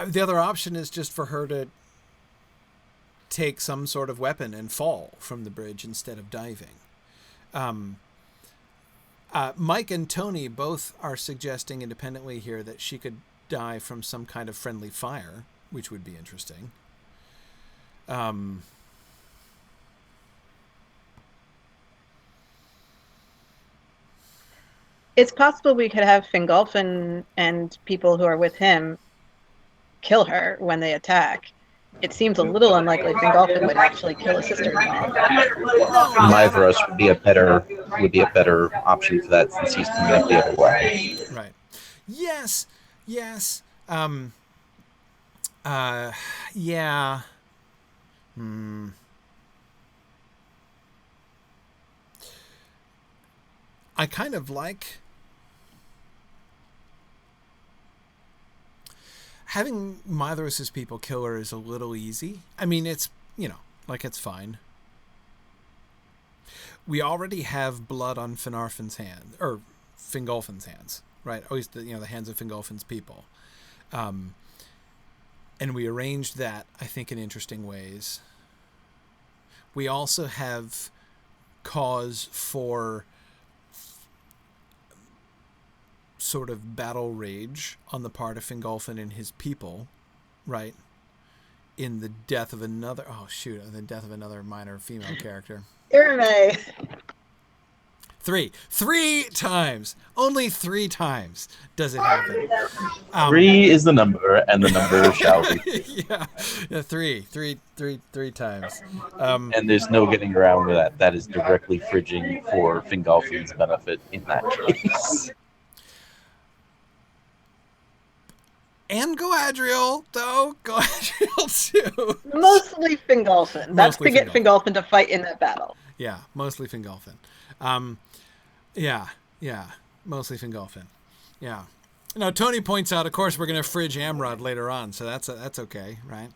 The other option is just for her to take some sort of weapon and fall from the bridge instead of diving. Mike and Tony both are suggesting independently here that she could die from some kind of friendly fire, which would be interesting. It's possible we could have Fingolfin and people who are with him kill her when they attack. It seems a little unlikely Fingolfin would actually kill a sister-in-law. Mithras would be a better option for that since he's coming up the other way. Right. Yes. Yeah. I kind of like having Mithras' people kill her is a little easy. I mean, it's, it's fine. We already have blood on Finarfin's hand, or Fingolfin's hands, right? At least the hands of Fingolfin's people. And we arranged that, I think, in interesting ways. We also have cause for sort of battle rage on the part of Fingolfin and his people, right? In the death of another minor female character. Irme. Three times. Only 3 times does it happen. 3 is the number, and the number shall be. Yeah, three times. And there's no getting around that. That is directly fridging for Fingolfin's benefit in that case. And Galadriel, though. Galadriel, too. Mostly Fingolfin. That's Mostly to get Fingolfin to fight in that battle. Yeah, mostly Fingolfin. Mostly Fingolfin. Yeah. Now, Tony points out, of course, we're going to fridge Amrod later on, so that's okay, right?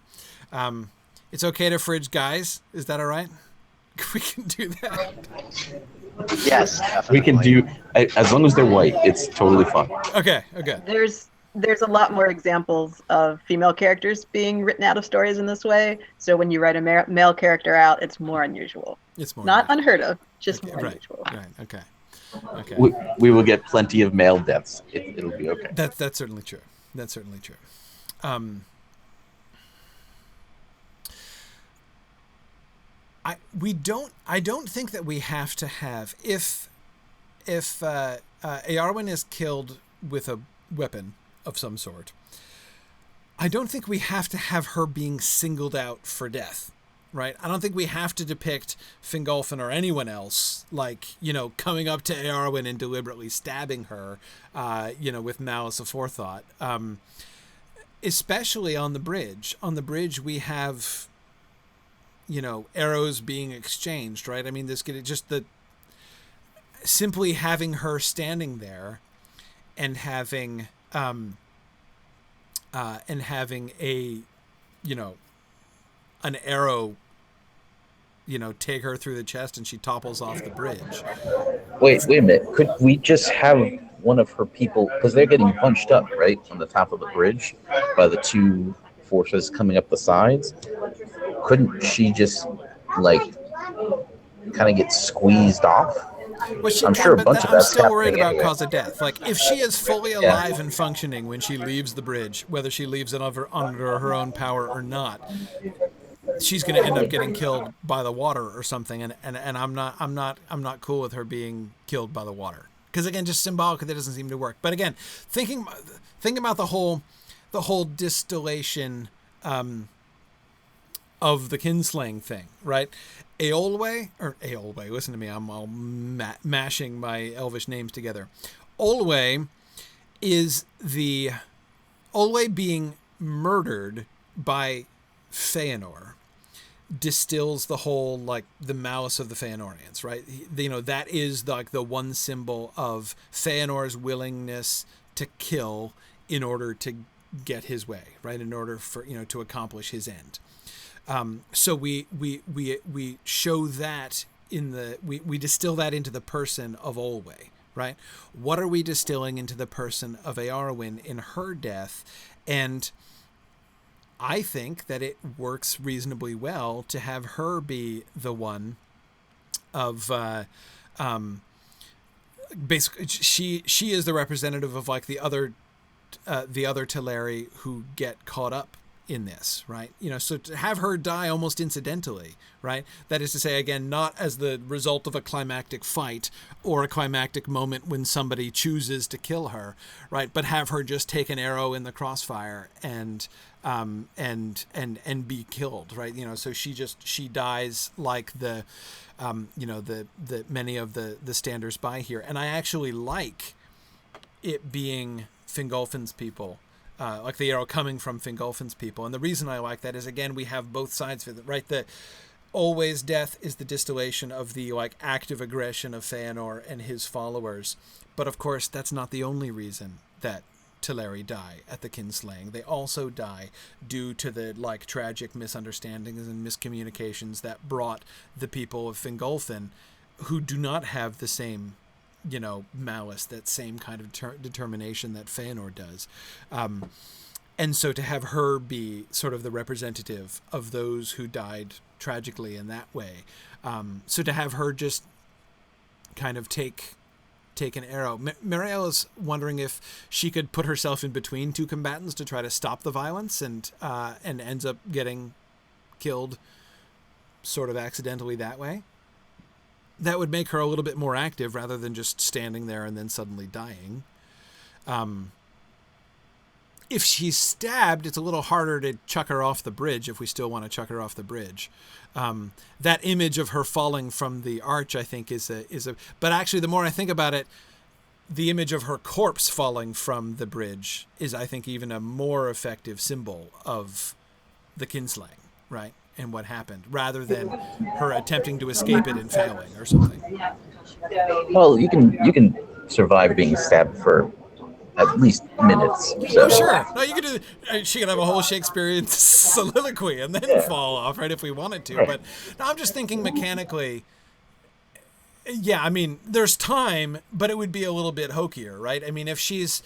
It's okay to fridge guys. Is that all right? We can do that. Yes, definitely. We can do, as long as they're white, it's totally fun. Okay. There's a lot more examples of female characters being written out of stories in this way. So when you write a male character out, it's more unusual. It's more not unusual. unheard of, just more Right. unusual. Right. Okay. We will get plenty of male deaths. It'll be okay. That's certainly true. I don't think that we have to have if Eowyn is killed with a weapon of some sort. I don't think we have to have her being singled out for death, right? I don't think we have to depict Fingolfin or anyone else coming up to Eowyn and deliberately stabbing her, with malice aforethought. Especially on the bridge. On the bridge, we have, arrows being exchanged, right? I mean, simply having her standing there and having an arrow, take her through the chest and she topples off the bridge. Wait a minute. Could we just have one of her people, because they're getting bunched up, right, on the top of the bridge by the 2 forces coming up the sides? Couldn't she just, kind of get squeezed off? Well, I'm sure a bunch of I'm that's still worried happening about anyway. cause of death. If she is fully alive and functioning when she leaves the bridge, whether she leaves it under her own power or not, she's going to end up getting killed by the water or something. And I'm not cool with her being killed by the water, because again, just symbolically, that doesn't seem to work. But again, thinking about the whole distillation of the kinslaying thing, right? Listen to me, I'm all mashing my Elvish names together. Olwe being murdered by Feanor distills the whole, like, the malice of the Feanorians, right? That is like the one symbol of Feanor's willingness to kill in order to get his way, right? In order for, to accomplish his end. So we show that we distill that into the person of Olwe, right? What are we distilling into the person of Eowyn in her death? And I think that it works reasonably well to have her be the one of, basically she is the representative of, like, the other Teleri who get caught up in this, right? So to have her die almost incidentally, right? That is to say, again, not as the result of a climactic fight or a climactic moment when somebody chooses to kill her, right? But have her just take an arrow in the crossfire and be killed, right? So she dies like the many of the standers by here. And I actually like it being Fingolfin's people, like the arrow coming from Fingolfin's people. And the reason I like that is, again, we have both sides of it, right? The Olwe's death is the distillation of the, like, active aggression of Feanor and his followers. But of course, that's not the only reason that Teleri die at the kinslaying. They also die due to the, like, tragic misunderstandings and miscommunications that brought the people of Fingolfin, who do not have the same malice, that same kind of determination that Feanor does. And so to have her be sort of the representative of those who died tragically in that way. So to have her just kind of take an arrow. Mariela's wondering if she could put herself in between two combatants to try to stop the violence, and ends up getting killed sort of accidentally that way. That would make her a little bit more active rather than just standing there and then suddenly dying. If she's stabbed, it's a little harder to chuck her off the bridge, if we still want to chuck her off the bridge. That image of her falling from the arch, I think, is a. But actually, the more I think about it, the image of her corpse falling from the bridge is, I think, even a more effective symbol of the kinslaying, right? And what happened, rather than her attempting to escape it and failing or something. Well, you can survive being stabbed for at least minutes. So. Oh, sure. No, you could do. She could have a whole Shakespearean soliloquy and then fall off, right, if we wanted to. But no, I'm just thinking mechanically. Yeah, I mean, there's time, but it would be a little bit hokier, right? I mean, if she's,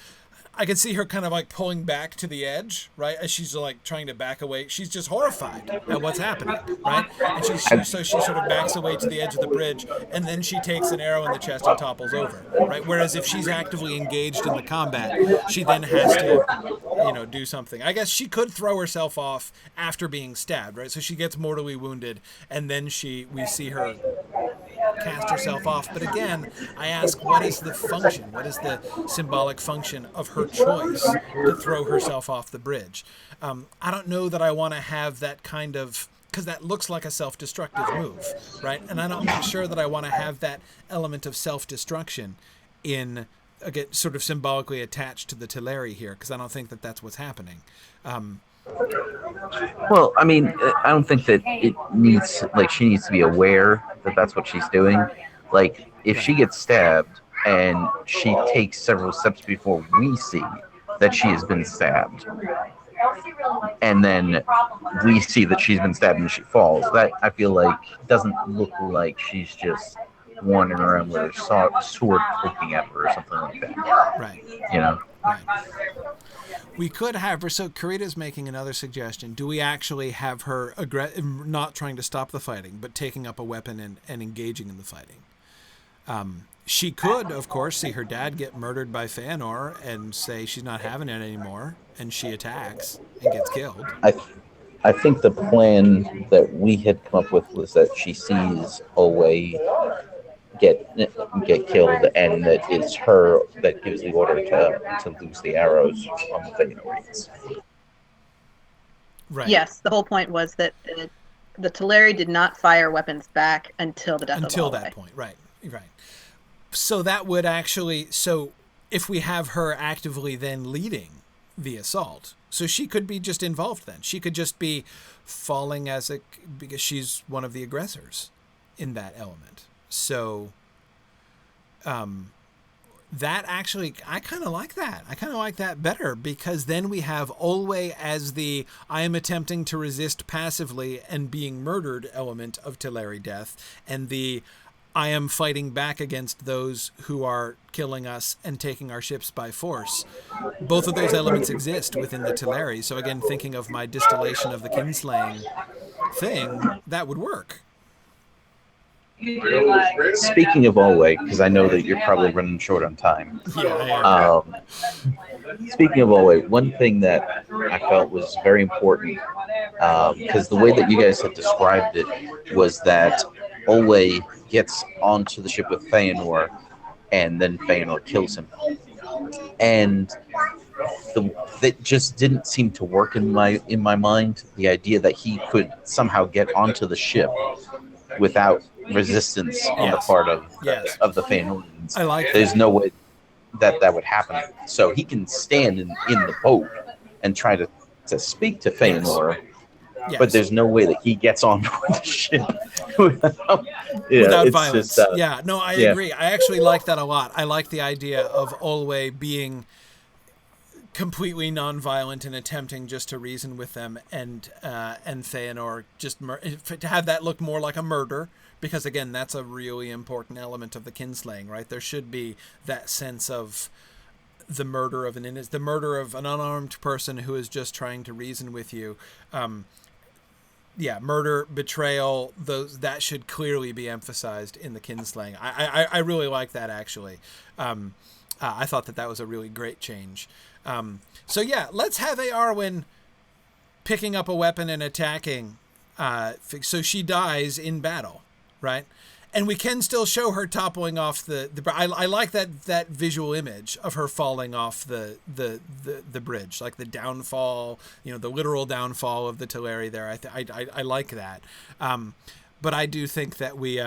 I could see her kind of like pulling back to the edge, right? As she's like trying to back away. She's just horrified at what's happening, right? And so she sort of backs away to the edge of the bridge, and then she takes an arrow in the chest and topples over, right? Whereas if she's actively engaged in the combat, she then has to, do something. I guess she could throw herself off after being stabbed, right? So she gets mortally wounded, and then we see her cast herself off. But again, I ask, what is the function? What is the symbolic function of her choice to throw herself off the bridge? I don't know that I want to have that kind of, because that looks like a self-destructive move, right? And I'm not sure that I want to have that element of self-destruction in, again, sort of symbolically attached to the Teleri here, because I don't think that that's what's happening. Well, I mean, I don't think that it needs, like, she needs to be aware that that's what she's doing. Like, if she gets stabbed and she takes several steps before we see that she has been stabbed, and then we see that she's been stabbed and she falls, that, I feel like, doesn't look like she's just wandering around with her sword poking at her or something like that. Right. Right. We could have her, so Karita's making another suggestion. Do we actually have her not trying to stop the fighting, but taking up a weapon and engaging in the fighting? She could, of course, see her dad get murdered by Feanor and say she's not having it anymore, and she attacks and gets killed. I think the plan that we had come up with was that she sees Olwe get killed, and that it's her that gives the order to loose the arrows on the Feanorians. Right. Yes, the whole point was that the Teleri did not fire weapons back until the death of Olwe. Until that point, right. So that would actually, so if we have her actively then leading the assault, So she could be just involved then. She could just be falling because she's one of the aggressors in that element. So that actually, I kind of like that. I kind of like that better, because then we have Olwe as the I am attempting to resist passively and being murdered element of Teleri death, and the I am fighting back against those who are killing us and taking our ships by force. Both of those elements exist within the Teleri. So again, thinking of my distillation of the kinslaying thing, that would work. Speaking of Olwe, because I know that you're probably running short on time. Yeah, I am. Speaking of Olwe, one thing that I felt was very important, because the way that you guys had described it was that Olwe gets onto the ship with Feanor, and then Feanor kills him. And that just didn't seem to work in my mind. The idea that he could somehow get onto the ship without resistance on the part of the Feanorians. I like There's that. no way that would happen. So he can stand in the boat and try to speak to Feanor, but there's no way that he gets on the ship without violence. Just, I agree. I actually like that a lot. I like the idea of Olwe being completely non-violent and attempting just to reason with them, and Feanor just to have that look more like a murder, because again, that's a really important element of the kinslaying, right? There should be that sense of the murder of the murder of an unarmed person who is just trying to reason with you. Murder, betrayal, that should clearly be emphasized in the kinslaying. I really like that, actually. I thought that was a really great change. Let's have Arwen picking up a weapon and attacking, so she dies in battle, right? And we can still show her toppling off the I like that visual image of her falling off the bridge, like the downfall, the literal downfall of the Teleri there. I like that. But I do think that we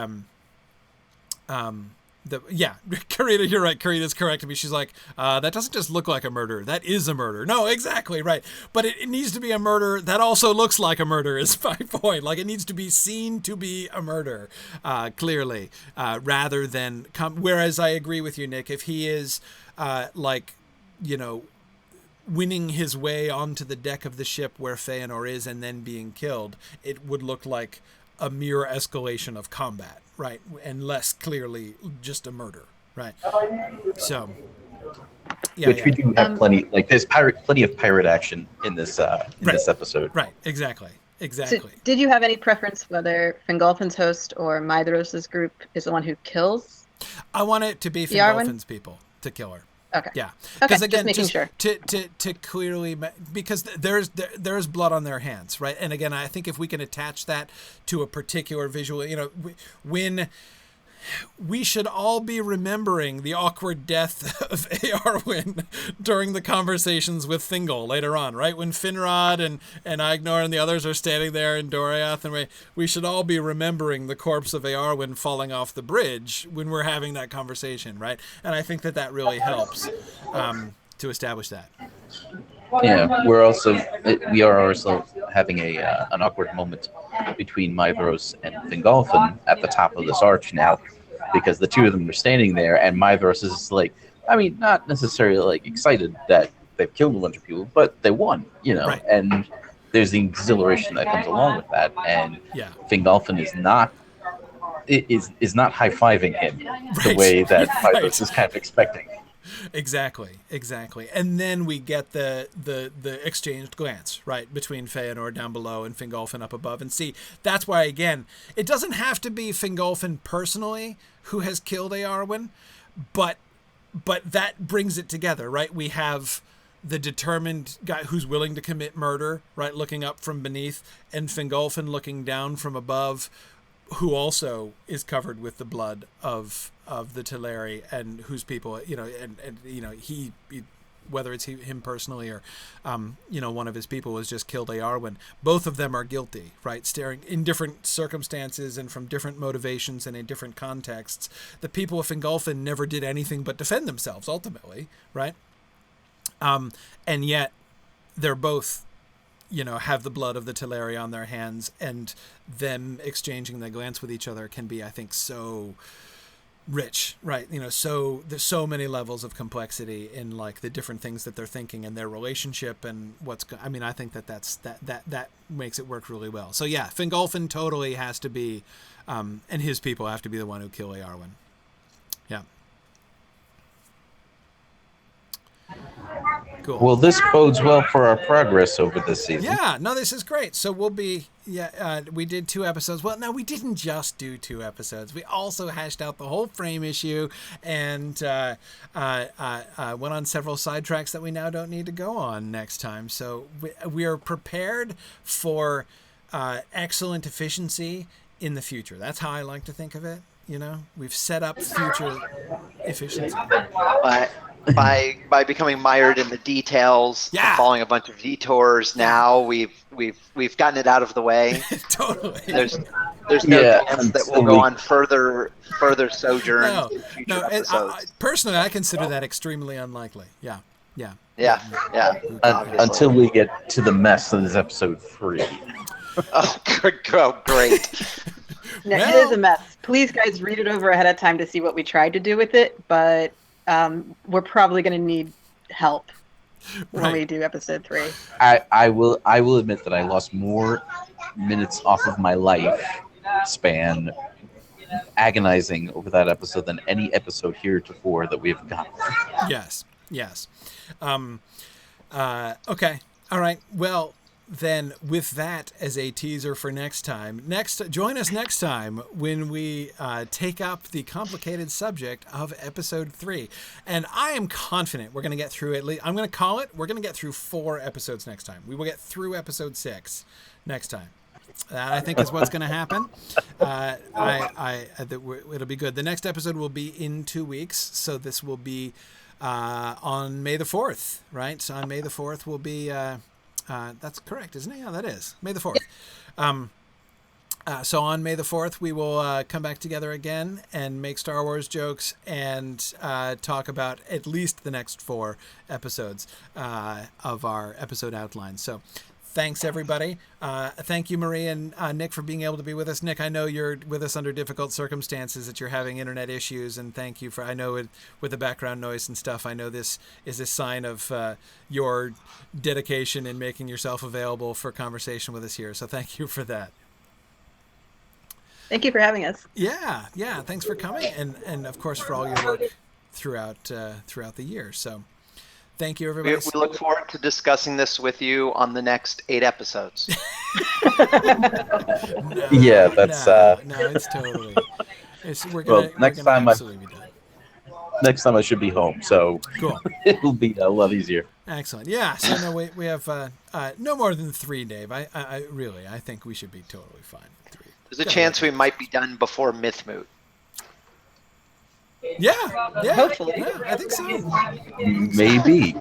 Karita, you're right. Karita's correcting me. She's like, that doesn't just look like a murder. That is a murder. No, exactly, right. But it needs to be a murder that also looks like a murder, is my point. Like, it needs to be seen to be a murder, clearly, rather than whereas I agree with you, Nick, if he is, winning his way onto the deck of the ship where Feanor is and then being killed, it would look like a mere escalation of combat, right? And less clearly just a murder, right? So, we do have plenty. Like, there's plenty of pirate action in this this episode. Right. Exactly. So, did you have any preference whether Fingolfin's host or Maedhros' group is the one who kills? I want it to be Fingolfin's people to kill her. Okay. Yeah. Because again, just sure. to clearly, because there's blood on their hands, right? And again, I think if we can attach that to a particular visual, when we should all be remembering the awkward death of Eowyn during the conversations with Thingol later on, right? When Finrod and Agnor and the others are standing there in Doriath, and we should all be remembering the corpse of Eowyn falling off the bridge when we're having that conversation, right? And I think that really helps to establish that. Yeah, we are also having an awkward moment between Maedhros and Fingolfin at the top of this arch now, because the two of them are standing there, and Maedhros is like, not necessarily like excited that they've killed a bunch of people, but they won, Right. And there's the exhilaration that comes along with that, and Fingolfin is not high-fiving him the way that Maedhros is kind of expecting. Exactly. And then we get the exchanged glance, right, between Feanor down below and Fingolfin up above. And see, that's why, again, it doesn't have to be Fingolfin personally who has killed Eowyn, but that brings it together, right? We have the determined guy who's willing to commit murder, right, looking up from beneath, and Fingolfin looking down from above, who also is covered with the blood of the Teleri, and whose people, he whether it's him personally or, one of his people was just killed Eowyn. Both of them are guilty, right? Staring in different circumstances and from different motivations and in different contexts. The people of Fingolfin never did anything but defend themselves ultimately, right? And yet they're both, have the blood of the Teleri on their hands, and them exchanging the glance with each other can be, I think, so rich, right? So there's so many levels of complexity in like the different things that they're thinking and their relationship and I think that makes it work really well. So yeah, Fingolfin totally has to be, and his people have to be the one who kill Eowyn. Yeah. Cool. Well, this bodes well for our progress over this season. Yeah, no, this is great. So we'll be, we did 2 episodes. Well, no, we didn't just do 2 episodes. We also hashed out the whole frame issue and went on several sidetracks that we now don't need to go on next time. So we are prepared for excellent efficiency in the future. That's how I like to think of it. We've set up future efficiency. By becoming mired in the details, following a bunch of detours. Now we've gotten it out of the way. Totally. There's no chance that we'll go on further sojourns in future episodes. Personally, I consider that extremely unlikely. Yeah. Until we get to the mess that is episode 3. Oh, great. No, it is a mess. Please, guys, read it over ahead of time to see what we tried to do with it, but we're probably going to need help when we do episode 3. I will admit that I lost more minutes off of my life span agonizing over that episode than any episode heretofore that we have gotten. Yes. Okay. All right. Well, then with that as a teaser for next time, join us next time when we take up the complicated subject of episode 3. And I am confident we're going to get through I'm going to call it, we're going to get through 4 episodes next time. We will get through episode 6 next time. That I think is what's going to happen. It'll be good. The next episode will be in 2 weeks. So this will be on May the 4th, right? So on May the 4th will be... that's correct, isn't it? Yeah, that is. May the 4th. So on May the 4th, we will come back together again and make Star Wars jokes and talk about at least the next 4 episodes of our episode outline. So thanks, everybody. Thank you, Marie and Nick, for being able to be with us. Nick, I know you're with us under difficult circumstances, that you're having internet issues, and thank you for, I know with the background noise and stuff, I know this is a sign of your dedication in making yourself available for conversation with us here. So thank you for that. Thank you for having us. Yeah. Thanks for coming. And of course, for all your work throughout the year. So thank you, everybody. We look forward to discussing this with you on the next 8 episodes. No, it's totally. Next time I should be home, so cool. It'll be a lot easier. Excellent. Yeah. So no, we have no more than 3, Dave. I think we should be totally fine. 3. There's a chance we might be done before Mythmoot. Yeah, hopefully. Yeah, I think so. Maybe.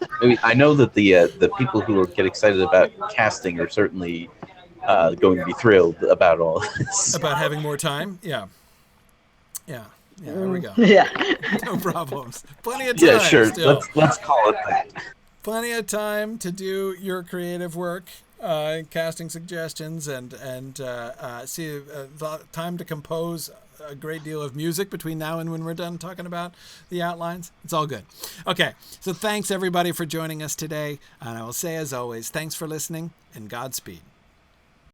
I know that the people who get excited about casting are certainly going to be thrilled about all this. About having more time? Yeah. There we go. Yeah. No problems. Plenty of time. Yeah, sure. Still. Let's call it that. Plenty of time to do your creative work, casting suggestions, and time to compose a great deal of music between now and when we're done talking about the outlines. It's all good. Okay, so thanks everybody for joining us today, and I will say, as always, thanks for listening and Godspeed.